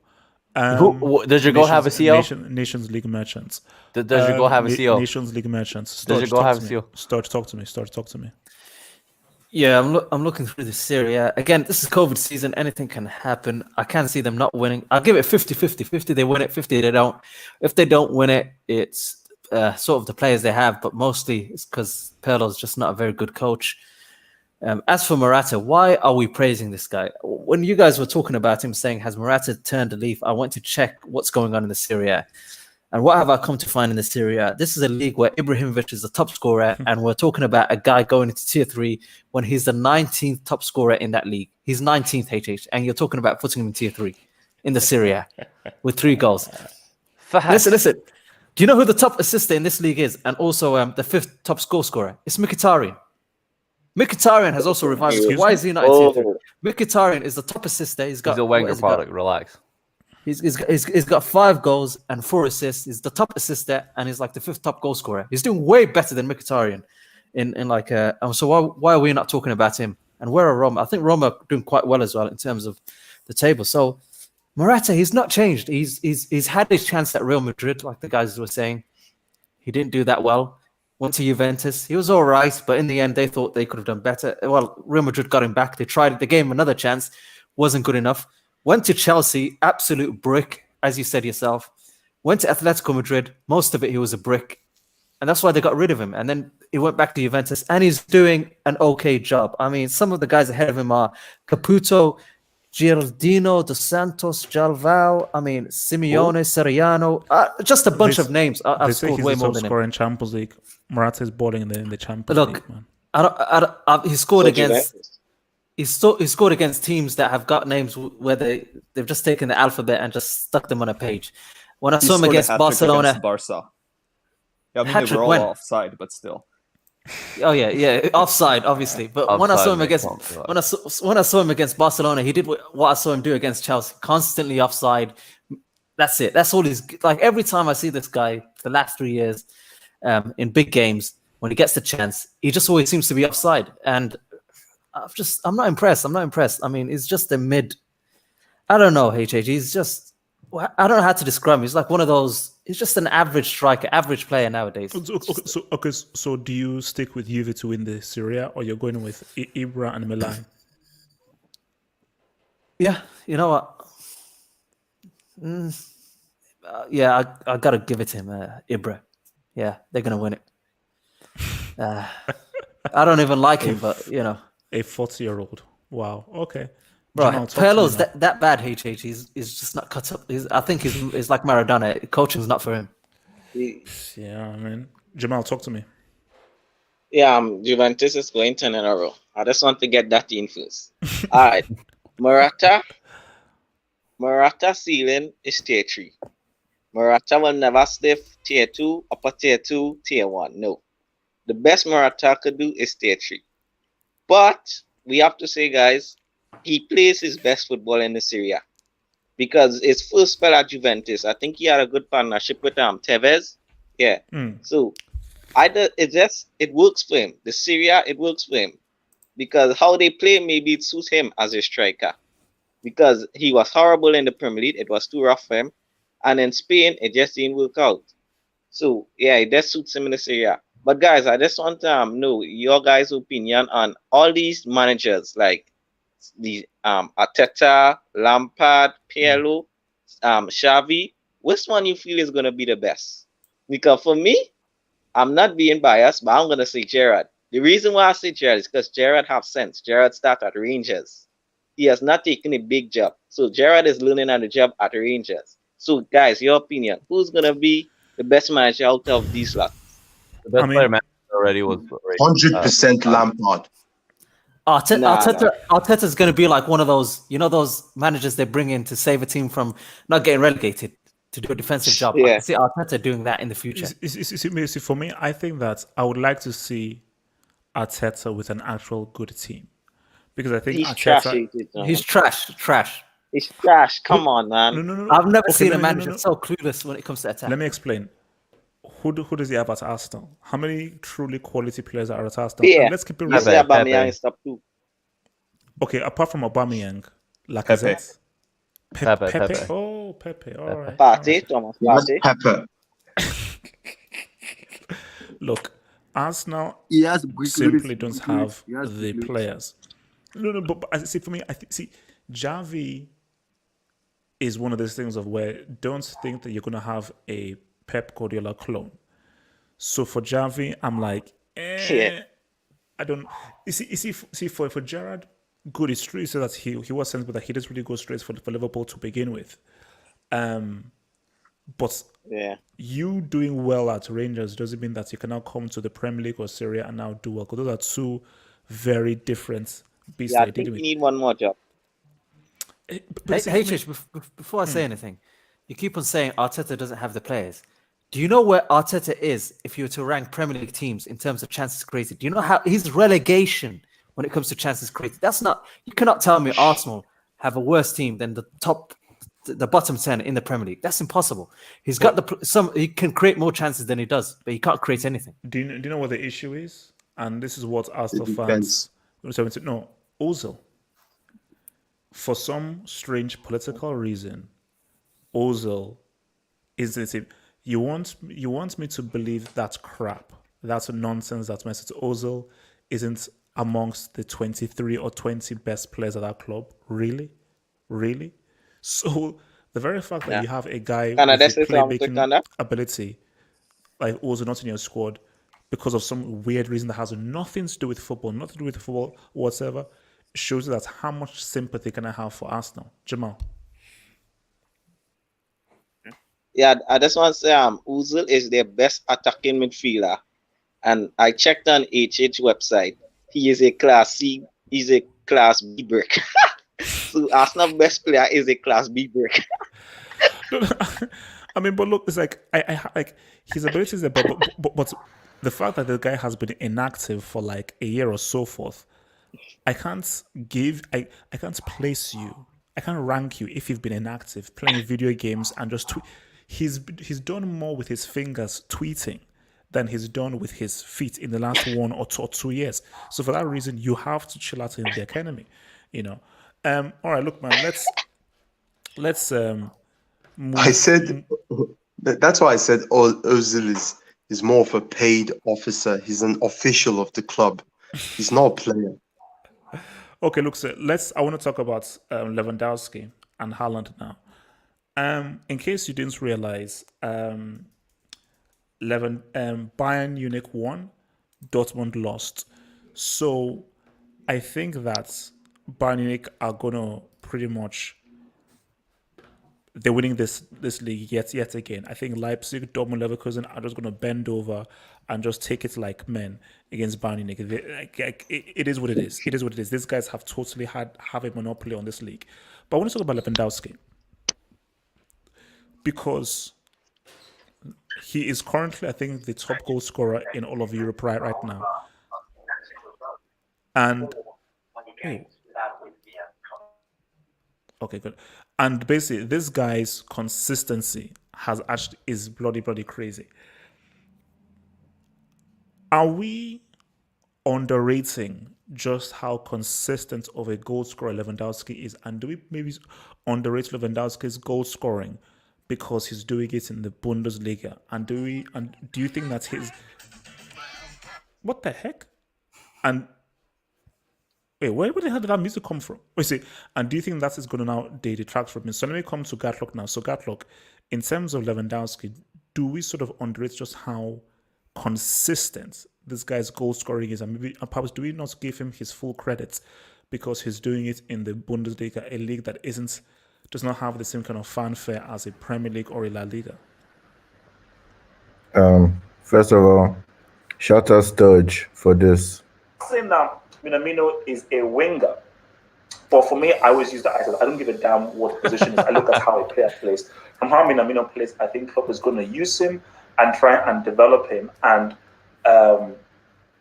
Does your goal have a CO? Nations League merchants. Does your goal have a CO? Nations League merchants. Does your goal have a CO? Start talk to me. Yeah, I'm looking through the Serie A. Again, this is COVID season. Anything can happen. I can't see them not winning. I'll give it 50-50. 50 they win it, 50 they don't. If they don't win it, it's sort of the players they have, but mostly it's because Pirlo's just not a very good coach. As for Morata, why are we praising this guy? When you guys were talking about him saying, has Morata turned a leaf? I went to check what's going on in the Serie A. And what have I come to find in the Serie A? This is a league where Ibrahimovic is the top scorer, and we're talking about a guy going into Tier 3 when he's the 19th top scorer in that league. He's 19th, HH, and you're talking about putting him in Tier 3 in the Serie A with 3 goals. Listen. Do you know who the top assister in this league is? And also the 5th top scorer? It's Mkhitaryan. Mkhitaryan has also revived. Why is he not in Tier 3? Mkhitaryan is the top assister. He's a Wenger product. Relax. He's got 5 goals and 4 assists. He's the top assister and he's like the 5th top goal scorer. He's doing way better than Mkhitaryan. So why are we not talking about him? And where are Roma? I think Roma are doing quite well as well in terms of the table. So Morata, he's not changed. He's had his chance at Real Madrid, like the guys were saying. He didn't do that well. Went to Juventus. He was all right, but in the end, they thought they could have done better. Well, Real Madrid got him back. They tried it. They gave him another chance. Wasn't good enough. Went to Chelsea, absolute brick, as you said yourself. Went to Atletico Madrid. Most of it, he was a brick. And that's why they got rid of him. And then he went back to Juventus, and he's doing an okay job. I mean, some of the guys ahead of him are Caputo, Giardino, Dos Santos, Jalvao, Simeone, Seriano, just a bunch of names. I've scored way more than him. In Champions League. Morata is balling in the Champions League, man. He scored against. He scored against teams that have got names where they've just taken the alphabet and just stuck them on a page. When I saw him against Barcelona, against Barca. Yeah, they were all offside, but still. Oh yeah, offside, obviously. But offside, when I saw him against Barcelona, he did what I saw him do against Chelsea. Constantly offside. That's it. That's all he's like. Every time I see this guy, the last 3 years, in big games, when he gets the chance, he just always seems to be offside. And I'm not impressed. I mean, he's just a mid. I don't know, HH. He's just. I don't know how to describe him. He's like one of those. He's just an average striker, average player nowadays. So do you stick with Juve to win the Serie A, or you're going with Ibra and Milan? Yeah, you know what? I gotta give it to him, Ibra. Yeah, they're gonna win it. I don't even like him, but you know, A 40-year-old. Wow. Okay. bro, Jamal, talk to me Pirlo's now. that bad. HH, he's just not cut up. I think he's like Maradona. Coaching's not for him. Yeah, I mean, Jamal, talk to me. Yeah, Juventus is going 10 in a row. I just want to get that in first. All right. Morata ceiling is tier 3. Morata will never stay tier 2, upper tier 2, tier 1. No. The best Morata could do is tier 3. But we have to say, guys, he plays his best football in the Serie A. Because his first spell at Juventus, I think he had a good partnership with Tevez. Yeah. So it works for him. The Serie A, it works for him. Because how they play, maybe it suits him as a striker. Because he was horrible in the Premier League. It was too rough for him. And in Spain, it just didn't work out. So, yeah, it just suits him in the Serie A. But, guys, I just want to know your guys' opinion on all these managers, like the Arteta, Lampard, Pirlo, Xavi. Which one you feel is going to be the best? Because for me, I'm not being biased, but I'm going to say Gerrard. The reason why I say Gerrard is because Gerrard have sense. Gerrard started at Rangers. He has not taken a big job. So Gerrard is learning on the job at Rangers. So, guys, your opinion. Who's going to be the best manager out of these lots? The best player manager already was 100% Lampard. Arteta's going to be like one of those, those managers they bring in to save a team from not getting relegated, to do a defensive job. I can see Arteta doing that in the future. See, for me, I think that I would like to see Arteta with an actual good team. Because I think he's Arteta... He's trash. He's trash. Come on, man. No. I've never seen a manager so clueless when it comes to attack. Let me explain. Who does he have at Arsenal? How many truly quality players are at Arsenal? Yeah. Let's keep it real. Aubameyang is top 2. Okay, apart from Aubameyang, Lacazette. Pepe. Oh, Pepe. All right. Partey, Thomas Partey. Pepe. Look, Arsenal He has simply don't have the players. No, but see, for me, Xavi is one of those things of where don't think that you're going to have a Pep Guardiola clone. So for Xavi, I'm like, I don't. You see, for Gerrard, good. It's true. So that he was sensible that he doesn't really go straight for Liverpool to begin with. But you doing well at Rangers doesn't mean that you can now come to the Premier League or Serie A and now do well. Because those are two very different beasts. I think you need one more job. Before I say anything, you keep on saying Arteta doesn't have the players. Do you know where Arteta is if you were to rank Premier League teams in terms of chances created? Do you know how his relegation when it comes to chances created? You cannot tell me Arsenal have a worse team than the bottom 10 in the Premier League. That's impossible. He's got he can create more chances than he does, but he can't create anything. Do you know what the issue is? And this is what Arsenal fans... No, Ozil. For some strange political reason, Ozil is the team. You want me to believe that's crap. That's nonsense. That's message. Ozil isn't amongst the 23 or 20 best players at that club. Really? So the very fact that you have a guy with a playmaking ability like Ozil not in your squad because of some weird reason that has nothing to do with football, whatsoever, shows that how much sympathy can I have for Arsenal. Jamal. Yeah, I just want to say Ozil is their best attacking midfielder. And I checked on HH website. He is a class C, he's a class B brick. So Arsenal best player is a class B brick. I mean, but look, it's like I like his abilities there, but the fact that the guy has been inactive for like a year or so forth, I can't place you. I can't rank you if you've been inactive, playing video games and just tweet. He's done more with his fingers tweeting than he's done with his feet in the last 1 or 2 years. So for that reason, you have to chill out in the academy, All right, look, man, let's move. I said that's why I said Ozil is more of a paid officer. He's an official of the club. He's not a player. Okay, look, so I want to talk about Lewandowski and Haaland now. In case you didn't realize, Bayern Munich won, Dortmund lost. So I think that Bayern Munich are gonna pretty much they're winning this league yet again. I think Leipzig, Dortmund, Leverkusen are just gonna bend over and just take it like men against Bayern Munich. It is what it is. It is what it is. These guys have totally have a monopoly on this league. But I want to talk about Lewandowski because he is currently, I think, the top goal scorer in all of Europe right now. And okay, good. And basically, this guy's consistency is bloody crazy. Are we underrating just how consistent of a goal scorer Lewandowski is? And do we maybe underrate Lewandowski's goal scoring because he's doing it in the Bundesliga? And do you think that's his? What the heck? And wait, where the hell did that music come from? Wait, see, and do you think that is going to now detract from him? So let me come to Gatlock now. So Gatlock, in terms of Lewandowski, do we sort of underrate just how consistent this guy's goal scoring is, and maybe perhaps do we not give him his full credit because he's doing it in the Bundesliga, a league that does not have the same kind of fanfare as a Premier League or a La Liga? First of all, shout out Sturge for this. Saying that Minamino is a winger, but for me, I always use that. I don't give a damn what position is. I look at how a player plays. From how Minamino plays, I think Klopp is going to use him and try and develop him and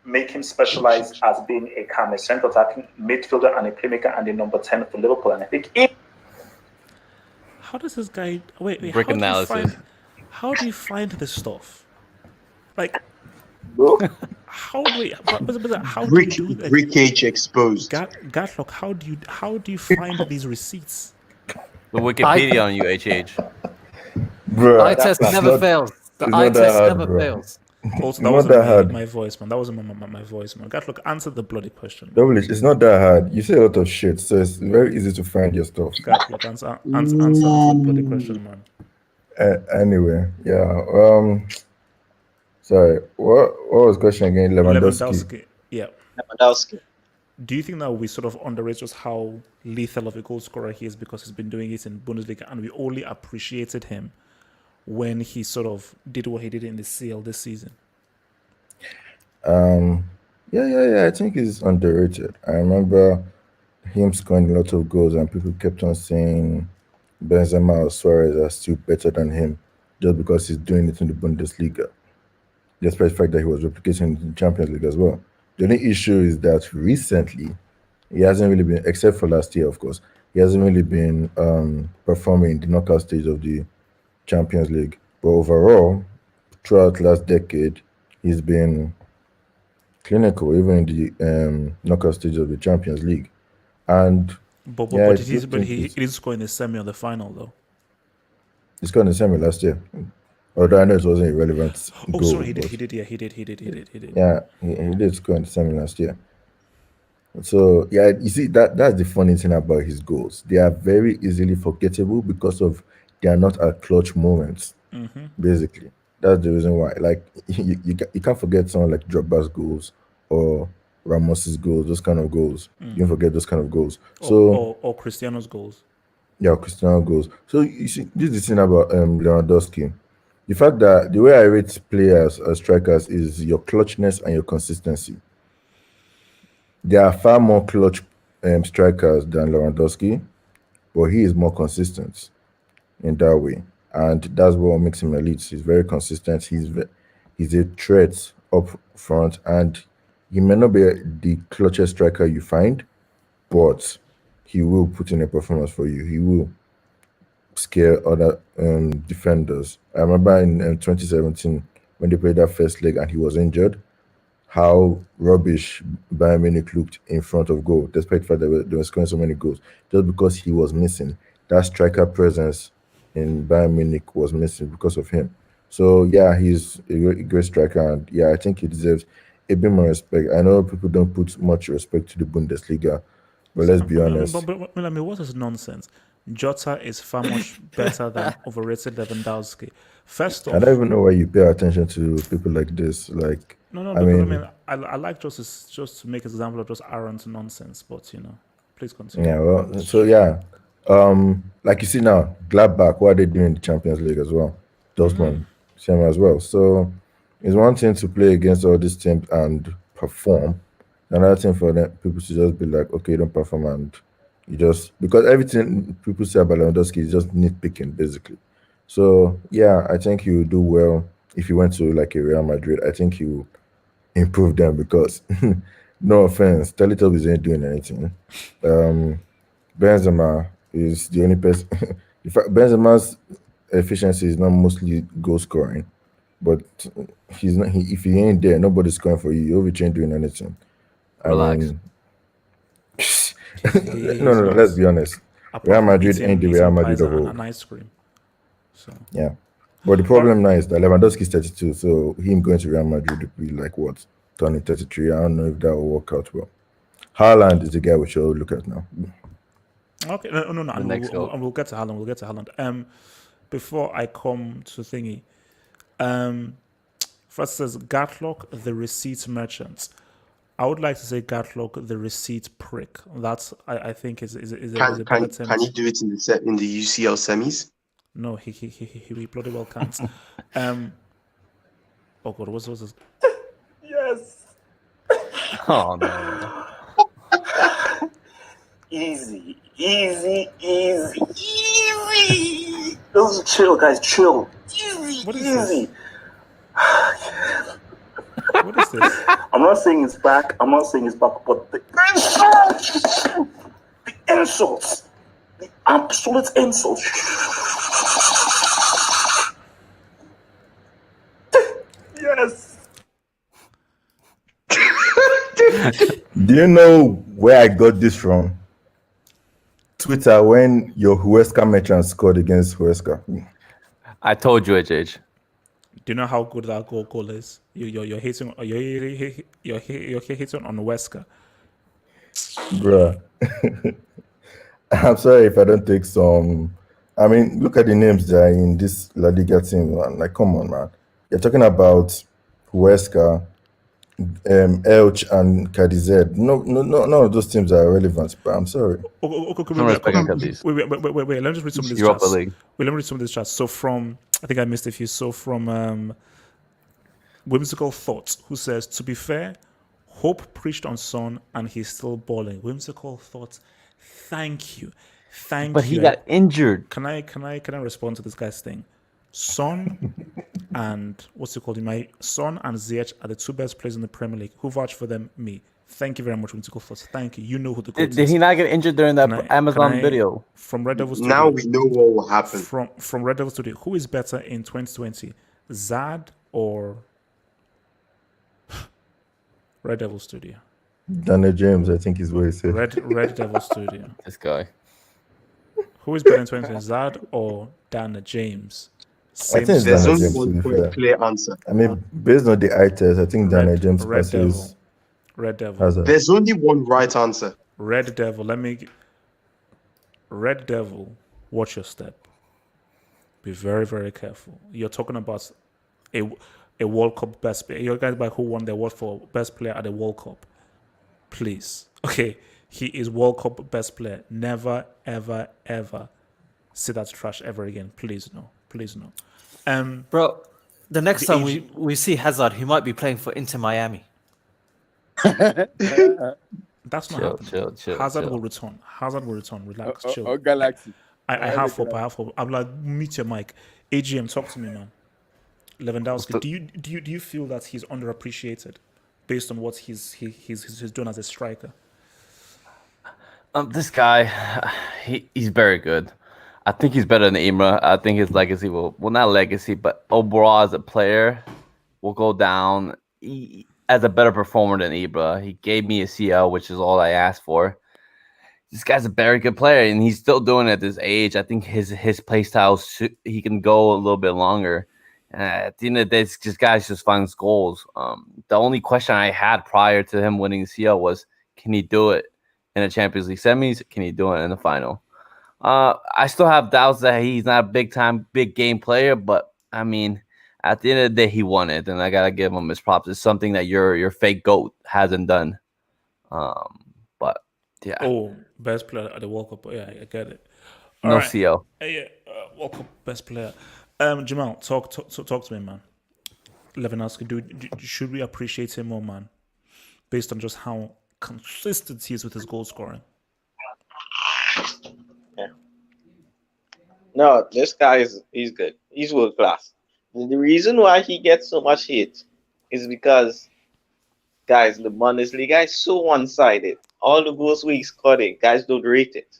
make him specialize as being a kind of central attacking midfielder and a playmaker and a number 10 for Liverpool. And I think how does this guy wait Brick analysis. How do you find this stuff? Like how do you do that? Brickage exposed. Gatlock, how do you find these receipts? The Wikipedia on you, HH. Bro, Eye test never fails. The eye test never fails. Also, that wasn't my voice, man. That wasn't my voice, man. Gatlock, answer the bloody question. It's not that hard. You say a lot of shit, so it's very easy to find your stuff. Gatlock, answer the bloody question, man. Anyway, yeah. Sorry, what was the question again? Lewandowski. Yeah. Lewandowski. Do you think that we sort of underrate just how lethal of a goal scorer he is because he's been doing it in Bundesliga, and we only appreciated him when he sort of did what he did in the CL this season? Yeah. I think he's underrated. I remember him scoring a lot of goals, and people kept on saying Benzema or Suarez are still better than him just because he's doing it in the Bundesliga, despite the fact that he was replicating in the Champions League as well. The only issue is that recently he hasn't really been, except for last year, of course, he hasn't really been performing in the knockout stage of the Champions League. But overall, throughout last decade, he's been clinical, even in the knockout stage of the Champions League. And but he didn't score in the semi or the final though. He scored in the semi last year. Although I know it wasn't irrelevant. Oh, sorry, he did. Yeah, he did. Yeah, he did score in the semi last year. So yeah, you see that's the funny thing about his goals. They are very easily forgettable because of they are not at clutch moments. Mm-hmm. Basically, that's the reason why. Like you can't forget someone like Drogba's goals or Ramos's goals. Those kind of goals. You can forget those kind of goals. Or Cristiano's goals. Yeah, Cristiano goals. So you see, this is the thing about Lewandowski. The fact that the way I rate players as strikers is your clutchness and your consistency. There are far more clutch strikers than Lewandowski, but he is more consistent in that way, and that's what makes him elite. He's very consistent. He's a threat up front, and he may not be the clutchest striker you find, but he will put in a performance for you. He will scare other defenders. I remember in 2017 when they played that first leg and he was injured, how rubbish Bayern Munich looked in front of goal, despite the fact that they were scoring so many goals, just because he was missing. That striker presence in Bayern Munich was missing because of him. So yeah, he's a great striker, and yeah, I think he deserves a bit more respect. I know people don't put much respect to the Bundesliga, but let's be honest. But I mean, what is nonsense? Jota is far much better than overrated Lewandowski. First I off, don't even know why you pay attention to people like this. Like, no, I because mean, I like just to make an example of just arrogant nonsense. But please continue. yeah, well, so yeah, like you see now, Gladbach, what are they doing in the Champions League as well? Dortmund, same as well. So it's one thing to play against all these teams and perform. Another thing for them, people to just be like, okay, you don't perform, and you just, because everything people say about Lewandowski is just nitpicking basically. So yeah, I think you do well if you went to like a Real Madrid. I think you improve them because no offense, Teletubbies ain't doing anything. Benzema is the only person. In fact, Benzema's efficiency is not mostly goal scoring, but he's not. If he ain't there, nobody's scoring for you. Jovic ain't doing anything. Relax. No, let's be honest. Real Madrid ain't the Real Madrid of old. And ice cream. So yeah, but the problem now is that Lewandowski is 32, so him going to Real Madrid would be like what, turning 33. I don't know if that will work out well. Haaland is the guy we should look at now. Okay, no, and we'll get to Haaland. We'll get to Haaland. Before I come to thingy, first says Gatlock, the receipt merchant. I would like to say Gatlock, the receipt prick. That's I think is a better term. Can you do it in the UCL semis? No, he bloody well can't. Oh God, what's this? Yes. Oh no. Easy. Just chill, guys. Chill. Easy. What is this? What is this? I'm not saying it's back. But the insults, the absolute insults. Yes. Do you know where I got this from? Twitter, when your Huesca merchant scored against Huesca. I told you, HH. Do you know how good that goal is? You're hating you're hating on Huesca. Bruh. I'm sorry if I don't take some. I mean, look at the names that are in this La Liga team, man. Like, come on, man. You're talking about Huesca, Elche, and Cadiz. None of those teams are relevant, but I'm sorry. Okay, No respect on Cadiz. Wait. Let me just read some of these Europa chats. League. Wait, let me read some of these chats. So from, I think I missed a few. So from Whimsical Thoughts, who says, to be fair, Hope preached on Son and he's still balling. Whimsical Thoughts, thank you. But he got injured. Can I respond to this guy's thing? Son and what's it called? My Son and Ziyech are the two best players in the Premier League. Who vouched for them? Me. Thank you very much, Whimsical Thoughts. Thank you. You know who the coach is. Did he not get injured during that Amazon video? From Red Devil Studio. Now we know what will happen. From Red Devil Studio. Who is better in 2020? Zad or Red Devil Studio? Daniel James, I think is what he said. Red Devil Studio. This guy. Who is better in 2020? Zad or Dana James? I think it's There's Daniel only James, to one be fair. clear answer. I mean, based on the eye test, I think Daniel James passes. Red Devil. Hazard. There's only one right answer. Red Devil. Red Devil, watch your step. Be very, very careful. You're talking about a World Cup best player. You're guys back who won the award for best player at the World Cup. Please. Okay. He is World Cup best player. Never, ever, ever say that trash ever again. Please no. Please no. Bro, the next time we see Hazard, he might be playing for Inter Miami. That's not happening. Chill. Hazard will return. Relax, chill. Or Galaxy. I have hope. I'm like, mute your mic. AGM, talk to me, man. Lewandowski, do you feel that he's underappreciated based on what he's doing as a striker? This guy, he's very good. I think he's better than Ibra. I think his legacy will not legacy, but overall as a player, will go down as a better performer than Ibra. He gave me a CL, which is all I asked for. This guy's a very good player, and he's still doing it at this age. I think his play style, he can go a little bit longer. At the end of the day, this guy's just finds goals. The only question I had prior to him winning the CL was, can he do it in the Champions League semis? Can he do it in the final? I still have doubts that he's not a big game player, but I mean, at the end of the day, he won it, and I gotta give him his props. It's something that your fake GOAT hasn't done. But yeah. Oh, best player at the World Cup. Yeah, I get it. No CO. Yeah, World Cup best player. Jamal, talk to me, man. Lewandowski, should we appreciate him more, man? Based on just how consistent he is with his goal scoring. Yeah. No, this guy he's good. He's world class. The reason why he gets so much hate is because, guys, the Bundesliga is so one-sided. All the goals we scored, guys don't rate it.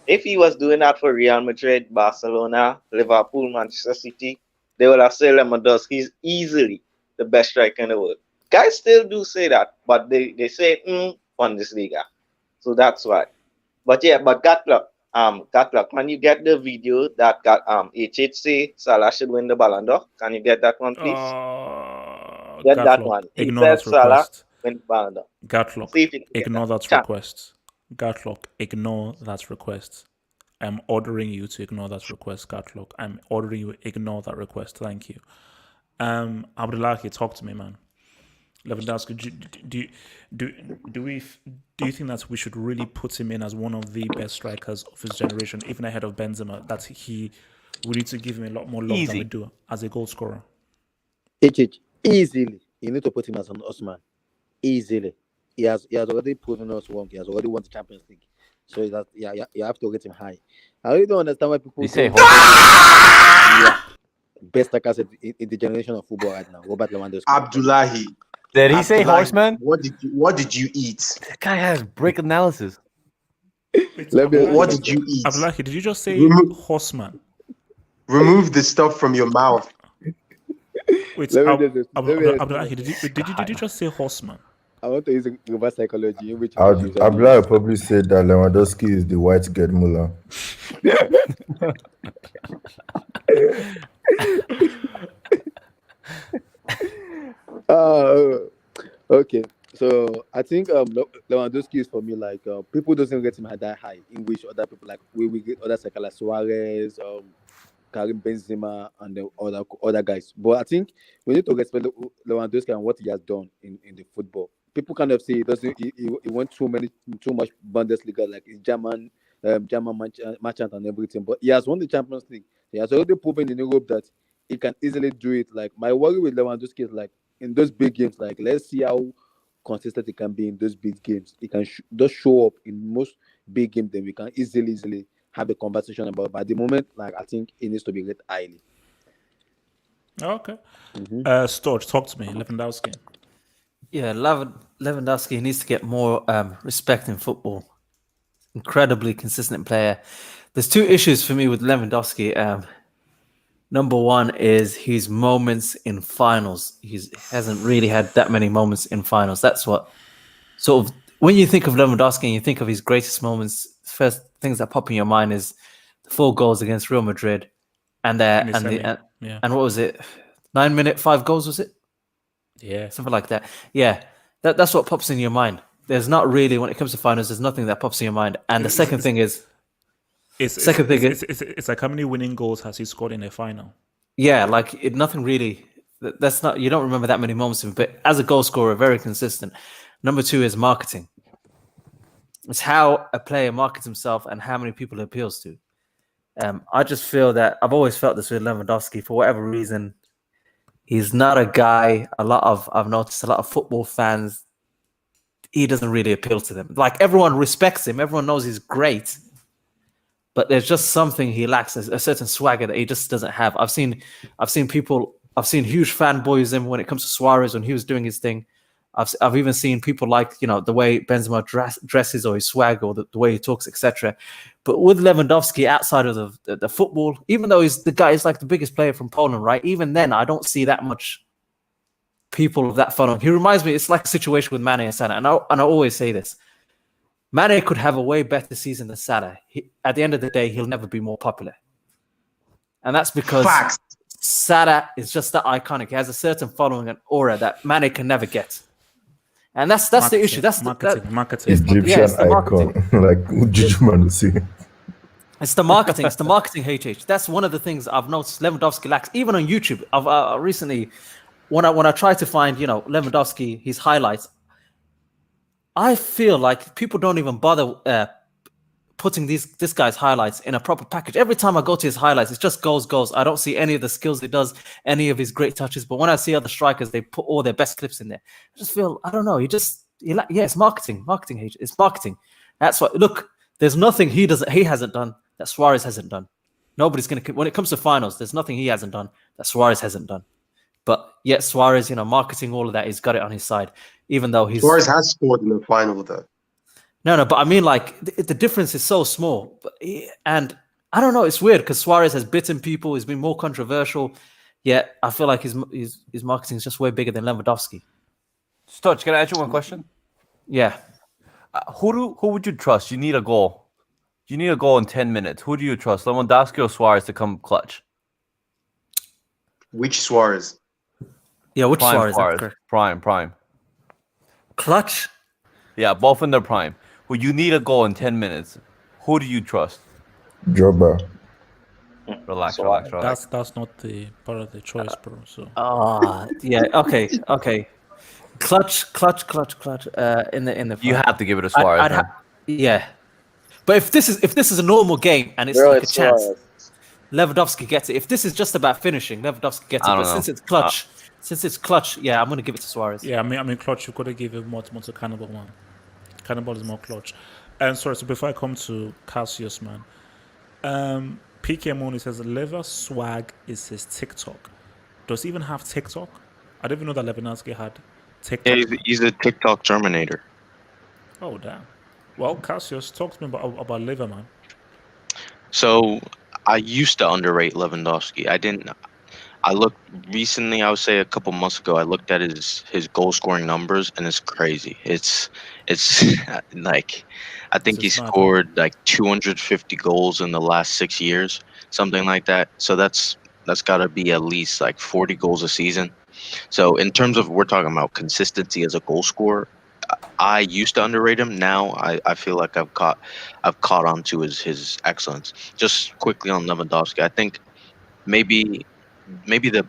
If he was doing that for Real Madrid, Barcelona, Liverpool, Manchester City, they would have said Lewandowski is easily the best striker in the world. Guys still do say that, but they say Bundesliga. So that's why. But yeah, but Gatluck, can you get the video that got HH say Salah should win the Ballon d'Or? Can you get that one, please? Get that one. Ignore that request. Win Ballon d'Or. Gatluck, ignore that request. Gatluck, ignore that request. I'm ordering you to ignore that request, Gatluck. I'm ordering you to ignore that request. Thank you. Abdullahi, talk to me, man. Lewandowski, do you think that we should really put him in as one of the best strikers of his generation, even ahead of Benzema? That we need to give him a lot more love than we do as a goal scorer. Easily, you need to put him as an Osman. Easily, he has already proven us wrong. He has already won the Champions League, so you have to rate him high. I really don't understand why people say best strikers in the generation of football right now. Robert Lewandowski. Abdullahi. Did he say horseman? What did you eat? That guy has break analysis. What did you eat? Abdullahi, did you just say horseman? Remove the stuff from your mouth. Wait, Abdullahi, did you just say horseman? I want to use reverse psychology. Abdullahi probably said that Lewandowski is the white Gerd Muller. Okay. So I think Lewandowski is for me like people doesn't rate him that high, in which other people like we get other like Suarez, Karim Benzema, and the other guys. But I think we need to respect Lewandowski and what he has done in the football. People kind of say he went too much Bundesliga, like in German merchant and everything. But he has won the Champions League. He has already proven in Europe that he can easily do it. Like my worry with Lewandowski is like in those big games, like let's see how consistent he can be in those big games. He can just show up in most big games, then we can easily have a conversation about. But at the moment, like I think he needs to be rated highly. Okay. Storch, talk to me. Lewandowski. Yeah, Lewandowski needs to get more respect in football. Incredibly consistent player. There's two issues for me with Lewandowski. Number one is his moments in finals. He hasn't really had that many moments in finals. That's what sort of, when you think of Lewandowski and you think of his greatest moments, first things that pop in your mind is the 4 goals against Real Madrid and what was it? 9 minute, 5 goals, was it? Yeah. Something like that. Yeah. That's what pops in your mind. There's not really, when it comes to finals, there's nothing that pops in your mind. And the second thing is, it's like how many winning goals has he scored in a final? Yeah, like nothing really. That's not, you don't remember that many moments of him, but as a goal scorer, very consistent. Number 2 is marketing. It's how a player markets himself and how many people he appeals to. I just feel that I've always felt this with Lewandowski for whatever reason. He's not a guy. I've noticed a lot of football fans, he doesn't really appeal to them. Like everyone respects him, everyone knows he's great. But there's just something he lacks, a certain swagger that he just doesn't have. I've seen huge fanboys him when it comes to Suarez when he was doing his thing. I've even seen people like, the way Benzema dresses or his swag or the way he talks, etc. But with Lewandowski, outside of the football, even though he's like the biggest player from Poland, right? Even then, I don't see that much people of that following. He reminds me, it's like a situation with Mane and Salah. And I always say this. Mane could have a way better season than Salah. At the end of the day, he'll never be more popular. And that's because Salah is just that iconic. He has a certain following and aura that Mane can never get. And that's the issue. That's marketing. Egyptian icon, like Jujuman would say. It's the marketing. It's the marketing, HH. That's one of the things I've noticed Lewandowski lacks. Even on YouTube, I've recently, when I try to find, Lewandowski, his highlights, I feel like people don't even bother putting this guy's highlights in a proper package. Every time I go to his highlights, it's just goals. I don't see any of the skills he does, any of his great touches. But when I see other strikers, they put all their best clips in there. I just feel, I don't know. It's marketing. It's marketing. That's what. Look, there's nothing he hasn't done that Suarez hasn't done. Nobody's gonna. When it comes to finals, there's nothing he hasn't done that Suarez hasn't done. But yet Suarez, marketing all of that, he's got it on his side. Even though Suarez has scored in the final, though. No, but I mean, like, the difference is so small. And I don't know, it's weird because Suarez has bitten people. He's been more controversial. Yet I feel like his marketing is just way bigger than Lewandowski. Stoch, can I ask you one question? Yeah. Who would you trust? You need a goal. You need a goal in 10 minutes. Who do you trust, Lewandowski or Suarez, to come clutch? Which Suarez? Yeah, which Prime Suarez? Prime. Clutch? Yeah, both in their prime. Well, you need a goal in 10 minutes. Who do you trust? Drogba. Relax. That's not the part of the choice, bro. So. Yeah. Okay. Clutch. In the. You have to give it a Suarez. Yeah. But if this is a normal game and it's like a chance, Lewandowski gets it. If this is just about finishing, Lewandowski gets it. But since it's clutch, yeah, I'm gonna give it to Suarez. Yeah, I mean, clutch. You've got to give it more to Cannibal, man. Cannibal is more clutch. And sorry, so before I come to Cassius, man, PK Mooney says Lever swag is his TikTok. Does he even have TikTok? I didn't even know that Lewandowski had TikTok. Yeah, he's a TikTok Terminator. Oh damn. Well, Cassius, talk to me about Lever, man. So I used to underrate Lewandowski. I looked recently, I would say a couple months ago, I looked at his goal scoring numbers and it's crazy. It's like, I think he scored like 250 goals in the last 6 years, something like that. So that's got to be at least like 40 goals a season. So in terms of, we're talking about consistency as a goal scorer, I used to underrate him. Now I feel like I've caught on to his excellence. Just quickly on Lewandowski, I think maybe the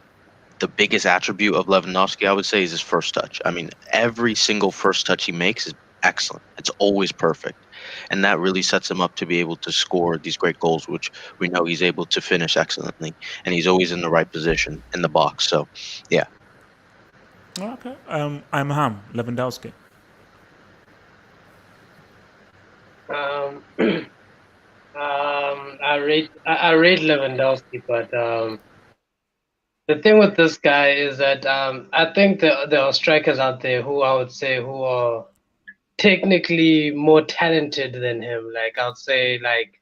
biggest attribute of Lewandowski, I would say, is his first touch. I mean, every single first touch he makes is excellent. It's always perfect. And that really sets him up to be able to score these great goals, which we know he's able to finish excellently. And he's always in the right position in the box. So, yeah. Okay. I'm Lewandowski. I rate Lewandowski, but the thing with this guy is that I think there are strikers out there who I would say who are technically more talented than him. Like I would say, like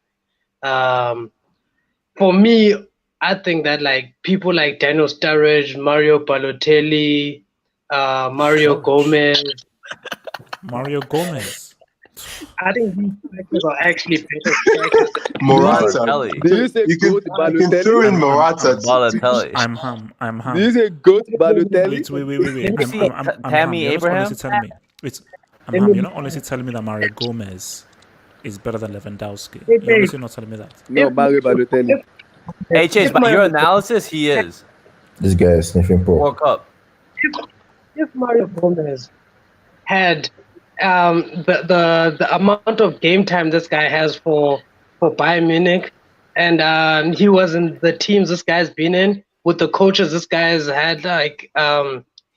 for me, I think that like people like Daniel Sturridge, Mario Balotelli, Mario Gomez. I think these strikers are actually better strikers. Morata. You can throw in Morata. Balotelli. I'm ham. Do you say goat Balotelli? Wait. Tammy Abraham? I'm ham. You're not honestly telling me that Mario Gomez is better than Lewandowski. You're honestly not telling me that. No, Mario Balotelli. Hey, Chase, by your analysis, he is. This guy is sniffing pork. World Cup. If Mario Gomez had the amount of game time this guy has for Bayern Munich, and he was in the teams this guy's been in, with the coaches this guy's had, like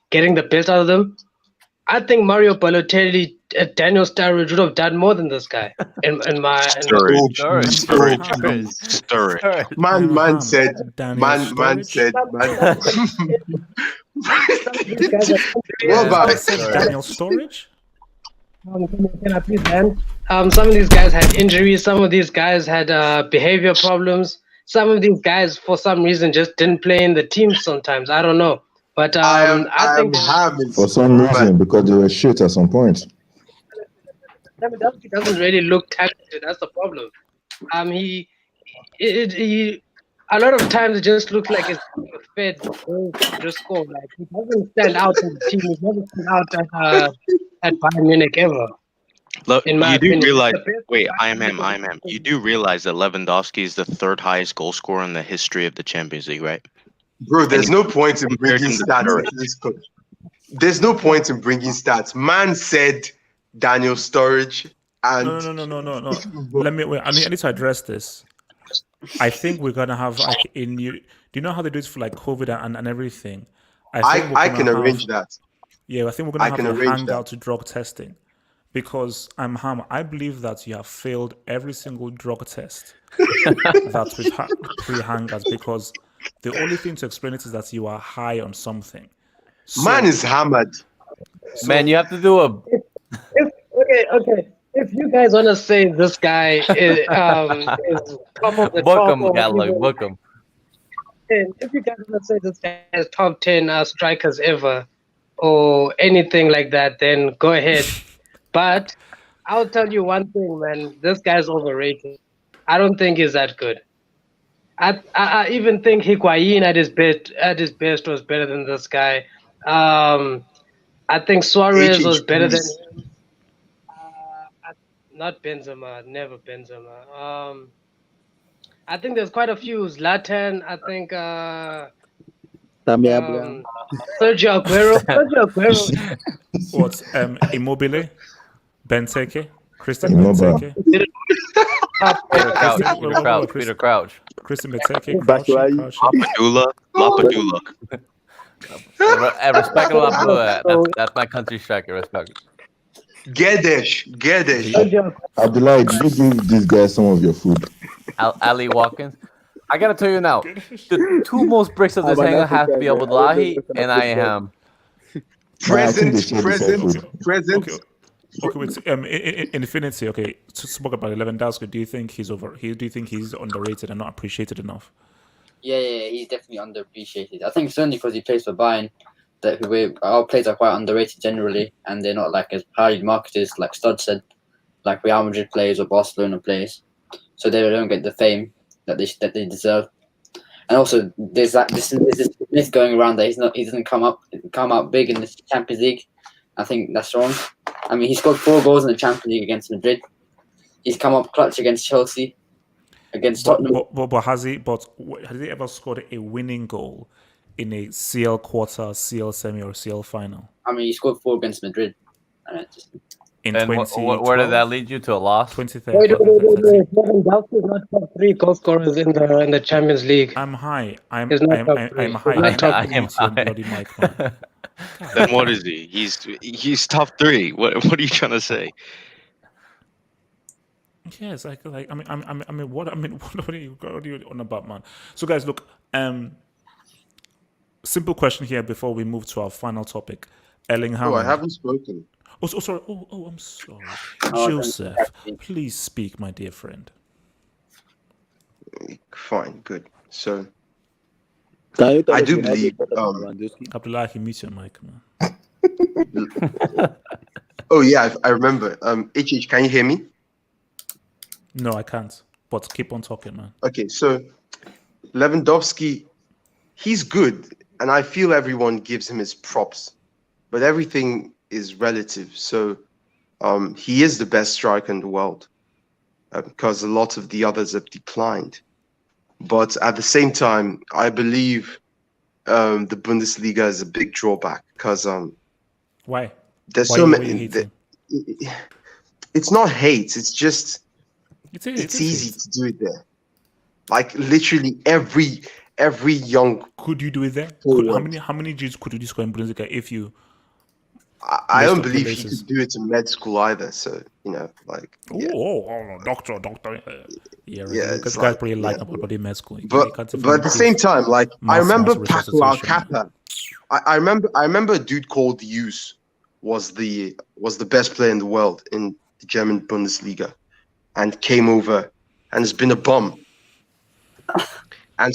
getting the best out of them, I think Mario Balotelli, Daniel Sturridge would have done more than this guy. Sturridge. Man said. What about Daniel Sturridge? Can I please end? Some of these guys had injuries. Some of these guys had behavior problems. Some of these guys, for some reason, just didn't play in the team sometimes. I don't know. But I think for some reason, because they were shit at some point. Lewandowski doesn't really look talented. That's the problem. He a lot of times it just looks like it's fed just score. Like he doesn't stand out in the team. He doesn't stand out at Bayern Munich ever. Look, in my you do opinion. realize. It's the best Wait, striker IMM. You do realize that Lewandowski is the third highest goal scorer in the history of the Champions League, right? Bro, And there's he's no point in compared bringing him to stats third. into this coach. There's no point in bringing stats. Man said Daniel Sturridge and No. Let me wait. I need to address this. I think we're gonna have like a new. Do you know how they do it for like COVID and everything? think we're I gonna can have. arrange that. Yeah, I think we're I gonna can have a arrange hangout that. to drug testing, because I believe that you have failed every single drug test that we've had pre-hangouts, because the only thing to explain it is that you are high on something. Man is hammered. Man, you have to do a Okay. If you guys want to say this guy is top of the book top, him, or Gallo, even, book him. if you guys want to say this guy is top 10 strikers ever, or anything like that, then go ahead. But I'll tell you one thing, man. This guy's overrated. I don't think he's that good. I even think Higuain at his best was better than this guy. I think Suarez was better than please. him. Not Benzema, never Benzema. I think there's quite a few. Zlatan, I think Tammy Abraham. Sergio Aguero. What? Immobile, Benteke, Christian Immobile. Benteke, Peter Crouch. Christian Benteke, Batshuayi. Lapadula. Respect Lapua. That's my country striker. Respect. Gedesh. Abdullah, did you give this guy some of your food? Ali Watkins. I gotta tell you now, the two most bricks of this I'm an hangout have to be African, Abdullahi man. and I am. I think they share the same food. Present. Okay, wait. Infinity. Okay, to spoke about Lewandowski. Do you think he's do you think he's underrated and not appreciated enough? Yeah, he's definitely underappreciated. I think it's only because he plays for Bayern that our players are quite underrated generally, and they're not like as highly marketed, like Stud said, like Real Madrid players or Barcelona players. So they don't get the fame that they deserve. And also, there's this myth going around that he doesn't come out big in the Champions League. I think that's wrong. I mean, he scored 4 goals in the Champions League against Madrid. He's come up clutch against Chelsea, against Tottenham. But has he ever scored a winning goal in a CL quarter, CL semi, or CL final? I mean, he scored 4 against Madrid. In And 2012? where did that lead you to? A loss? 2013. Lewandowski is not top 3 goal scorers in the Champions League. I'm high. I'm He's not top 3. high. I am high. Bloody mic, man. Then what is he? He's top 3. What are you trying to say? Yes, what are you on about, man? So, guys, look. Simple question here before we move to our final topic. Erling Haaland. Oh, I haven't spoken. Oh, sorry. Oh, I'm sorry. Joseph, please speak, my dear friend. Fine, good. So I do believe Abdullahi, mute your mic, man. Oh yeah, I remember. HH, can you hear me? No, I can't. But keep on talking, man. Okay, so Lewandowski, he's good, and I feel everyone gives him his props, but everything is relative. So he is the best striker in the world because a lot of the others have declined. But at the same time, I believe the Bundesliga is a big drawback because why? There's so many. It's not hate. It's just it's easy to do it there. Like literally every young. Could you do it there? How many G's could you score in Bundesliga if you? I don't believe he could do it in med school either. So like. Yeah. Doctor. Yeah, because guys probably like about body med school. But at the same time, like I remember Paco Alcapa. I remember a dude called Hughes was the best player in the world in the German Bundesliga, and came over and has been a bum. And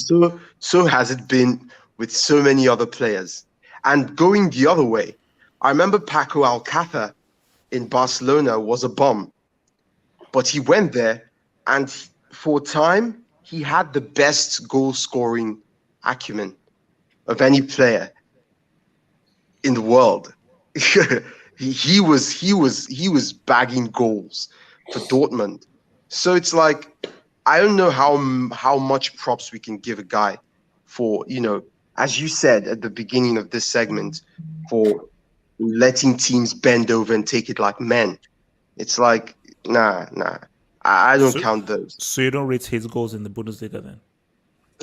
so has it been with so many other players. And going the other way, I remember Paco Alcapa in Barcelona was a bum, but he went there, and for a time he had the best goal scoring acumen of any player in the world. he was bagging goals for Dortmund. So it's like, I don't know how much props we can give a guy for, as you said at the beginning of this segment, for letting teams bend over and take it like men. It's like, nah. I don't count those. So you don't rate his goals in the Bundesliga then?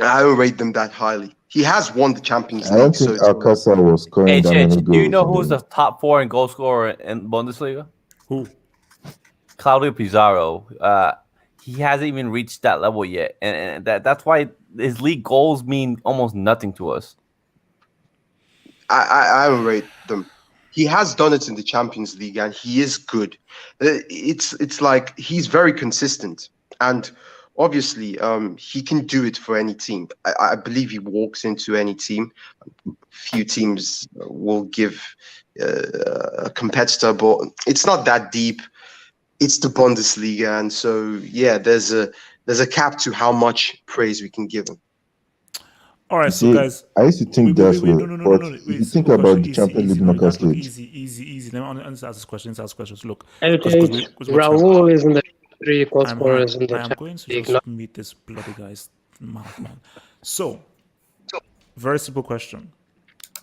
I don't rate them that highly. He has won the Champions I don't League, so think it's Alcázar was scoring that many HH, goals. do you know who's the top 4 in goal scorer in Bundesliga? Who? Claudio Pizarro. He hasn't even reached that level yet, and that's why his league goals mean almost nothing to us. I don't rate them. He has done it in the Champions League, and he is good. It's like he's very consistent, and obviously, he can do it for any team. I believe he walks into any team. Few teams will give a competitor, but it's not that deep. It's the Bundesliga, and so yeah, there's a cap to how much praise we can give him. All right, so guys, I used to think that's wait, what. no, But if you think about the Champions League knockout stage, easy. Let me answer this question. Look, Raul is in the 3 goal scorers in the I am going to Champions just League. meet this bloody guy's mouth, man. So, very simple question.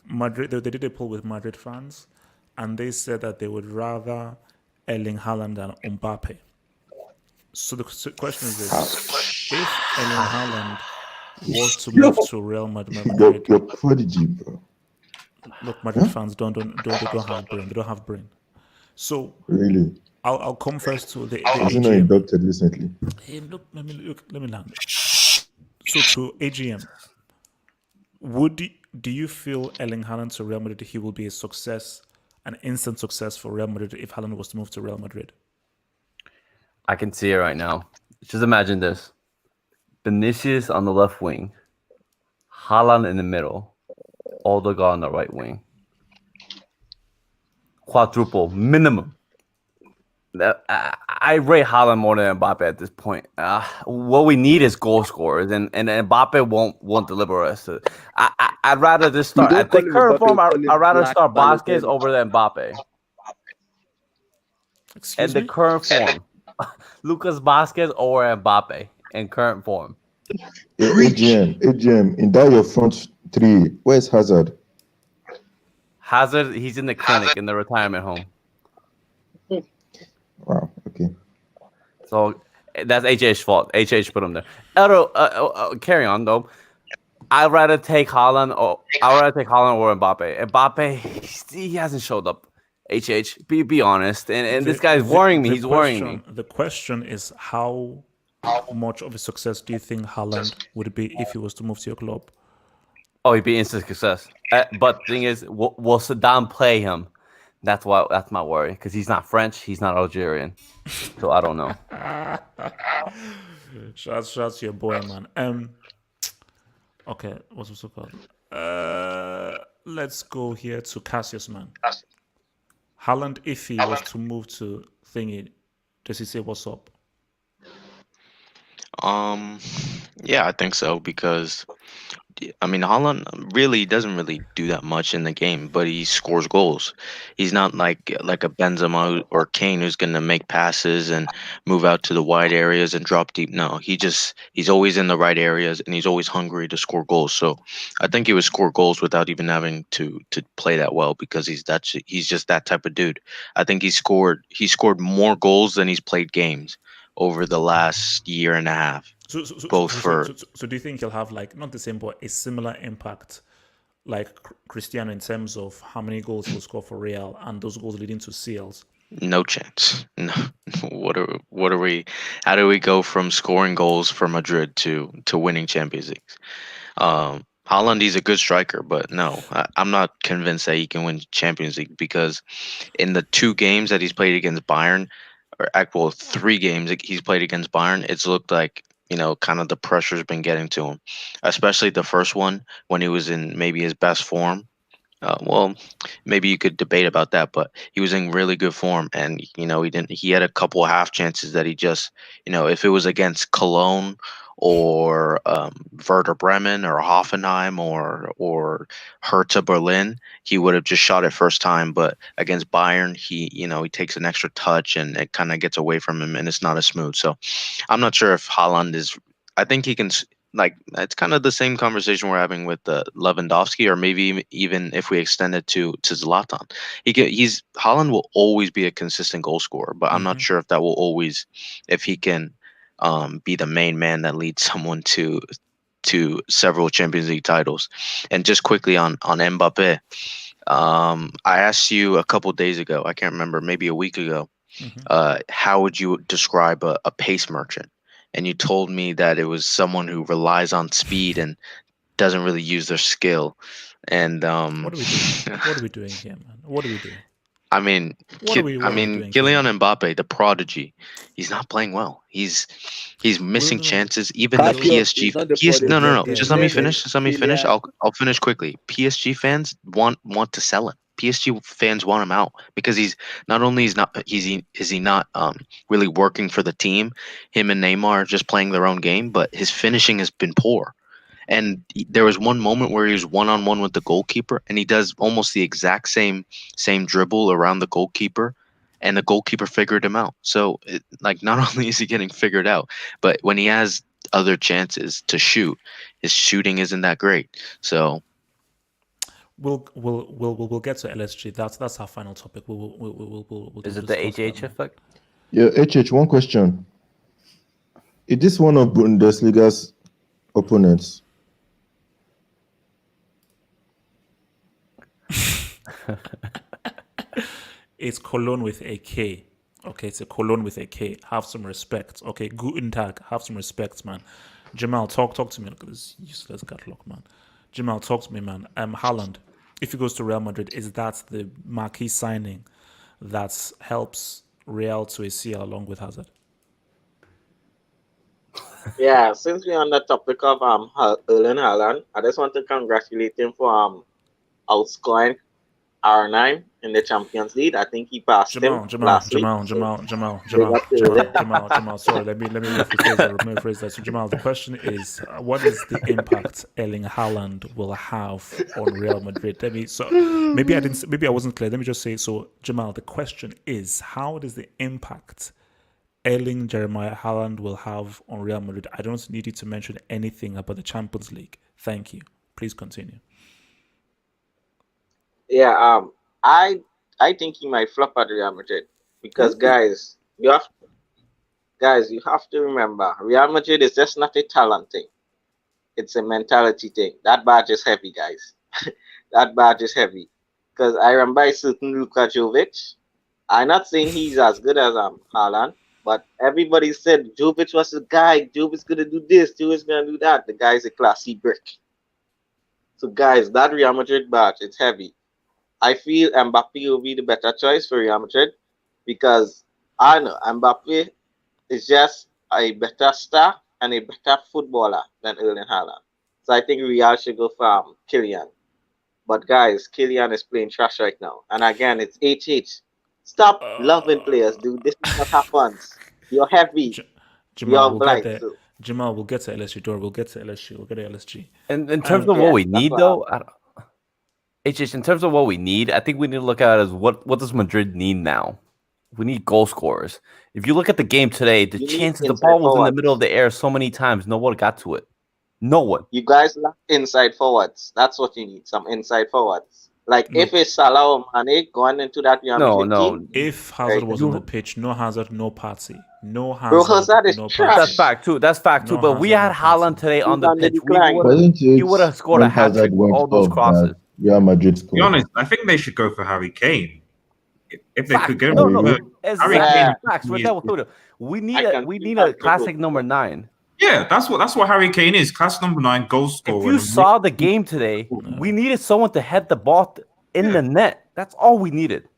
Madrid, they did a poll with Madrid fans, and they said that they would rather Erling Haaland than Mbappe. So the question is this: if Erling Haaland was to move to Real Madrid, you're prodigy, bro. look, Madrid fans don't have brain. They don't have brain. So Really? I'll come first to the Was he not AGM. inducted recently? Hey, let me land. So to AGM, do you feel Erling Haaland to Real Madrid, he will be a success, an instant success for Real Madrid if Haaland was to move to Real Madrid? I can see it right now. Just imagine this: Vinicius on the left wing, Haaland in the middle, Odegaard on the right wing. Quadruple minimum. I rate Haaland more than Mbappe at this point. What we need is goal scorers, and Mbappe won't deliver us. I'd rather just start at the current form. I'd rather start Vasquez over than Mbappe. Excuse the me? current form, Lucas Vasquez or Mbappe in current form. Yeah, AGM, in that your front 3, where's Hazard? Hazard, he's in the clinic in the retirement home. Wow, okay. So that's HH's fault. HH put him there. Carry on though. I'd rather take Haaland or Mbappe. Mbappe, he hasn't showed up. HH, be honest. And this guy's worrying me. He's worrying me. The question is how much of a success do you think Haaland would be if he was to move to your club? Oh, he'd be instant success. But the thing is, will Saddam play him? That's my worry, because he's not French, he's not Algerian, so I don't know. Shouts to your boy, man. Okay, what's it called? Let's go here to Cassius, man. Haaland, if he was to move to thingy, does he say what's up? Yeah, I think so, because I mean, Haaland really doesn't really do that much in the game, but he scores goals. He's not like a Benzema or Kane who's going to make passes and move out to the wide areas and drop deep. No, he's always in the right areas, and he's always hungry to score goals. So I think he would score goals without even having to play that well, because he's just that type of dude. I think he scored more goals than he's played games over the last year and a half. So do you think he'll have, like, not the same, but a similar impact like Cristiano in terms of how many goals he'll score for Real and those goals leading to CLs? No chance. No. What are we? How do we go from scoring goals for Madrid to winning Champions Leagues? Haaland, he's a good striker, but no, I'm not convinced that he can win Champions League, because in the 2 games that he's played against Bayern, or actual 3 games that he's played against Bayern, it's looked like, kind of the pressure's been getting to him, especially the first one when he was in maybe his best form. Well, maybe you could debate about that, but he was in really good form, and he had a couple of half chances that he just, if it was against Cologne or Werder Bremen or Hoffenheim or Hertha Berlin, he would have just shot it first time. But against Bayern, he takes an extra touch and it kind of gets away from him, and it's not as smooth. So I'm not sure if Haaland is. I think he can. Like, it's kind of the same conversation we're having with Lewandowski, or maybe even if we extend it to Zlatan. Haaland will always be a consistent goal scorer, but I'm not sure if that will always, if he can be the main man that leads someone to several Champions League titles. And just quickly on Mbappe, I asked you a couple days ago, I can't remember, maybe a week ago, how would you describe a pace merchant? And you told me that it was someone who relies on speed and doesn't really use their skill. And what are we doing? What are we doing here, man? What are we doing? I mean, Kylian Mbappe, the prodigy, he's not playing well. He's missing chances. Even the PSG. No. Just let me finish. I'll finish quickly. PSG fans want to sell him. PSG fans want him out because he's not really working for the team. Him and Neymar are just playing their own game, but his finishing has been poor. And there was one moment where he was one-on-one with the goalkeeper, and he does almost the exact same dribble around the goalkeeper, and the goalkeeper figured him out. So, not only is he getting figured out, but when he has other chances to shoot, his shooting isn't that great. So. We'll get to LSG. That's our final topic. We'll Is it the HH effect? Yeah, HH. One question: is this one of Bundesliga's opponents? It's Cologne with a K. Okay, it's a Cologne with a K. Have some respect. Okay, guten Tag. Have some respect, man. Jamal, talk to me. Look at this useless gadlock, man. Jamal, talk to me, man. Haaland, if he goes to Real Madrid, is that the marquee signing that helps Real to a CL along with Hazard? Yeah, since we're on the topic of Erling Haaland, I just want to congratulate him for outscoring R9 in the Champions League. I think he passed Jamal. Jamal. Sorry, let me rephrase that. So, Jamal, the question is, what is the impact Erling Haaland will have on Real Madrid? Maybe I wasn't clear. Let me just say. So, Jamal, the question is, how does the impact Erling Jeremiah Haaland will have on Real Madrid? I don't need you to mention anything about the Champions League. Thank you. Please continue. Yeah, I think he might flop at Real Madrid because guys, you have to remember, Real Madrid is just not a talent thing; it's a mentality thing. That badge is heavy, guys. That badge is heavy because I remember a certain Luka Jovic. I'm not saying he's as good as Haaland, but everybody said Jovic was the guy. Jovic's gonna do this. Jovic's gonna do that. The guy's a classy brick. So, guys, that Real Madrid badge, it's heavy. I feel Mbappe will be the better choice for Real Madrid because I know Mbappe is just a better star and a better footballer than Erling Haaland. So I think Real should go for Kylian. But guys, Kylian is playing trash right now. And again, it's HH. Stop loving players, dude. This is what happens. You're heavy. Jamal, we'll get to LSG. We'll get to LSG. And in terms of what we need, though, in terms of what we need, I think we need to look at it as what does Madrid need now? We need goal scorers. If you look at the game today, the chances the ball was in the middle of the air so many times, no one got to it. No one. You guys lack inside forwards. That's what you need. Some inside forwards. If it's Salah or Mane going into that Real Madrid team. If Hazard was on the pitch, no Hazard, no party. No Hazard. Bro, Hazard is trash. That's fact too. But we had Haaland today on the pitch. He would have scored a hat trick with all those crosses. Real Madrid scored. To be honest, I think they should go for Harry Kane. If they could get we need a classic number 9. Yeah, that's what Harry Kane is. Class number 9 goal scorer. If you saw the game today, we needed someone to head the ball in the net. That's all we needed.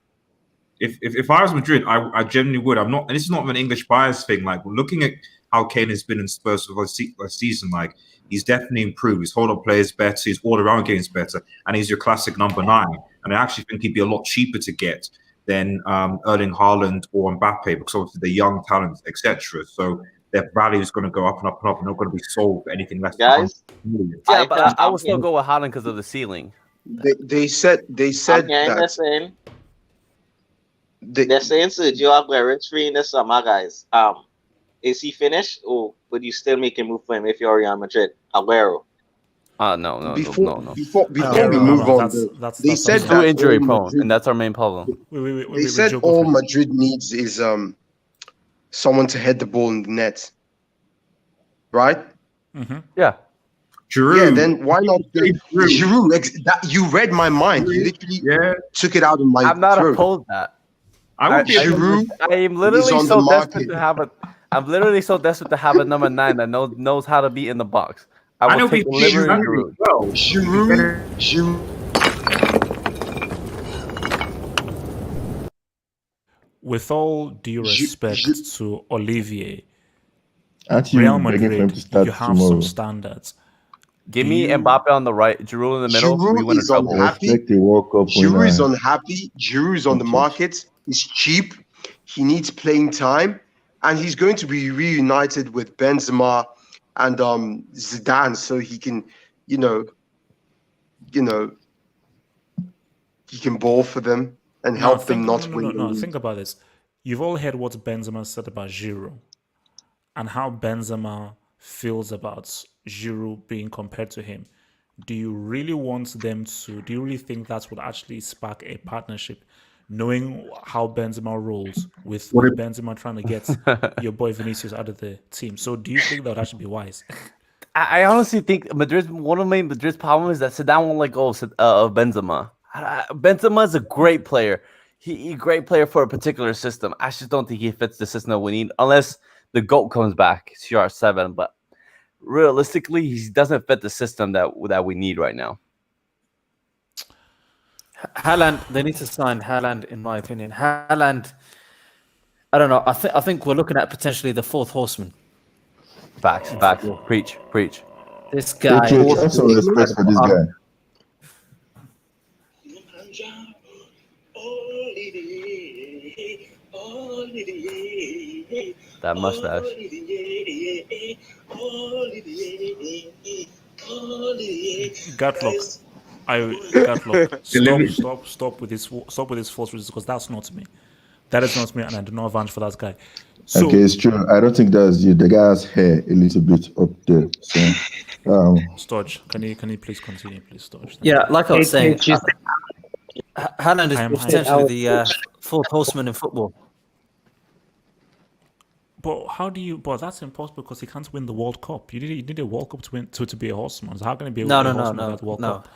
If I was Madrid, I genuinely would. I'm not, and this is not an English bias thing. Like, looking at how Kane has been in Spurs for the season, like, he's definitely improved. His hold-up play is better. His all-around game is better, and he's your classic number 9. And I actually think he'd be a lot cheaper to get than Erling Haaland or Mbappe because obviously they're young talents, etc. So their value is going to go up and up and up, and not going to be sold for anything less than Guys, 100 million. Yeah, but I I'm would still hearing, go with Haaland because of the ceiling. They said I'm hearing they're that saying they, they're saying Sergio Aguero is free in the summer, guys. Is he finished, or would you still make a move for him if you're Real Madrid? Aguero. No. before No. before No, we no, move no. on, they That's said He's that too injury all prone, Madrid, and that's our main problem. they said Joe, go all for it. Madrid needs is someone to head the ball in the net, right? Yeah. Giroud. Yeah, then why not Giroud. Giroud? You read my mind. You literally took it out of my I'm not throat. opposed to that. I would be Giroud I am is literally on so the desperate market. to have a. I'm literally so desperate to have a number 9 that knows how to be in the box. I I know will take people Oliver and Giroud Giroud. as well. With all due respect to Olivier, Aren't you Real begging for him Madrid, to start you have tomorrow? some standards. Give Do me you- Mbappe on the right, Giroud in the middle. We Giroud win a is treble. unhappy. Respect the World Cup Giroud is winner. unhappy. Giroud is on the market. He's cheap. He needs playing time, and he's going to be reunited with Benzema and Zidane, so he can, you know, he can ball for them and help them not win the league. Think about this. You've all heard what Benzema said about Giroud and how Benzema feels about Giroud being compared to him. Do you really want them to? Do you really think that would actually spark a partnership? Knowing how Benzema rolls with Benzema trying to get your boy Vinicius out of the team. So do you think that would actually be wise? I honestly think one of Madrid's problem is that Zidane won't let go of Benzema. Benzema is a great player. He's a great player for a particular system. I just don't think he fits the system that we need unless the GOAT comes back, CR7. But realistically, he doesn't fit the system that we need right now. Haaland, they need to sign Haaland, in my opinion. Haaland, I don't know. I think we're looking at potentially the fourth horseman. Facts. Preach. This guy. Have some respect for this guy. That mustache. Gatlock. Stop with this false reasons, because that's not me. That is not me, and I do not vouch for that guy. So, Okay, it's true. I don't think that's you. The guy has hair a little bit up there. So, Storch, can you please continue, please, Storch? Yeah, like I was saying, Haaland is potentially the fourth horseman in football. But how do you? But that's impossible because he can't win the World Cup. You need a World Cup to win to be a horseman. So how can he be a horseman without the World Cup?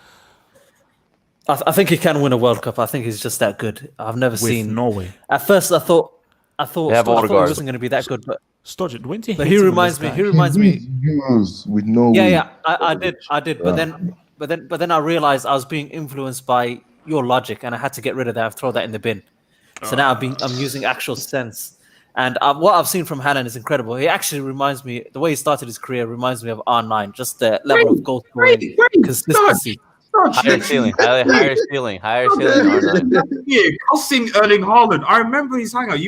I think he can win a World Cup. I think he's just that good. I've never seen Norway. At first, I thought he wasn't going to be that good, but he reminds me. With Norway. Yeah, I did. But then I realized I was being influenced by your logic, and I had to get rid of that. I've thrown that in the bin. So now I'm using actual sense. And what I've seen from Haaland is incredible. He actually reminds me, the way he started his career reminds me of R9, just the level of goal scoring consistency. Higher ceiling. R9. Yeah, cussing Erling Haaland. I remember his hangout.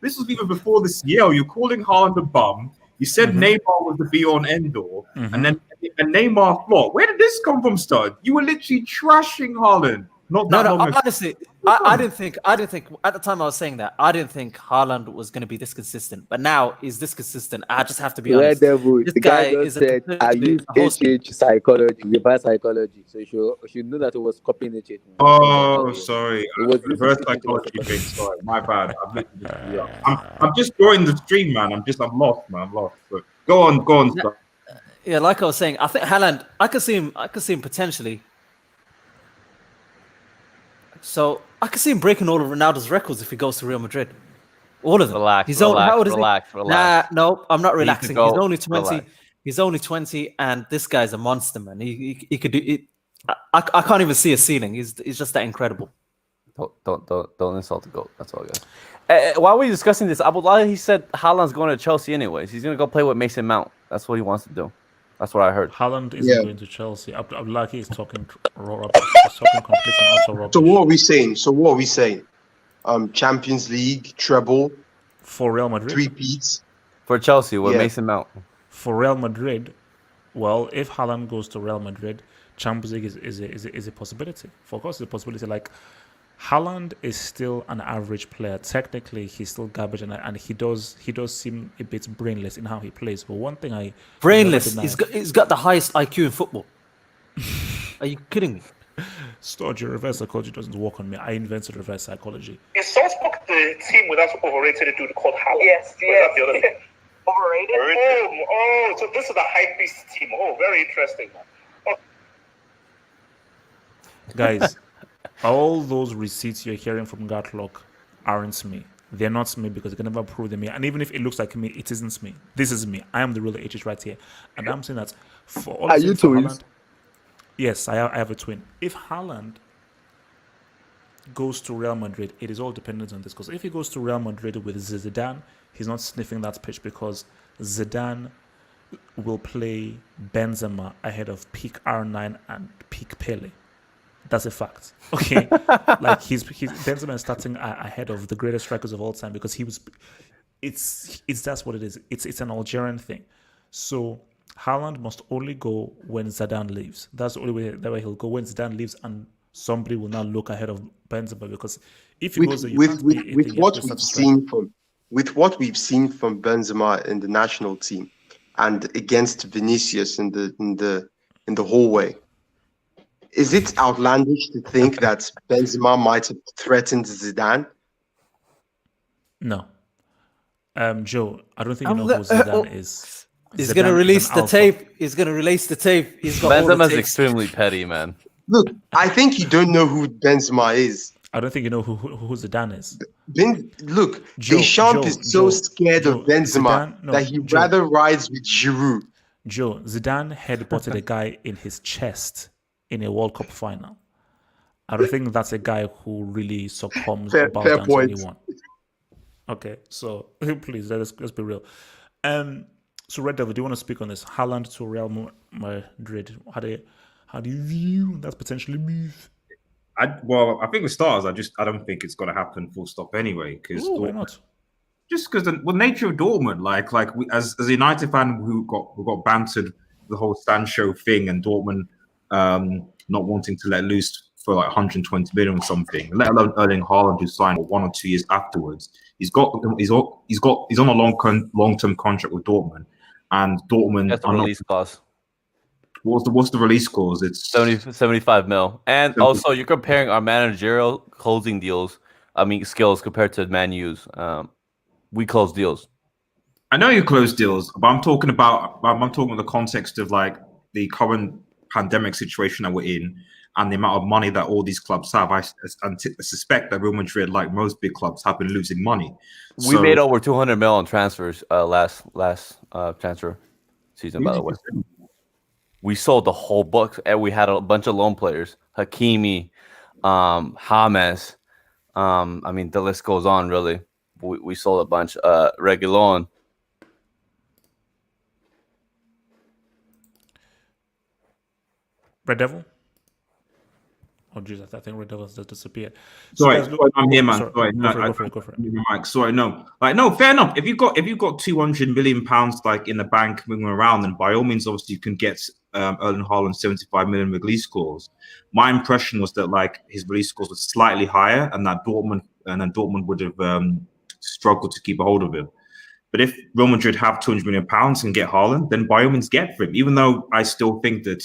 This was even before this year. You're calling Haaland a bum. You said Neymar was the be-on end-all, and then Neymar flopped. Where did this come from, stud? You were literally trashing Haaland. Honestly, I didn't think at the time I was saying that I didn't think Haaland was going to be this consistent. But now he's this consistent. I just have to be honest. This guy is said I use HH psychology, reverse psychology. So you should know that it was copying HH. Oh, sorry. It was reverse psychology thing. Sorry, my bad. I'm just joining the stream, man. I'm lost, man. I'm lost. But go on, stud. Yeah, like I was saying, I think Haaland. I could see him potentially. So I can see him breaking all of Ronaldo's records if he goes to Real Madrid. All of them. How old is he? Nah, no, I'm not relaxing. He's only 20. Relax. He's only 20, and this guy's a monster, man. He could do it. I can't even see a ceiling. He's just that incredible. Don't insult the GOAT. That's all, guys. While we're discussing this, Abdullah, he said Haaland's going to Chelsea anyways. He's going to go play with Mason Mount. That's what he wants to do. That's what I heard. Haaland isn't going to Chelsea. Abdullah is talking complete and utter rubbish. So what are we saying? Champions League treble for Real Madrid. 3 peats. For Chelsea, with Yeah. Mason Mount. For Real Madrid, well, if Haaland goes to Real Madrid, Champions League is a possibility. For course, it's a possibility. Like, Haaland is still an average player. Technically, he's still garbage, and he does seem a bit brainless in how he plays. But one thing I Brainless. He's got the highest IQ in football. Are you kidding me? Storage reverse psychology doesn't work on me. I invented reverse psychology. Is Salzburg the team with that overrated dude called Haaland? Yes, Or is that the other team? Overrated? Oh, so this is the hype beast team. Oh, very interesting, man. Oh. Guys, all those receipts you're hearing from Gatlock aren't me. They're not me because they can never prove them me. And even if it looks like me, it isn't me. This is me. I am the real HH right here. And I'm saying that for all Are of you for twins? Haaland, yes, I have a twin. If Haaland goes to Real Madrid, it is all dependent on this. Because if he goes to Real Madrid with Zidane, he's not sniffing that pitch because Zidane will play Benzema ahead of peak R9 and peak Pele. That's a fact. Okay, like he's Benzema is starting ahead of the greatest strikers of all time because he was. It's that's what it is. It's an Algerian thing. So Haaland must only go when Zidane leaves. That's the only way that way he'll go when Zidane leaves, and somebody will not look ahead of Benzema because if he goes there, you can't be a with thing, you what have to we've start to strike. seen from Benzema in the national team and against Vinicius in the hallway, is it outlandish to think that Benzema might have threatened Zidane? No, Joe, I don't think you know who Zidane is. He's Zidane gonna is release an the alpha. tape. He's gonna release the tape. He's got all the Benzema's tapes. extremely petty, man. Look, I think you don't know who Benzema is. I don't think you know who Zidane is. Look, Joe, Deschamps Joe, is so Joe, scared Joe, of Benzema Zidane, no, that he Joe. rather rides with Giroud. Joe, Zidane headbutted a guy in his chest in a World Cup final. I don't think that's a guy who really succumbs or bows Fair down to point. anyone. Okay, so please let's be real. So Red Devil, do you want to speak on this? Haaland to Real Madrid. How do you view that potentially move? I think with stars, I don't think it's gonna happen full stop anyway. Because Why not? Just because the nature of Dortmund, like we, as a United fan who got bantered the whole Sancho thing and Dortmund not wanting to let loose for like 120 million or something, let alone Erling Haaland who signed 1 or 2 years afterwards. He's on a long-term contract with Dortmund, and Dortmund. That's the release clause. What's the release clause? It's 75 mil. And also, you're comparing our managerial closing deals, skills compared to Man U's. We close deals. I know you close deals, but I'm talking about the context of like the current pandemic situation that we're in and the amount of money that all these clubs have. I suspect that Real Madrid, like most big clubs, have been losing money. We made over 200 mil on transfers last transfer season, by the way. We sold the whole book, and we had a bunch of loan players. Hakimi, James. The list goes on, really. We sold a bunch. Reguilon. Red Devil? Oh, Jesus, I think Red Devil has disappeared. Sorry, guys, I'm here, man. Sorry, go for it. Mike, sorry, no. Like, no, fair enough. If you've got 200 million pounds like in the bank moving around, then by all means, obviously, you can get Erling Haaland 75 million release clause. My impression was that like his release clause was slightly higher, and that Dortmund would have struggled to keep a hold of him. But if Real Madrid have 200 million pounds and get Haaland, then by all means get for him. Even though I still think that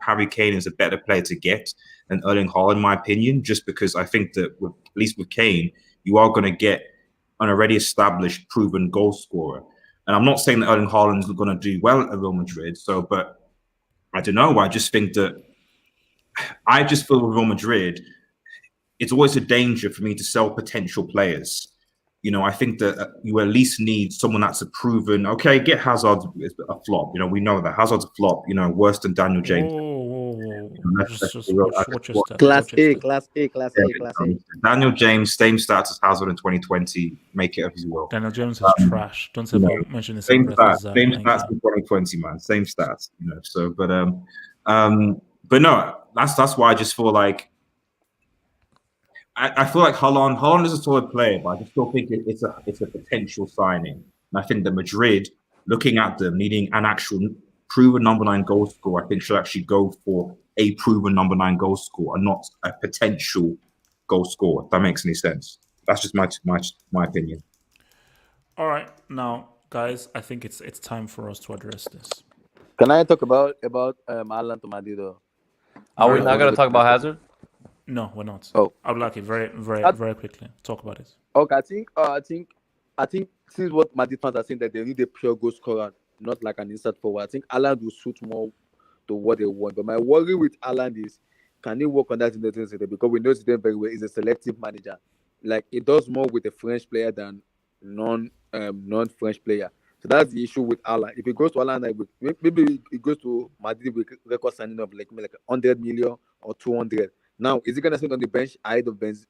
Harry Kane is a better player to get than Erling Haaland, in my opinion, just because I think that at least with Kane, you are going to get an already established, proven goal scorer. And I'm not saying that Erling Haaland is going to do well at Real Madrid. But I don't know. I just think that I just feel with Real Madrid, it's always a danger for me to sell potential players. I think that you at least need someone that's a proven. Okay, get Hazard a flop. We know that Hazard's a flop. Worse than Daniel James. Class A. Daniel James, same stats as Hazard in 2020. Make it as you will. Daniel James is trash. Don't ever mention the same breath stats. as, Same stats in 2020, man. Same stats. So, but no, that's why I just feel like. I feel like Haaland is a solid player, but I just still think it's a potential signing. And I think that Madrid, looking at them needing an actual proven number 9 goal scorer, I think should actually go for a proven number 9 goal scorer and not a potential goal scorer. If that makes any sense. That's just my opinion. All right, now, guys, I think it's time for us to address this. Can I talk about Haaland to Madrid? Are we not going to talk about Hazard? No, we're not. Oh, I would like it very quickly. Talk about it. okay. I think since what Madrid fans are saying that they need a pure goal scorer, not like an inside forward. I think Haaland will suit more to what they want. But my worry with Haaland is, can he work on that in the center? Because we know Zidane very well. He's a selective manager. Like, he does more with a French player than non-French player. So that's the issue with Haaland. If he goes to Haaland, maybe he goes to Madrid with record signing of like 100 million or 200. Now, is he gonna sit on the bench is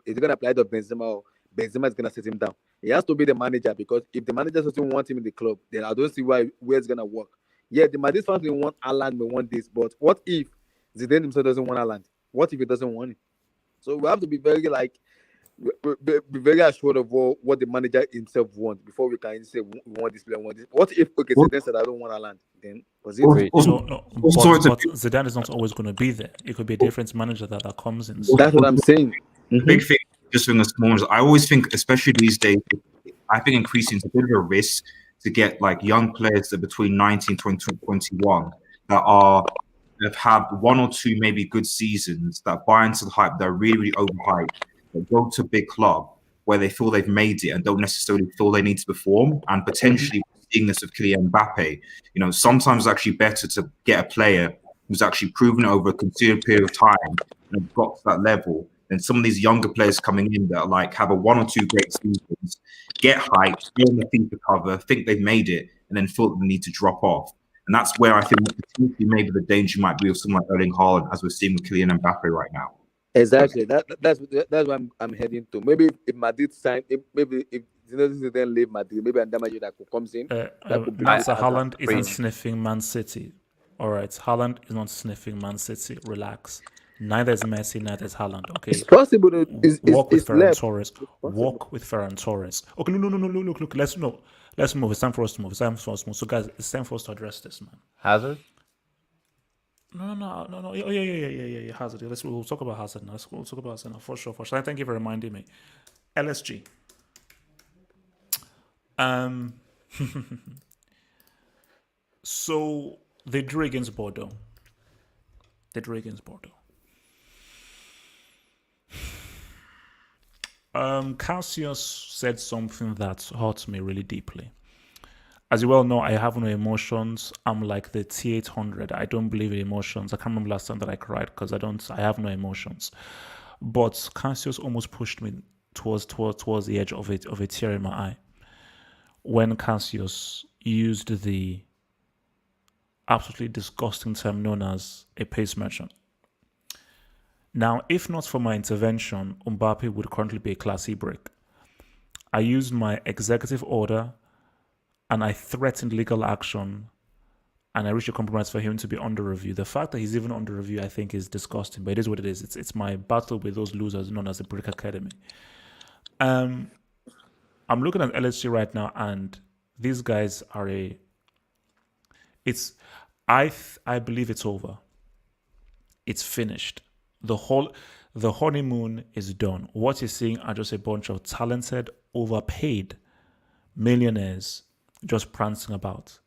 he gonna play the Benzema, or Benzema is gonna sit him down? He has to be the manager, because if the manager doesn't want him in the club, then I don't see where it's gonna work. Yeah, the Madrid fans may want Haaland, may want this, but what if Zidane himself doesn't want Haaland? What if he doesn't want it? So we have to be very be very assured of what the manager himself wants before we can say we want this player, want this. What if Zidane said I don't want Haaland? Then was it? But Zidane is not always going to be there. It could be a different manager that comes in. So. That's what I'm saying. Big thing, just in this moment, I always think, especially these days, I think increasing is a bit of a risk to get like young players that are between 19, 20, 21 that have had 1 or 2 maybe good seasons, that buy into the hype, they're really overhyped, that go to a big club where they feel they've made it and don't necessarily feel they need to perform, and potentially seeing this with Kylian Mbappe. You know, sometimes it's actually better to get a player who's actually proven it over a considerable period of time and got to that level than some of these younger players coming in that are like have a 1 or 2 great seasons, get hyped, feel on the FIFA cover, think they've made it, and then feel that they need to drop off. And that's where I think potentially maybe the danger might be of someone like Erling Haaland, as we're seeing with Kylian Mbappe right now. Exactly. That's what I'm heading to. Maybe if Madrid sign, if Zidane leave Madrid, maybe another manager that comes in. Haaland isn't sniffing Man City. All right, Haaland is not sniffing Man City. Relax. Neither is Messi, neither is Haaland. Okay. It's possible to walk with Ferran Torres. Walk with Ferran Torres. Okay, no. Look. Let's move. It's time for us to move. So, guys, it's time for us to address this, man. Hazard? No. Oh, yeah. Hazard. We'll talk about Hazard now. We'll talk about Hazard now for sure. Thank you for reminding me. LSG. So they drew against Bordeaux. Cassius said something that hurt me really deeply. As you well know, I have no emotions. I'm like the T800. I don't believe in emotions. I can't remember last time that I cried because I have no emotions. But Cassius almost pushed me towards the edge of a tear in my eye when Cassius used the absolutely disgusting term known as a pace merchant. Now, if not for my intervention, Mbappe would currently be a Class E break. I used my executive order and I threatened legal action and I reached a compromise for him to be under review. The fact that he's even under review, I think, is disgusting, but it is what it is. It's my battle with those losers known as the Brick Academy. I'm looking at LSG right now, and these guys are I believe it's over. It's finished. The honeymoon is done. What you're seeing are just a bunch of talented, overpaid millionaires just prancing about.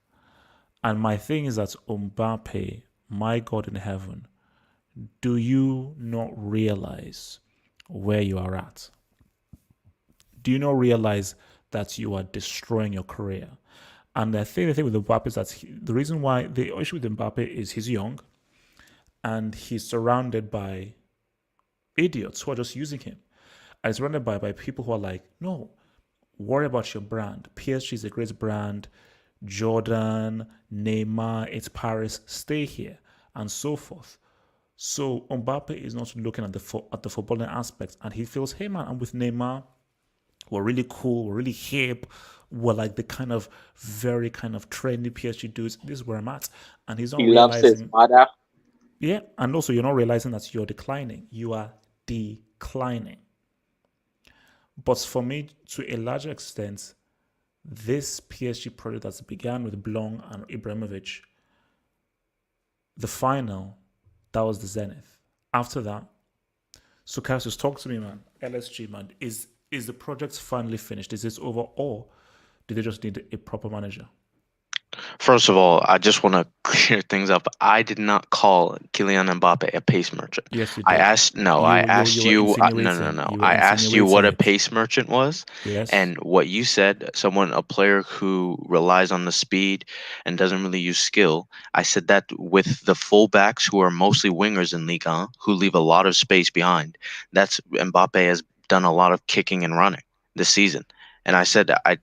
And my thing is that Mbappe, my God in heaven, do you not realize where you are at? Do you not realize that you are destroying your career? And the thing with Mbappe is that the reason why the issue with Mbappe is he's young and he's surrounded by idiots who are just using him. And he's surrounded by people who are like, no, worry about your brand. PSG is a great brand. Jordan, Neymar, it's Paris, stay here, and so forth. So Mbappe is not looking at the footballing aspects, and he feels, hey man, I'm with Neymar. We're really cool. We're really hip. We're like the kind of very kind of trendy PSG dudes. This is where I'm at, and he's not he loves his mother. Yeah, and also you're not realizing that you're declining. You are declining. But for me, to a larger extent, this PSG project that's began with Blanc and Ibrahimovic, the final, that was the zenith. After that, so Cassius, talk to me, man. LSG, man, is the project finally finished? Is this over, or do they just need a proper manager? First of all, I just want to clear things up. I did not call Kylian Mbappe a pace merchant. Yes, you I did. asked no. I asked were you. No, no, insinuating. no. You were I asked you what a insinuating it. pace merchant was, Yes. and what you said. A player who relies on the speed and doesn't really use skill. I said that with the fullbacks who are mostly wingers in Liga, who leave a lot of space behind. That's Mbappe has done a lot of kicking and running this season. And I said I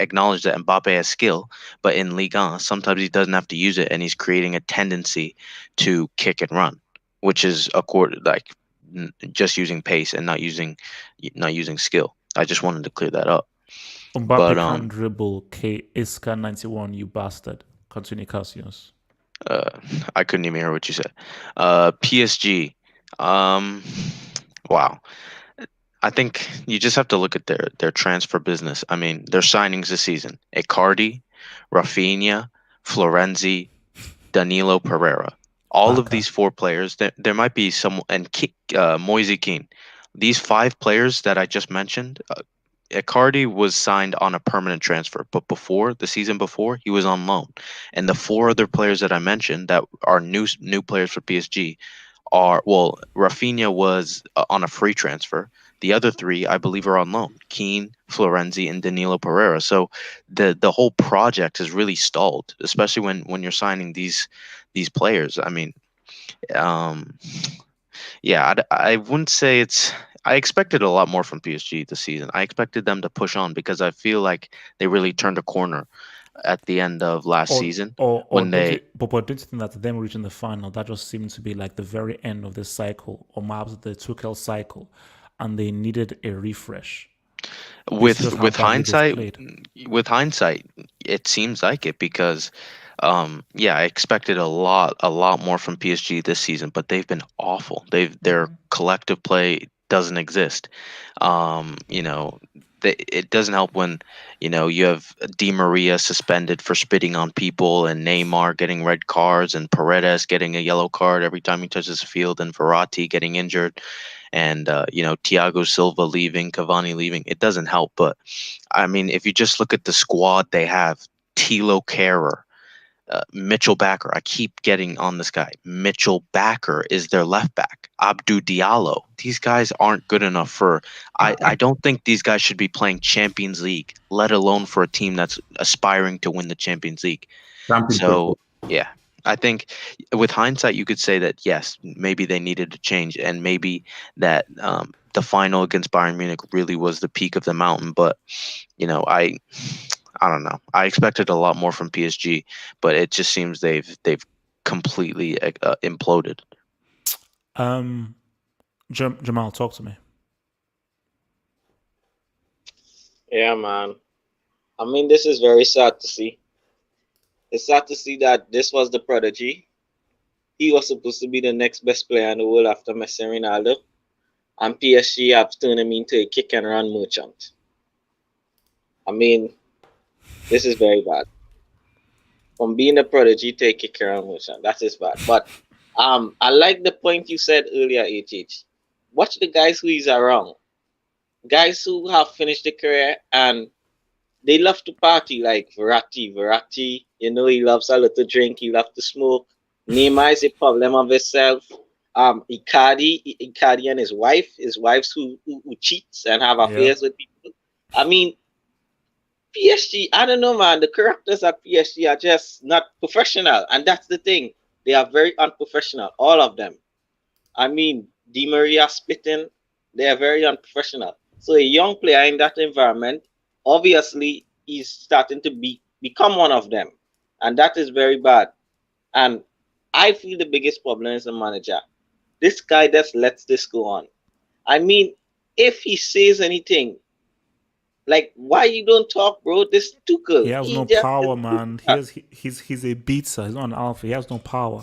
acknowledge that Mbappe has skill, but in Liga sometimes he doesn't have to use it, and he's creating a tendency to kick and run, which is just using pace and not using skill. I just wanted to clear that up. Mbappe can dribble. K Iska 91, you bastard. Continue, Cassius. I couldn't even hear what you said. PSG. Wow. I think you just have to look at their transfer business. I mean, their signings this season: Icardi, Rafinha, Florenzi, Danilo Pereira. All of these 4 players. There might be some, and Moise Kean. These 5 players that I just mentioned. Icardi was signed on a permanent transfer, but the season before, he was on loan. And the 4 other players that I mentioned that are new players for PSG Rafinha was on a free transfer. The other 3, I believe, are on loan: Keane, Florenzi, and Danilo Pereira. So the whole project is really stalled, especially when you're signing these players. I mean, yeah, I wouldn't say it's. I expected a lot more from PSG this season. I expected them to push on because I feel like they really turned a corner at the end of last season But don't you think that them reaching the final, that just seemed to be like the very end of this cycle, or perhaps the Tuchel cycle, and they needed a refresh? With hindsight, it seems like it because, I expected a lot more from PSG this season, but they've been awful. Their collective play doesn't exist. It doesn't help when you have Di Maria suspended for spitting on people, and Neymar getting red cards, and Paredes getting a yellow card every time he touches the field, and Verratti getting injured, and Thiago Silva leaving, Cavani leaving. It doesn't help. But I mean, if you just look at the squad they have: Thilo Kehrer, Mitchell Bakker. I keep getting on this guy. Mitchell Bakker is their left back. Abdou Diallo. These guys aren't good enough for. I don't think these guys should be playing Champions League, let alone for a team that's aspiring to win the Champions League. So yeah, I think with hindsight, you could say that yes, maybe they needed to change, and maybe that the final against Bayern Munich really was the peak of the mountain. But I don't know. I expected a lot more from PSG, but it just seems they've completely imploded. Jamal, talk to me. Yeah, man. I mean, this is very sad to see. It's sad to see that this was the prodigy. He was supposed to be the next best player in the world after Messi and Ronaldo, and PSG have turned him into a kick and run merchant. I mean, this is very bad. From being a prodigy to a kick and run merchant, that is bad. But I like the point you said earlier, HH. Watch the guys who is around. Guys who have finished the career and they love to party, like Verratti. Verratti, he loves a little drink, he loves to smoke. Neymar is a problem of himself. Icardi and his wives who cheats and have affairs with people. I mean, PSG, I don't know, man. The characters at PSG are just not professional, and that's the thing. They are very unprofessional, all of them. I mean, Di Maria spitting, they are very unprofessional. So a young player in that environment, obviously, is starting to become one of them, and that is very bad. And I feel the biggest problem is the manager. This guy just lets this go on. I mean, if he says anything, like, why you don't talk, bro? This Tuchel. He has no power, man. He's a beater. He's not an alpha. He has no power.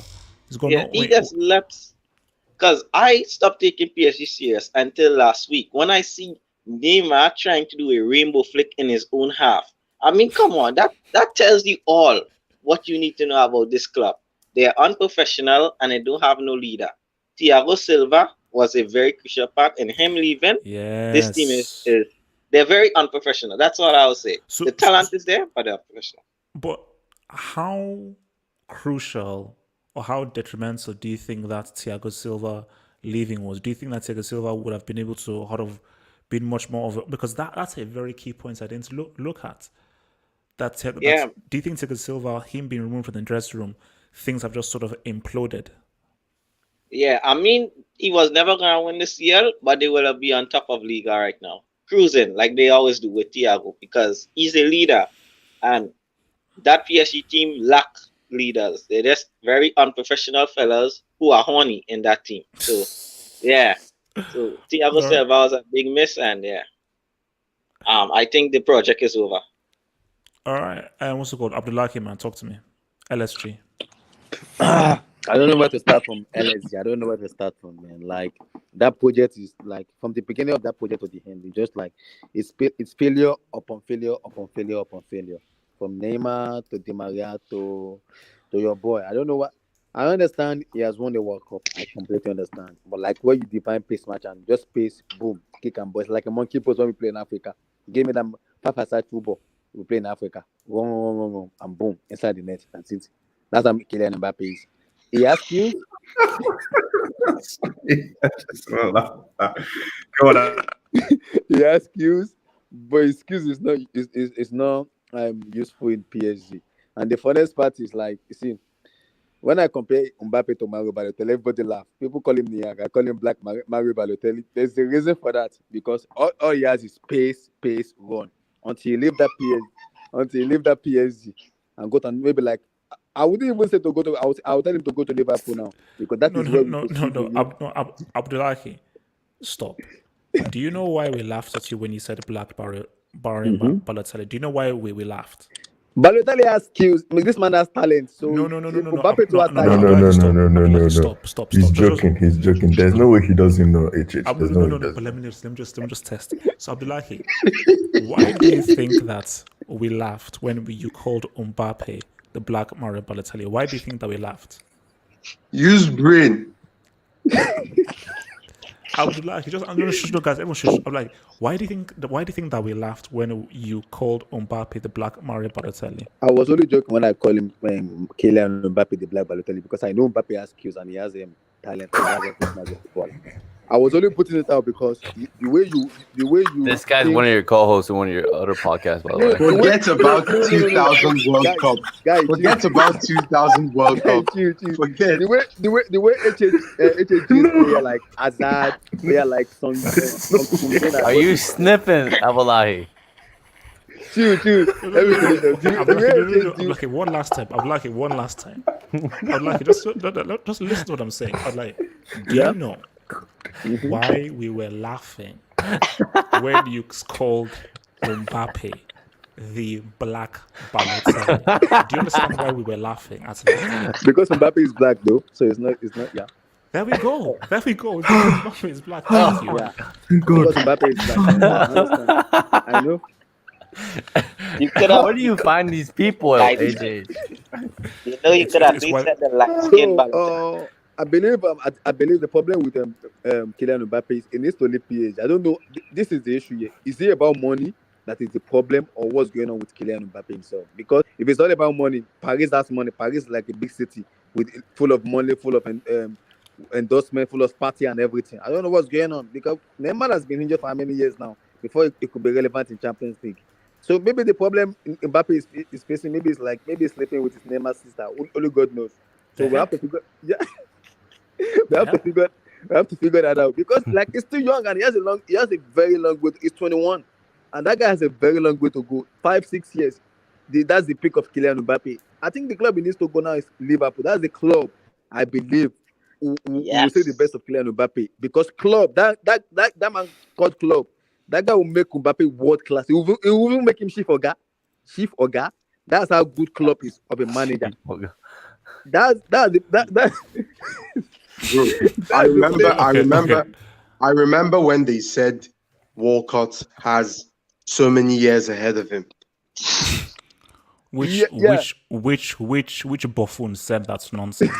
He just lets. Because I stopped taking PSG serious until last week when I see Neymar trying to do a rainbow flick in his own half. I mean, come on, that tells you all what you need to know about this club. They are unprofessional and they don't have no leader. Thiago Silva was a very crucial part in him leaving. This team Yes. is they're very unprofessional. That's all I'll say. So, The talent is there, but they're unprofessional. but how crucial or how detrimental do you think that Thiago Silva leaving was? Do you think that Thiago Silva would have been able to sort of been much more of a, because that's a very key point I didn't look at. Yeah. Do you think Thiago Silva, him being removed from the dressing room, things have just sort of imploded? Yeah, I mean, he was never going to win the CL, but they will be on top of Liga right now. Cruising, like they always do with Thiago, because he's a leader. And that PSG team lack leaders. They're just very unprofessional fellas who are horny in that team. So, yeah. So, Thiago Silva was a big miss, and yeah. I think the project is over. All right. What's it called? Abdullahi, man, talk to me. LSG. I don't know where to start from LSG. I don't know where to start from, man. Like that project is like from the beginning of that project to the end. It's just like it's failure upon failure upon failure upon failure. From Neymar to Di Maria to your boy. I don't know what. I understand he has won the World Cup. I completely understand. But like where you define pace match and just pace, boom, kick and ball. It's like a monkey post when we play in Africa. Give me that 5-a-side football. We play in Africa. Wrong, and boom, inside the net. That's it. That's how Kylian Mbappe is. He has skills. He has skills, but his skills is not useful in PSG. And the funniest part is like, you see, when I compare Mbappe to Mario Balotelli, everybody laugh. People call him Niaga, I call him Black Mario Balotelli. There's a reason for that, because all he has is pace, run. Until he leave that PSG and go to maybe like, I wouldn't even say to go to. I would tell him to go to Liverpool now, because that is where Abdullahi, stop. Do you know why we laughed at you when you said Black Balotelli? Do you know why we laughed? Balotelli has skills. I mean, this man has talent. So Mbappe to has talent. Stop. He's joking. He's joking. There's no way he doesn't know HH. But let me just test. So Abdullahi, why do you think that we laughed when you called Mbappe the Black Mario Balotelli? Why do you think that we laughed? Use brain. Abdullahi, I'm gonna shush, guys. Everyone shush. I'm like, why do you think that we laughed when you called Mbappe the Black Mario Balotelli? I was only joking when I call him Kylian Mbappe the Black Balotelli, because I know Mbappe has skills and he has talent. I was only putting it out because the way you. This guy's one of your co-hosts in one of your other podcasts, by the way. Forget about 2000 World Cup. Forget about 2000 World Cup. Forget the way HHG player like Azad, player like Son. Are you sniffing, Abdullahi? I'm like, one last time. I'm like, just listen to what I'm saying. I'm like, do you know why we were laughing when you called Mbappe the Black Balotelli? Do you understand why we were laughing at that? Because Mbappe is black, though, so it's not. Yeah. There we go. Mbappe is black. Thank you. Yeah. Because Mbappe is black. I know. Where do you find these people, AJ? You know, you could have said the light skin Balotelli. I believe the problem with Kylian Mbappe is he needs to leave PSG. I don't know. This is the issue here. Is it about money that is the problem, or what's going on with Kylian Mbappe himself? Because if it's all about money, Paris has money. Paris is like a big city full of money, full of endorsement, full of party and everything. I don't know what's going on, because Neymar has been injured for how many years now before it could be relevant in Champions League. So maybe the problem Mbappe is facing, maybe it's sleeping with his Neymar sister. Only God knows. So we have to figure. Yeah. We have to figure that out, because like he's still young and he has a very long way. He's 21, and that guy has a very long way to go. 5-6 years. That's the peak of Kylian Mbappe. I think the club he needs to go now is Liverpool. That's the club I believe will say the best of Kylian Mbappe, because club that man called club, that guy will make Mbappe world class. He will even make him chief Oga. That's how good Klopp is of a manager. That's Bro, I remember when they said Walcott has so many years ahead of him. Which Yeah. which buffoon said that's nonsense?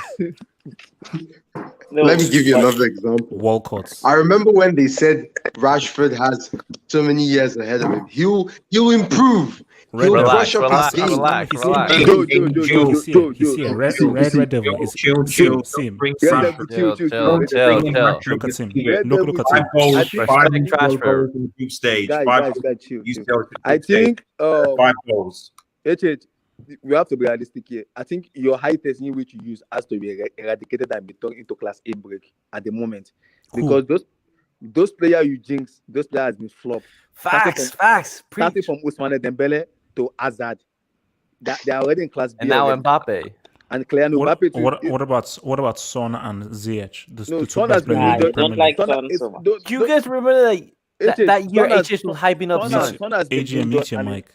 No, Let me give you but another example. Walcott's. I remember when they said Rashford has so many years ahead of him. He'll improve. He'll brush up his game. He's here. He's here. Red Devil. See him. Red Devil, chill. Look at him. Red Look Devil, at Five him. goals, I think- five Respect goals Rashford. in the group stage. Guys, chill. I think Five goals. HH, we have to be realistic here. I think your high testing which you use has to be eradicated and be turned into class A break at the moment. Because those players you jinx, those players has been flopped. Facts. Starting from Ousmane Dembele to Hazard. They are already in class B. And now already. Mbappe. And Kylian Mbappe too. What about Son and Ziyech? The two Son best has been players in the injured. Premier don't like League. Son so much. Do you guys remember that year HH was hyping up Son? Son has been AGM, injured mute your and mic.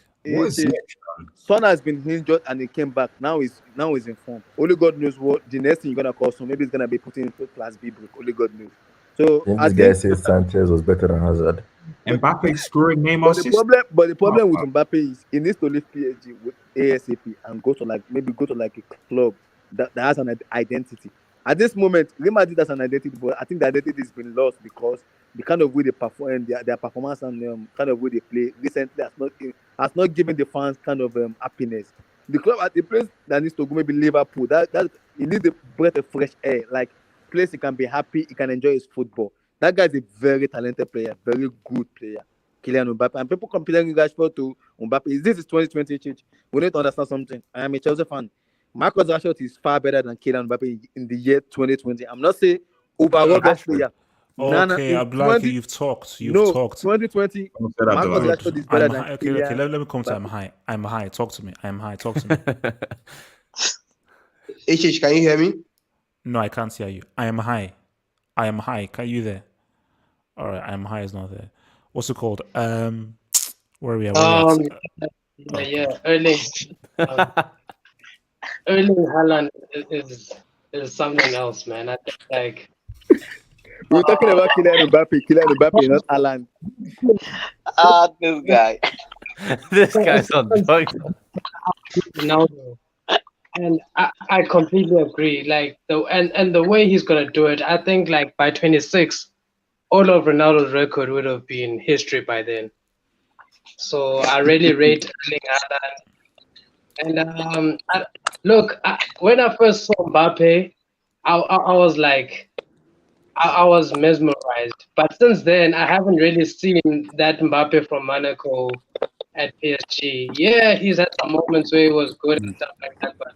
Son has been injured and he came back. Now he's in form. Only God knows what the next thing you're gonna call. So maybe he's gonna be put into class B break. Only God knows. So Then I this guy think, says Sanchez was better than Hazard. Mbappe scoring Neymar but the problem with Mbappe is he needs to leave PSG with ASAP and go to a club that has an identity. At this moment, Real Madrid has an identity, but I think the identity has been lost because the kind of way they perform, their performance and kind of way they play recently has not given the fans kind of happiness. The club at the place that needs to go maybe Liverpool. That he needs a breath of fresh air, like place he can be happy, he can enjoy his football. That guy is a very talented player, very good player, Kylian Mbappe. And people comparing Rashford to Mbappe. This is 2020. We need to understand something. I am a Chelsea fan. Marcus Rashford is far better than Kylian Mbappe in the year 2020. I'm not saying overall best player. Okay, Ablaki, you've talked. 2020, Marcus Rashford is better than Kylian. Okay, let me come to I'm high. Talk to me. Talk to me. HH, can you hear me? No, I can't hear you. I am high. Can you there? All right, I am high is not there. What's it called? Where are we at? Early Haaland is something else, man. I think like we're talking about Kylian Mbappe, not Haaland. This guy. This guy's on drugs. Ronaldo. And I completely agree. Like the way he's gonna do it, I think like by 26, all of Ronaldo's record would have been history by then. So I really rate Erling Haaland. And when I first saw Mbappe, I was like, I was mesmerized. But since then, I haven't really seen that Mbappe from Monaco at PSG. Yeah, he's had some moments where he was good and stuff like that, but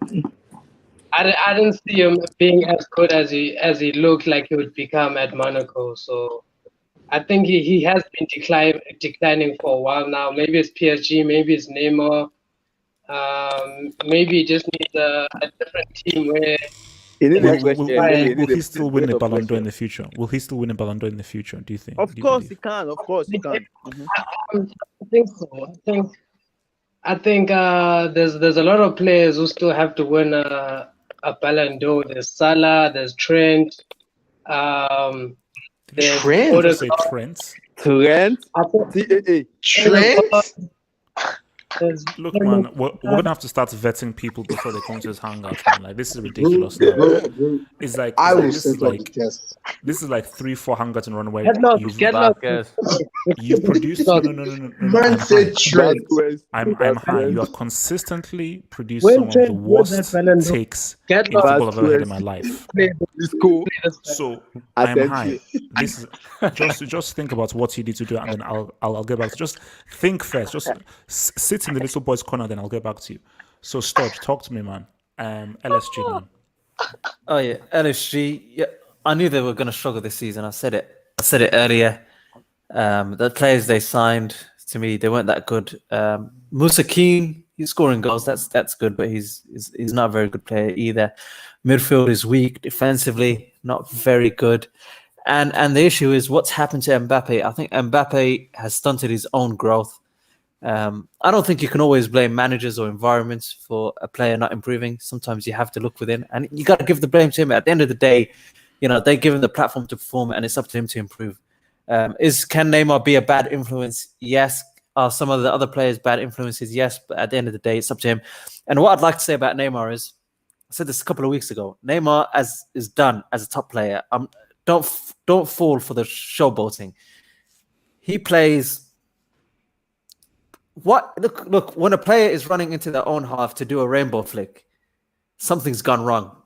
I didn't see him being as good as he looked like he would become at Monaco. So I think he has been declining for a while now. Maybe it's PSG, maybe it's Neymar. Maybe he just needs a different team where. Will he still win a Ballon d'Or in the future? Will he still win a Ballon d'Or in the future? Do you think? Of course he can. I think so. I think there's a lot of players who still have to win a Ballon d'Or. There's Salah, there's Trent. There's Trent? Look, man, we're gonna have to start vetting people before they come to this hangout. Man. Like, this is ridiculous. Now. It's like this is like 3-4 hangouts in runway. You've produced. No. Man said Trent. I'm high. You have consistently produced some of the worst takes in football I've ever had in my life. So I'm high. This is just think about what you need to do, and then I'll get back to just think first. Just sit in the little boy's corner, then I'll get back to you. So Stodge, talk to me, man. LSG, man. Oh yeah, LSG. Yeah, I knew they were going to struggle this season. I said it earlier. The players they signed, to me, they weren't that good. Musa Keane, he's scoring goals. That's good, but he's not a very good player either. Midfield is weak. Defensively, not very good. And the issue is what's happened to Mbappe. I think Mbappe has stunted his own growth. I don't think you can always blame managers or environments for a player not improving. Sometimes you have to look within, and you got to give the blame to him. At the end of the day, they give him the platform to perform, and it's up to him to improve. Can Neymar be a bad influence? Yes. are some of the other players bad influences? Yes, but at the end of the day, it's up to him. And what I'd like to say about Neymar is, I said this a couple of weeks ago. Neymar is done as a top player. Don't fall for the showboating. He plays. Look. When a player is running into their own half to do a rainbow flick, something's gone wrong.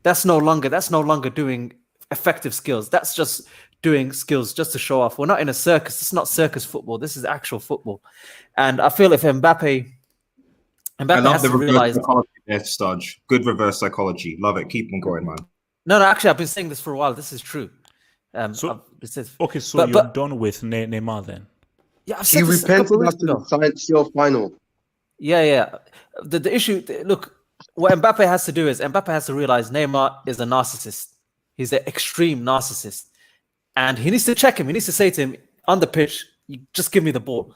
That's no longer doing effective skills. That's just doing skills just to show off. We're not in a circus. It's not circus football. This is actual football. And I feel if Mbappe I love has the to reverse realize. psychology there, Studge. Good reverse psychology. Love it. Keep on going, man. No, actually, I've been saying this for a while. This is true. So but- you're done with Neymar then? Yeah, I've He said this a repented couple of weeks after ago. the CL final. Yeah. The issue, look, what Mbappe has to do is Mbappe has to realize Neymar is a narcissist. He's an extreme narcissist. And he needs to check him. He needs to say to him on the pitch, you just give me the ball.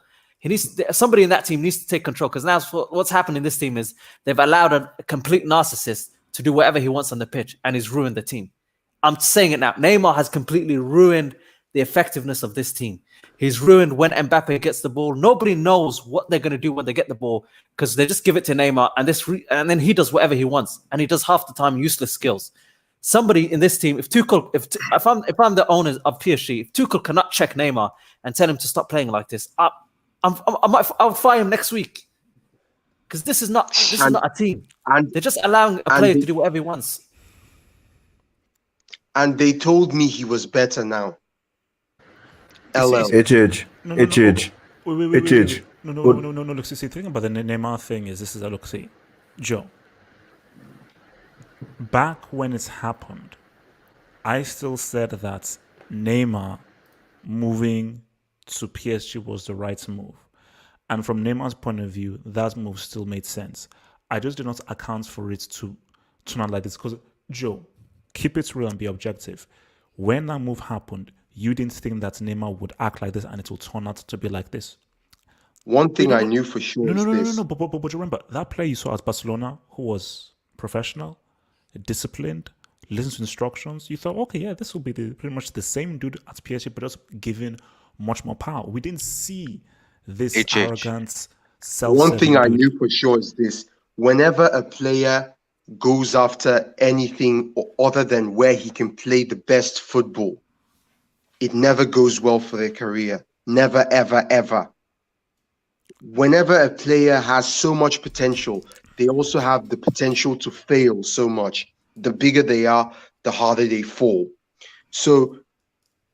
Somebody in that team needs to take control, because now what's happened in this team is they've allowed a complete narcissist to do whatever he wants on the pitch, and he's ruined the team. I'm saying it now. Neymar has completely ruined the effectiveness of this team. He's ruined when Mbappe gets the ball. Nobody knows what they're going to do when they get the ball, because they just give it to Neymar, and then he does whatever he wants, and he does half the time useless skills. Somebody in this team, if I'm the owner of PSG, if Tuchel cannot check Neymar and tell him to stop playing like this, I'll fire him next week, because this is not a team. And they're just allowing a player to do whatever he wants. And they told me he was better now. LL. HH. No. HH. Wait. No. Look, see, the thing about the Neymar thing is this is look, see, Joe. Back when it's happened, I still said that Neymar moving to PSG was the right move. And from Neymar's point of view, that move still made sense. I just did not account for it to turn out like this. Because, Joe, keep it real and be objective. When that move happened, you didn't think that Neymar would act like this and it will turn out to be like this. One thing I knew for sure is this. No. But remember, that player you saw at Barcelona, who was professional, disciplined, listened to instructions, you thought, okay, yeah, this will be pretty much the same dude at PSG, but just given much more power. We didn't see this arrogance, One thing I knew for sure is this. Whenever a player goes after anything other than where he can play the best football, it never goes well for their career. Never, ever, ever. Whenever a player has so much potential, they also have the potential to fail so much. The bigger they are, the harder they fall. So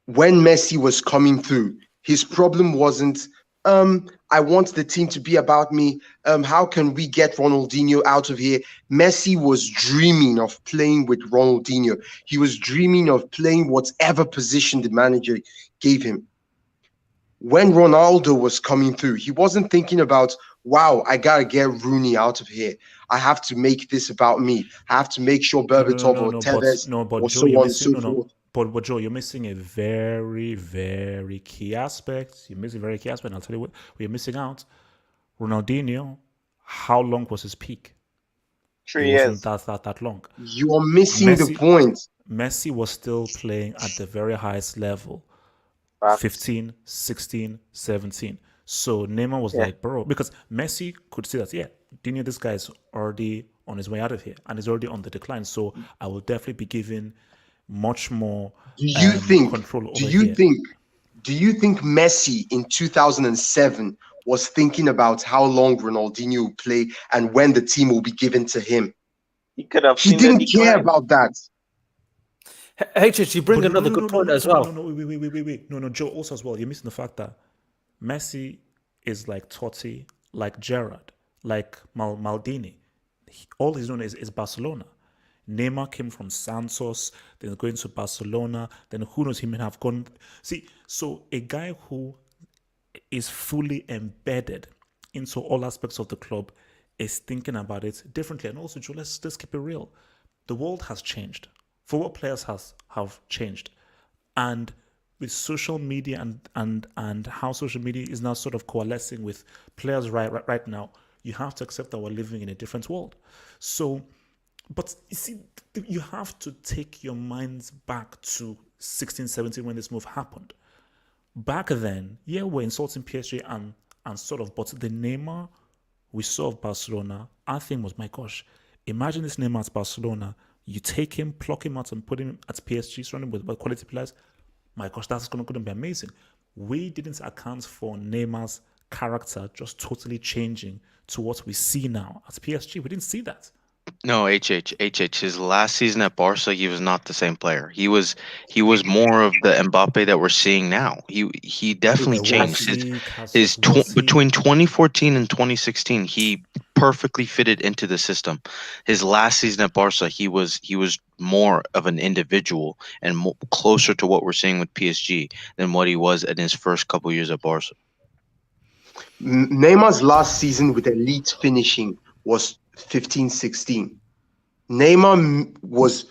when Messi was coming through, his problem wasn't, I want the team to be about me. How can we get Ronaldinho out of here? Messi was dreaming of playing with Ronaldinho. He was dreaming of playing whatever position the manager gave him. When Ronaldo was coming through, he wasn't thinking about, wow, I got to get Rooney out of here. I have to make this about me. I have to make sure Berbatov or Tevez or so on and so forth. But Joe, you're missing a very, very key aspect. You're missing a very key aspect. And I'll tell you what you're missing out. Ronaldinho, how long was his peak? 3 years. Wasn't that long. You're missing the point. Messi was still playing at the very highest level. 15, 16, 17. So Neymar was like, bro, because Messi could see that, Dino, this guy is already on his way out of here and is already on the decline. So I will definitely be given much more control over here. Do you think Messi in 2007 was thinking about how long Ronaldinho will play and when the team will be given to him? He didn't care about that. HH, you bring another good point as well. Wait. No, Joe, also as well, you're missing the fact that Messi is like Totti, like Gerrard, like Maldini. All he's doing is Barcelona. Neymar came from Santos, then going to Barcelona, then who knows, he may have gone. See, so a guy who is fully embedded into all aspects of the club is thinking about it differently. And also, Joe, let's keep it real. The world has changed. Football players have changed. And with social media and how social media is now sort of coalescing with players right now, you have to accept that we're living in a different world. So, but you see, you have to take your minds back to 16, 17 when this move happened. Back then, we're insulting PSG and and sort of. But the Neymar we saw of Barcelona, our thing was, my gosh, imagine this Neymar at Barcelona. You take him, pluck him out, and put him at PSG, surrounded with quality players. My gosh, that's going to be amazing. We didn't account for Neymar's character just totally changing to what we see now at PSG. We didn't see that. No, HH. His last season at Barca, he was not the same player. He was more of the Mbappe that we're seeing now. He definitely changed. Between 2014 and 2016, he perfectly fitted into the system. His last season at Barca, he was more of an individual and closer to what we're seeing with PSG than what he was in his first couple years at Barca. Neymar's last season with elite finishing was 15-16. Neymar was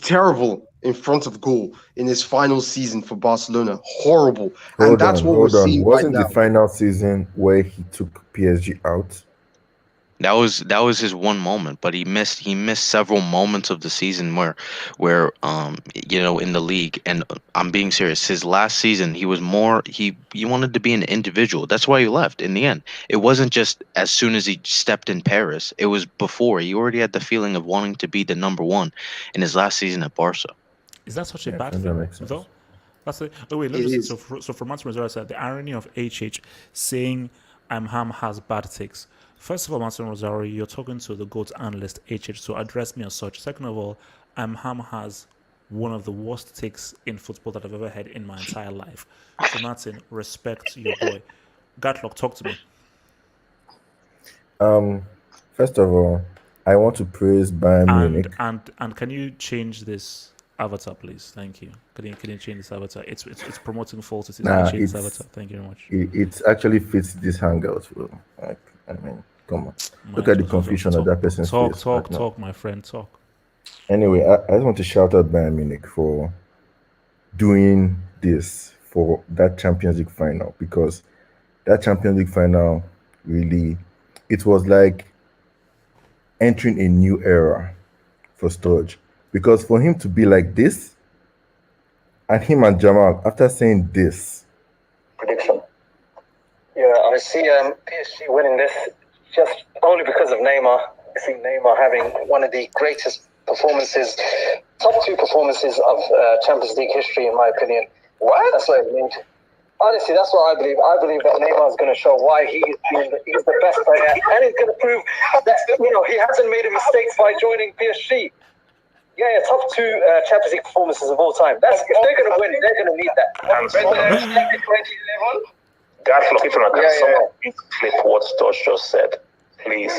terrible in front of goal in his final season for Barcelona. Horrible. And that's what we're seeing right now. Wasn't the final season where he took PSG out? That was his one moment, but he missed several moments of the season where in the league. And I'm being serious. His last season, he was more he wanted to be an individual. That's why he left in the end. It wasn't just as soon as he stepped in Paris. It was before. He already had the feeling of wanting to be the number one in his last season at Barca. Is that such a bad thing, though? That's it. Oh wait, let's listen. So for Martin Rosero said the irony of HH saying Ham has bad takes. First of all, Martin Rosario, you're talking to the GOAT analyst, HH, so address me as such. Second of all, Ham has one of the worst takes in football that I've ever had in my entire life. So, Martin, respect your boy. Gatlock, talk to me. First of all, I want to praise Bayern Munich. And can you change this avatar, please? Thank you. Can you change this avatar? It's promoting false. Change this avatar. Thank you very much. It actually fits this Hangout. Come on. Look at the confusion of that person's face. Talk, my friend, talk. Anyway, I just want to shout out Bayern Munich for doing this for that Champions League final, because that Champions League final really, it was like entering a new era for Sturridge. Because for him to be like this, and him and Jamal, after saying this. Prediction. Yeah, I see PSG winning this just only because of Neymar. I see Neymar having one of the greatest performances, top two performances of Champions League history, in my opinion. What? That's what I mean. Honestly, that's what I believe. I believe that Neymar is going to show why he's the best player, and he's going to prove that he hasn't made a mistake by joining PSG. Yeah, top two Champions League performances of all time. If they're going to win, they're going to need that. 2011. Gatlock, if you can someone please clip what Stosh just said, please.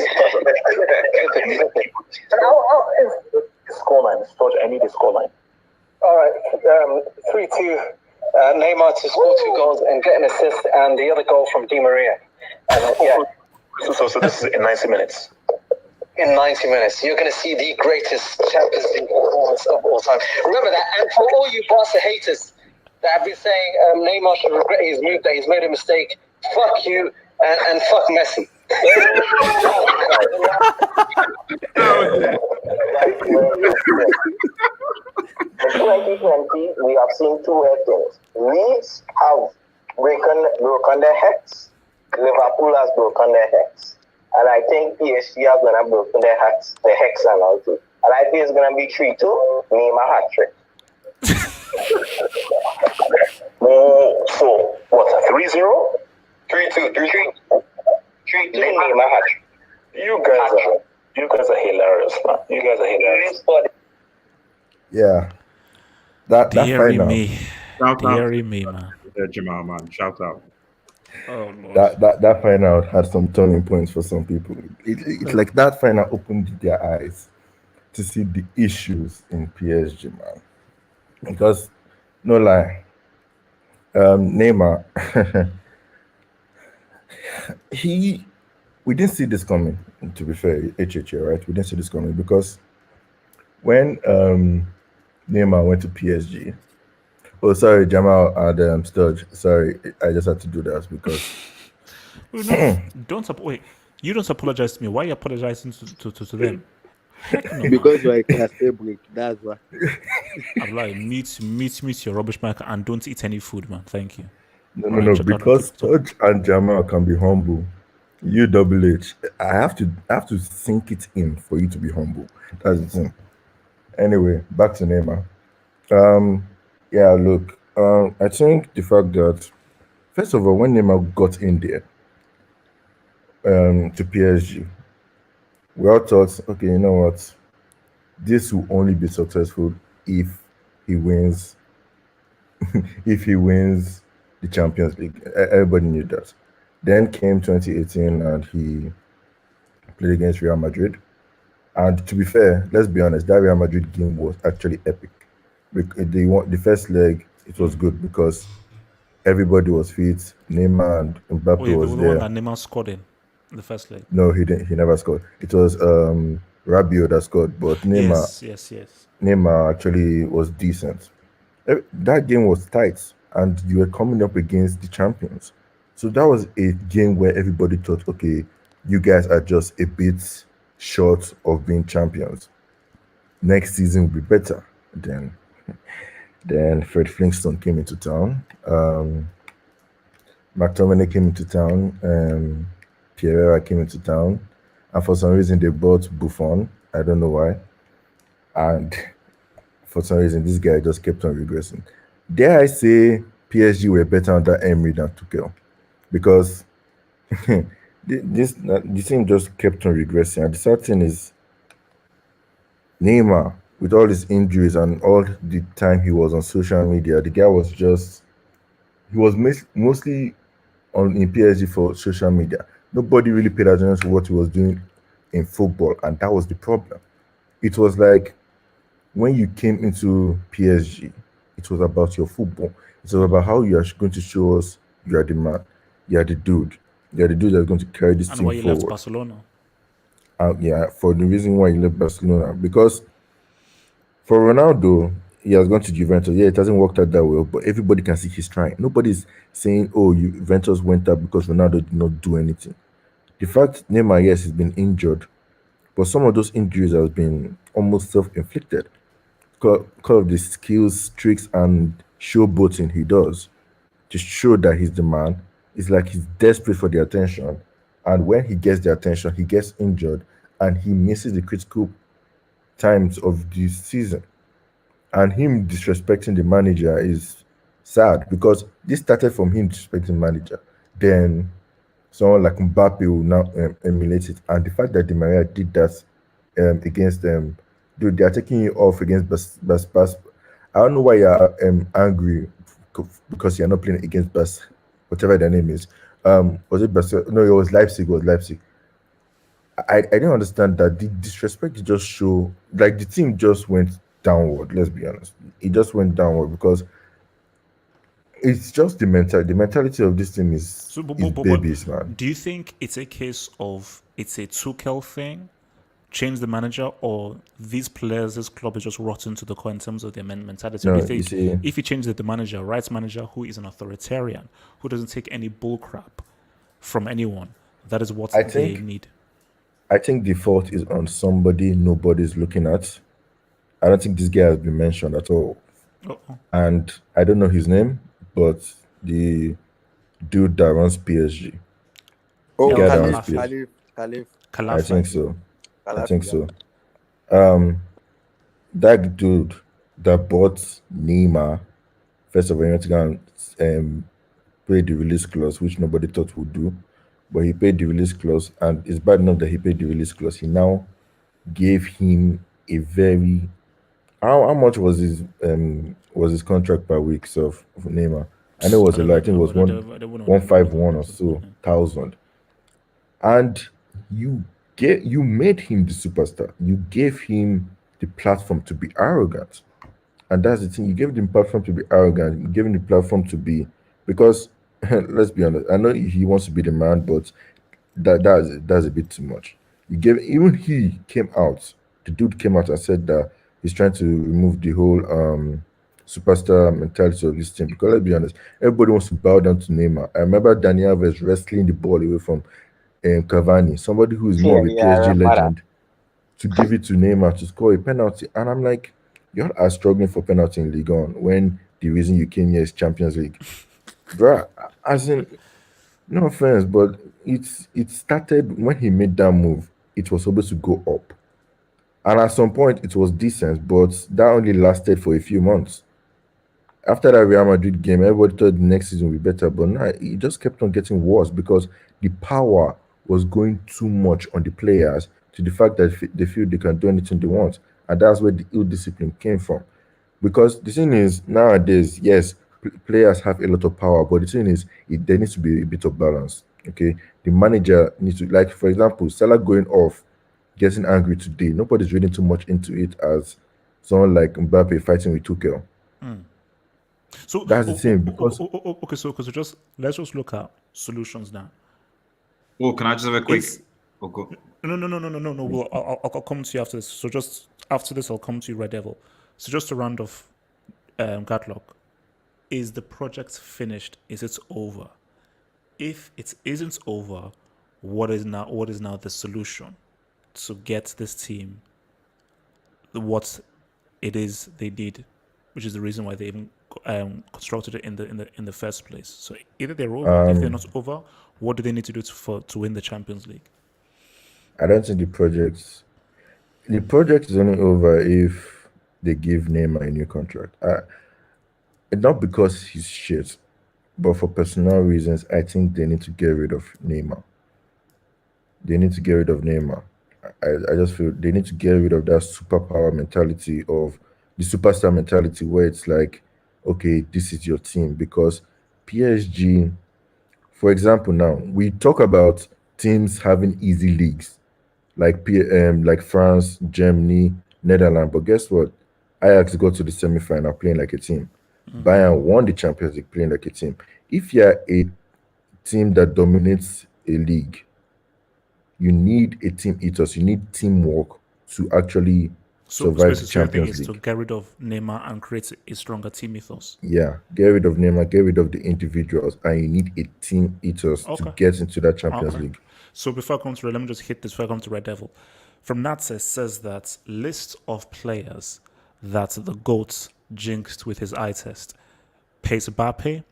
Scoreline, Stosh, I need the scoreline. All right, 3-2. Neymar to score 2 goals and get an assist, and the other goal from Di Maria. So this is in 90 minutes. In 90 minutes, you're going to see the greatest Champions League performance of all time. Remember that, and for all you Barca haters that have been saying Neymar should regret his move, that he's made a mistake, fuck you and fuck Messi. In 2020, we have seen 2 things. Leeds have broken their heads. Liverpool has broken their heads. And I think PSG are going to broken their hex and all too. And I think it's going to be 3-2, Neymar hat-trick. So, what, 3-0? 3-2, Neymar hat-trick. You guys are hilarious, man. You guys are hilarious. Yeah. That final. Deary me, man. Jamal, man. Shout out. Oh, Lord. That final had some turning points for some people. It's like that final opened their eyes to see the issues in PSG, man. Because, no lie, Neymar, we didn't see this coming, to be fair, HHA, right? We didn't see this coming because when Neymar went to PSG, oh, sorry, Jamal and Sturge. Sorry, I just had to do that because. Wait, you don't apologize to me. Why are you apologizing to them? No, because you're a class A break. That's why. I'm like, mute your rubbish mic and don't eat any food, man. Thank you. Alright, check out Because Untitled. Touch and Jamal can be humble. You double H. I have to sink it in for you to be humble. That's the thing. Anyway, back to Neymar. Yeah, look. I think the fact that first of all, when Neymar got in there, to PSG, we all thought, okay, you know what? This will only be successful if he wins if he wins the Champions League. Everybody knew that. Then came 2018 and he played against Real Madrid. And to be fair, let's be honest, that Real Madrid game was actually epic. The first leg, it was good because everybody was fit. Neymar and Mbappe Wait, was the there. one that Neymar scored in the first leg. No, he didn't. He never scored. It was Rabiot that scored, but Neymar Yes. Neymar actually was decent. That game was tight, and you were coming up against the champions. So that was a game where everybody thought, okay, you guys are just a bit short of being champions. Next season will be better. Then Fred Flintstone came into town. McTominay came into town. Pereira came into town. And for some reason, they brought Buffon. I don't know why. And for some reason, this guy just kept on regressing. Dare I say PSG were better under Emery than Tuchel? Because the team just kept on regressing. And the sad thing is, Neymar, with all his injuries and all the time he was on social media, the guy was mostly in PSG for social media. Nobody really paid attention to what he was doing in football, and that was the problem. It was like when you came into PSG, it was about your football. It was about how you are going to show us you are the man, you are the dude, you are the dude that's going to carry this And team why you forward. left Barcelona? Yeah, for the reason why he left Barcelona, because for Ronaldo, he has gone to Juventus. Yeah, it hasn't worked out that well, but everybody can see he's trying. Nobody's saying, "Oh, Juventus went up because Ronaldo did not do anything." The fact Neymar, yes, he's been injured, but some of those injuries have been almost self-inflicted because of the skills, tricks, and showboating he does to show that he's the man. It's like he's desperate for the attention, and when he gets the attention, he gets injured, and he misses the critical times of the season. And him disrespecting the manager is sad because this started from him disrespecting the manager. Then someone like Mbappe will now emulate it. And the fact that Di Maria did that against them, dude, they are taking you off against Bas. I don't know why you're angry because you're not playing against Bas, whatever their name is. Was it Bas? No, it was Leipzig. It was Leipzig. I didn't understand that the disrespect just show like the team just went downward. Let's be honest, it just went downward because it's just the mentality of this team is babies, man. Do you think it's a case of it's a Tuchel thing, change the manager, or these players, this club is just rotten to the core in terms of their mentality? No, Do you you think see, if you change the manager, right manager who is an authoritarian, who doesn't take any bull crap from anyone, that is what they need? I think the fault is on somebody nobody's looking at. I don't think this guy has been mentioned at all. Uh-oh. And I don't know his name, but the dude that runs PSG. Oh, the guy that runs Khalif. I think so. I think yeah. so. That dude that bought Neymar, first of all, he went to go and pay the release clause, which nobody thought would do. But he paid the release clause, and it's bad enough that he paid the release clause. He now gave him a very how much was his contract per week of Neymar? I know it was a lot. I think it was 151 or so thousand. And you made him the superstar. You gave him the platform to be arrogant. And that's the thing. You gave him the platform to be arrogant. You gave him the platform to be because let's be honest. I know he wants to be the man, but that's a bit too much. He came out. The dude came out and said that he's trying to remove the whole superstar mentality of this team. Because let's be honest, everybody wants to bow down to Neymar. I remember Daniel Alves wrestling the ball away from Cavani, somebody who is more of a PSG legend, to give it to Neymar to score a penalty. And I'm like, you all are struggling for penalty in Liga when the reason you came here is Champions League. Bruh, as in, no offense, but it started when he made that move. It was supposed to go up, and at some point it was decent, but that only lasted for a few months. After that Real Madrid game, everybody thought the next season would be better, but now it just kept on getting worse because the power was going too much on the players to the fact that they feel they can do anything they want, and that's where the ill discipline came from. Because the thing is, nowadays, yes, players have a lot of power, but the thing is, there needs to be a bit of balance. Okay, the manager needs to, like, for example, Salah going off, getting angry today. Nobody's reading too much into it as someone like Mbappe fighting with Tuchel. So That's the thing, because okay, so let's just look at solutions now. Well, can I just have a quick? It's- Oh, go. No. Well, I'll come to you after this. So just after this, I'll come to you, Red Devil. So just to round off, Gatlock, is the project finished? Is it over? If it isn't over, what is now the solution to get this team what it is they need, which is the reason why they even constructed it in the first place. So either they're over, if they're not over, what do they need to do to win the Champions League? I don't think the project is only over if they give Neymar a new contract. Not because he's shit, but for personal reasons, I think they need to get rid of Neymar. I just feel they need to get rid of that superpower mentality of the superstar mentality where it's like, okay, this is your team. Because PSG, for example, now we talk about teams having easy leagues like France, Germany, Netherlands. But guess what? Ajax got to the semi-final playing like a team. Bayern won the Champions League playing like a team. If you're a team that dominates a league, you need a team ethos. You need teamwork to actually survive the Champions League. To get rid of Neymar and create a stronger team ethos. Yeah, get rid of Neymar, get rid of the individuals, and you need a team ethos to get into that Champions League. So before I come to let me just hit this before I come to Red Devil. From Natsa says that list of players that the GOAT jinxed with his eye test. Pace Mbappe,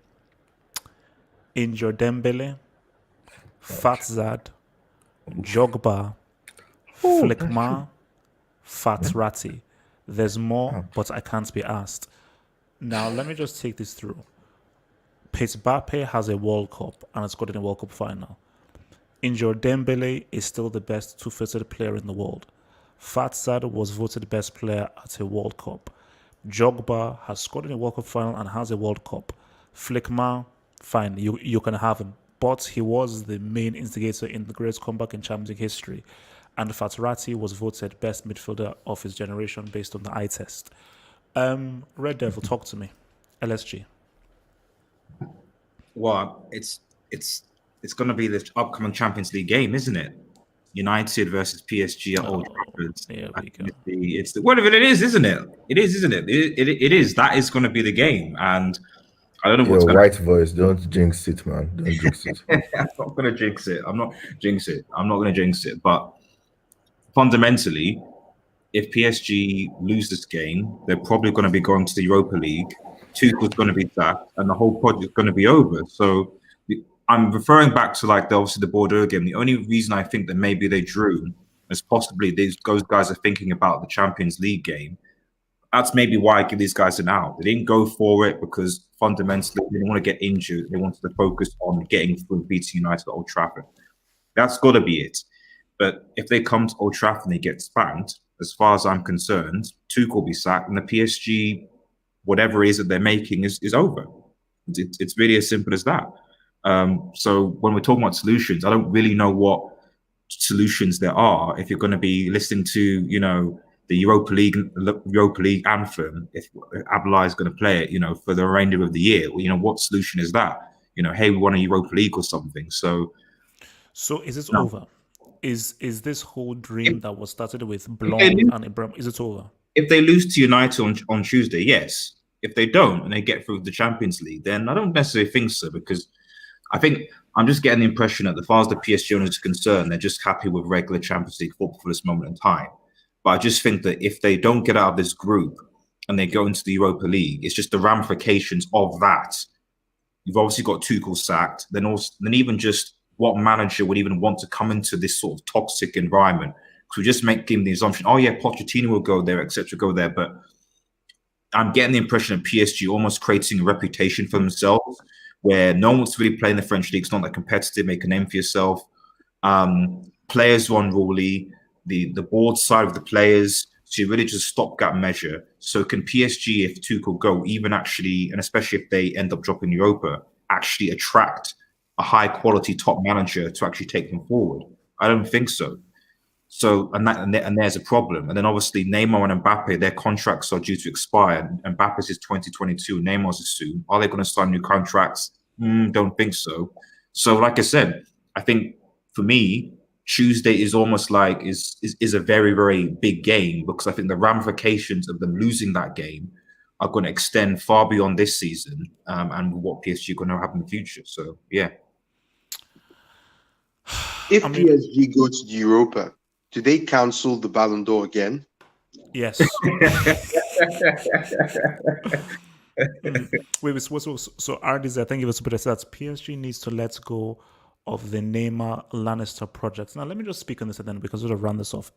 Injur Dembele, Fatzad, Jogba, Flickma, Fatrati. There's more, but I can't be asked. Now, let me just take this through. Pace Mbappe has a World Cup and has got in a World Cup final. Injur Dembele is still the best two-footed player in the world. Fatzad was voted best player at a World Cup. Jogba has scored in a World Cup final and has a World Cup. Flickma, fine, you can have him. But he was the main instigator in the greatest comeback in Champions League history. And Fatrati was voted best midfielder of his generation based on the eye test. Red Devil, talk to me. LSG. Well, it's going to be the upcoming Champions League game, isn't it? United versus PSG at Old Trafford. There we go. It's whatever it is, isn't it? It is, isn't it? It is. That is going to be the game, and I don't know what's going to. White voice, don't jinx it, man. Don't jinx it. I'm not going to jinx it. I'm not going to jinx it. But fundamentally, if PSG lose this game, they're probably going to be going to the Europa League. Tuchel's going to be sacked, and the whole project is going to be over. So I'm referring back to obviously the Bordeaux game. The only reason I think that maybe they drew is possibly those guys are thinking about the Champions League game. That's maybe why I give these guys an out. They didn't go for it because fundamentally they didn't want to get injured. They wanted to focus on getting through beating United at Old Trafford. That's got to be it. But if they come to Old Trafford and they get spanked, as far as I'm concerned, Tuchel will be sacked and the PSG, whatever it is that they're making, is over. It's really as simple as that. So when we're talking about solutions, I don't really know what solutions there are. If you're going to be listening to, the Europa League anthem, if Abdullah is going to play it, for the remainder of the year, what solution is that? Hey, we won a Europa League or something. So is it over? Is this whole dream that was started with Blanc and Ibrahim, is it over? If they lose to United on Tuesday, yes. If they don't and they get through the Champions League, then I don't necessarily think so, because I think I'm just getting the impression that as far as the PSG owners are concerned, they're just happy with regular Champions League football for this moment in time. But I just think that if they don't get out of this group and they go into the Europa League, it's just the ramifications of that You've obviously got Tuchel sacked. Then even just what manager would even want to come into this sort of toxic environment? Because we just making the assumption, oh yeah, Pochettino will go there, etc., go there. But I'm getting the impression of PSG almost creating a reputation for themselves, where no one wants to really play in the French league. It's not that competitive. Make a name for yourself. Players are unruly. The board side of the players. So you really just stopgap measure. So can PSG, if Tuchel go, even actually, and especially if they end up dropping Europa, actually attract a high quality top manager to actually take them forward? I don't think so. So and there's a problem. And then obviously Neymar and Mbappe, their contracts are due to expire. Mbappe's is 2022. Neymar's is soon. Are they going to sign new contracts? Don't think so. So like I said, I think for me, Tuesday is almost like is a very, very big game, because I think the ramifications of them losing that game are going to extend far beyond this season and what PSG are going to have in the future. So yeah. If PSG go to the Europa, do they cancel the Ballon d'Or again? Yes. Wait, so RDZ, I think it was super that PSG needs to let go of the Neymar Lannister project. Now, let me just speak on this then, because we'll round this off.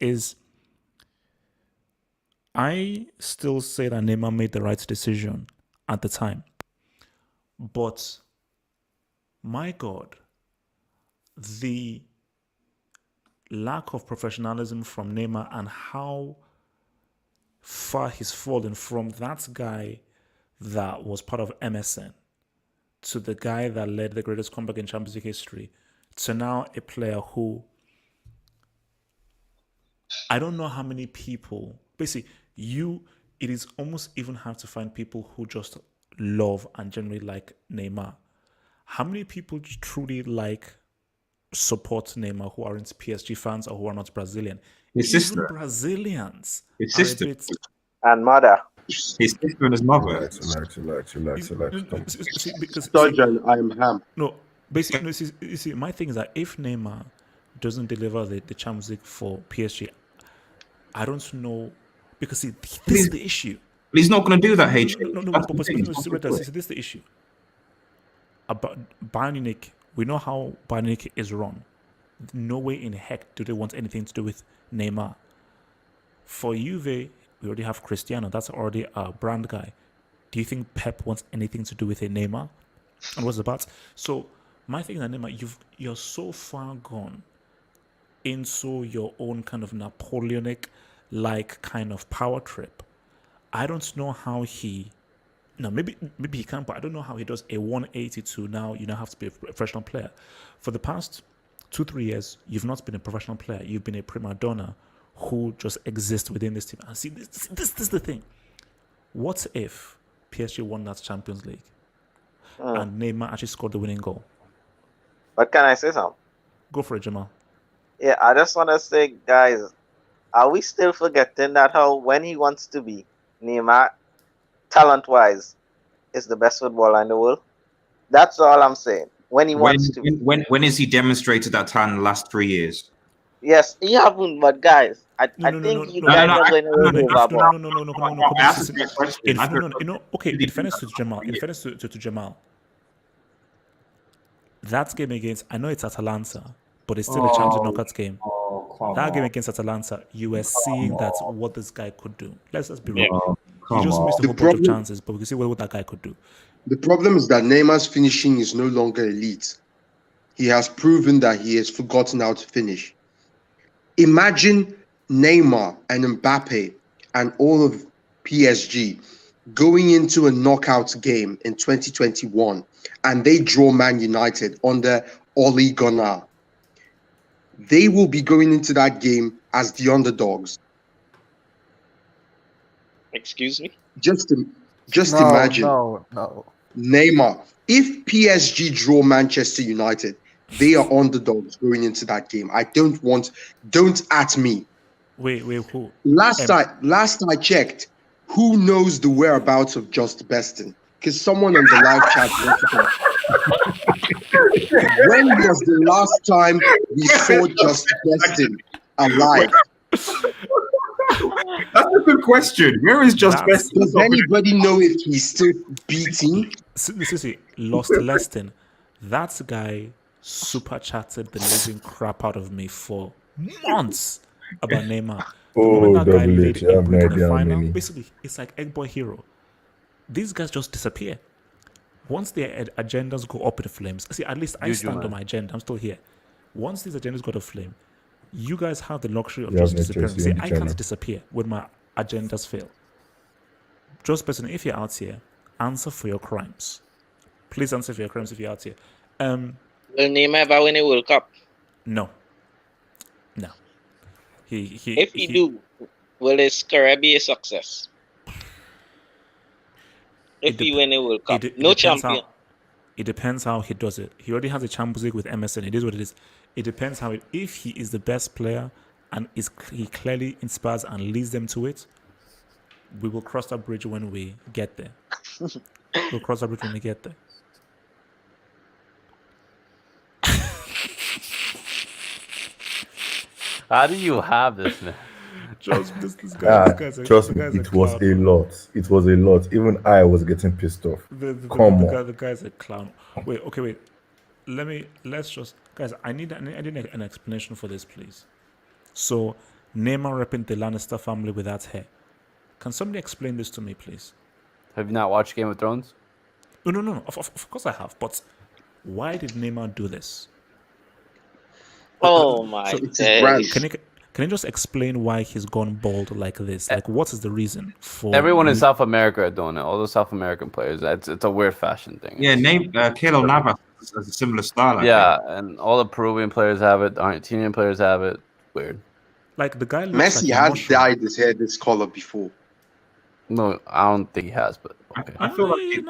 I still say that Neymar made the right decision at the time. But, my God, the lack of professionalism from Neymar and how far he's fallen from that guy that was part of MSN to the guy that led the greatest comeback in Champions League history to now a player who I don't know how many people, basically, it is almost even hard to find people who just love and generally like Neymar. How many people truly support Neymar who aren't PSG fans or who are not Brazilian? His Even sister. Brazilians. His sister. And mother. His sister and his mother. Relax. Because I am ham. No, basically, no, you see, my thing is that if Neymar doesn't deliver the Champions League for PSG, I don't know, because see, this is the issue. But he's not going to do that, H. But this is the issue. About Bayern Munich, we know how Bayern Munich is run. No way in heck do they want anything to do with Neymar. For Juve, we already have Cristiano. That's already a brand guy. Do you think Pep wants anything to do with a Neymar? And what's about? So my thing is that Neymar, you're so far gone into your own kind of Napoleonic kind of power trip. I don't know how maybe he can, but I don't know how he does a 180 to now you now have to be a professional player. For the past 2-3 years, you've not been a professional player. You've been a prima donna who just exists within this team. And see, this is the thing. What if PSG won that Champions League and Neymar actually scored the winning goal? But can I say something? Go for it, Jamal. Yeah, I just want to say, guys, are we still forgetting that when he wants to be, Neymar, talent-wise, is the best footballer in the world? That's all I'm saying. When he wants to be. When has he demonstrated that talent in the last 3 years? Yes, he haven't, but guys, I think you guys are going to overboard. No. Okay, in fairness to Jamal, that game against, I know it's Atalanta, but it's still a Champions League knockouts game. That game against Atalanta, you were seeing that what this guy could do. Let's be real. He just missed a whole bunch of chances, but we can see what that guy could do. The problem is that Neymar's finishing is no longer elite. He has proven that he has forgotten how to finish. Imagine Neymar and Mbappe and all of PSG going into a knockout game in 2021 and they draw Man United under Ole Gunnar. They will be going into that game as the underdogs. Excuse me? Just imagine. No. Neymar. If PSG draw Manchester United, they are underdogs going into that game. Don't at me. Wait, who? Last I checked, who knows the whereabouts of Just Bestin? Because someone on the live chat when was the last time we saw Just Bestin alive? That's a good question. Where is Just Bestin? Does anybody know if he's still beating? See, lost Leston. That guy super chatted the living crap out of me for months about Neymar. The moment that guy Double laid H. a I have no brick in the idea how final, many. basically, it's like Egg Boy Hero. These guys just disappear. Once their agendas go up in flames, see, at least I Juju, stand on man. my agenda. I'm still here. Once these agendas go to flame, you guys have the luxury of You have just no disappearing. choice. See, You're on the I channel. can't disappear when my agendas fail. Just personally, if you're out here, answer for your crimes. Please answer for your crimes if you're out here. Will Neymar ever win a World Cup? No. If he do, will his career be a success? If he win a World Cup, no champion. It depends how he does it. He already has a Champions League with MSN. It is what it is. It depends how if he is the best player and he clearly inspires and leads them to it, we will cross that bridge when we get there. We'll cross that bridge when we get there. How do you have this, man? This guy, Trust me, it was a lot. It was a lot. Even I was getting pissed off. The guy's a clown. Wait. Let's just, guys. I need an explanation for this, please. So, Neymar repping the Lannister family with that hair. Can somebody explain this to me, please? Have you not watched Game of Thrones? No. Of course I have. But why did Neymar do this? Oh my days. Can you just explain why he's gone bald like this? Like, what is the reason for Everyone in South America are doing it. All the South American players. It's a weird fashion thing. Yeah, Keylor Navas has a similar style. I Yeah, think. and all the Peruvian players have it. The Argentinian players have it. Weird. Like the guy looks Messi like a has mushroom. dyed his hair this color before. No, I don't think he has, but okay. I feel like Messi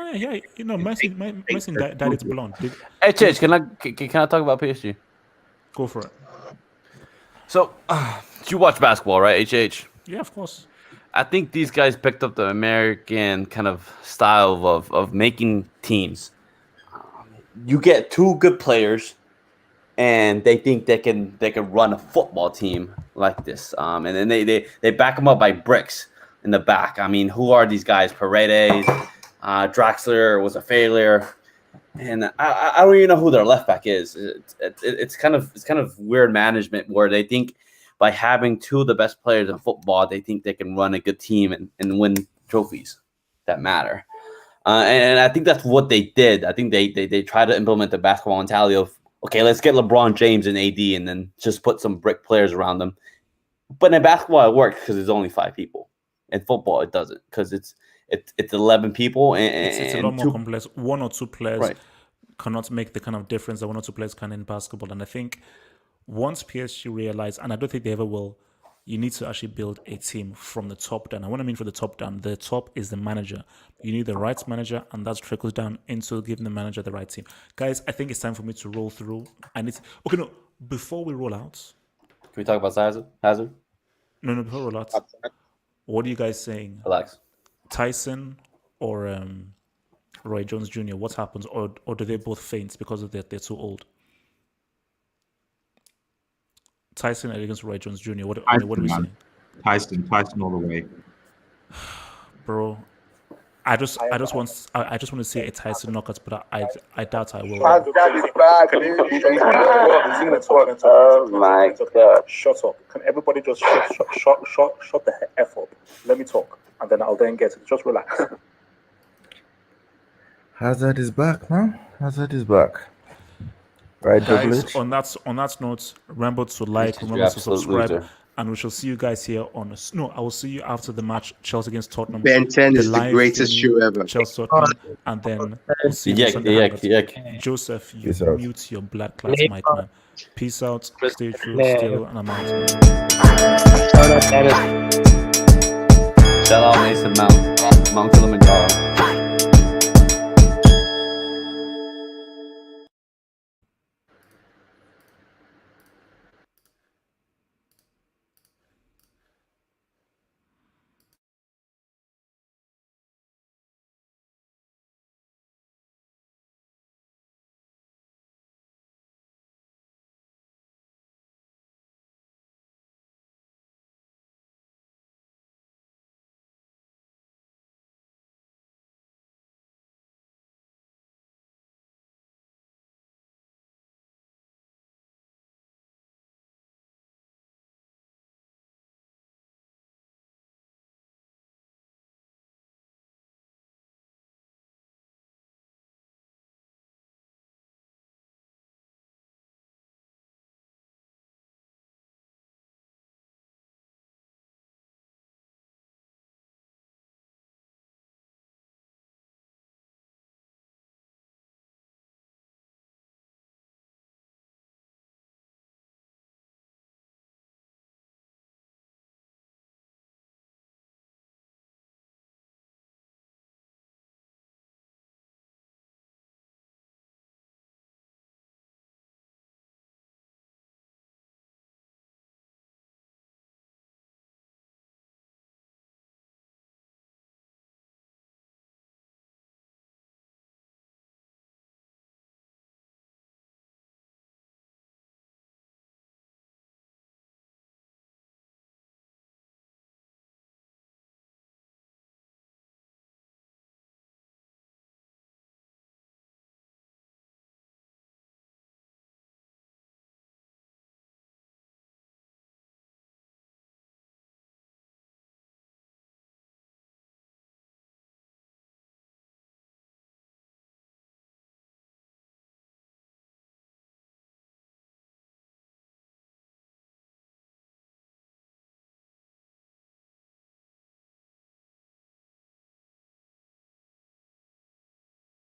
dyed it blonde. HH, can I talk about PSG? Go for it. So, you watch basketball, right, HH? Yeah, of course. I think these guys picked up the American kind of style of making teams. You get two good players, and they think they can run a football team like this. And then they back them up by bricks in the back. I mean, who are these guys? Paredes, Draxler was a failure. And I don't even know who their left back is. It's kind of weird management where they think by having two of the best players in football, they think they can run a good team and win trophies that matter. And I think that's what they did. I think they try to implement the basketball mentality of, okay, let's get LeBron James and AD and then just put some brick players around them. But in basketball, it works because there's only 5 people. In football, it doesn't because it's 11 people and it's a lot more complex. 1 or 2 players cannot make the kind of difference that 1 or 2 players can in basketball. And I think once PSG realize, and I don't think they ever will, you need to actually build a team from the top down. And what I mean from the top down, the top is the manager. You need the right manager, and that trickles down into giving the manager the right team. Guys, I think it's time for me to roll through. Before we roll out. Can we talk about Hazard? No, before we roll out. What are you guys saying? Relax. Tyson or Roy Jones Jr., what happens? Or do they both faint because of they're too old? Tyson against Roy Jones Jr. What are we saying? Tyson all the way. Bro, I just want to see a Tyson knockout, but I doubt I will. Oh my God! Shut up! Can everybody just shut the F up? Let me talk, and then I'll then get it. Just relax. Hazard is back, man. Hazard is back. Right, guys, on that note, remember to like, remember to subscribe, and we shall see you guys here on. No, I will see you after the match, Chelsea against Tottenham. Ben 10 is the greatest show ever. Chelsea Tottenham, and then we'll see you Sunday. Joseph, you mute your black class mic, man. Peace out, stay true, still, and I'm out.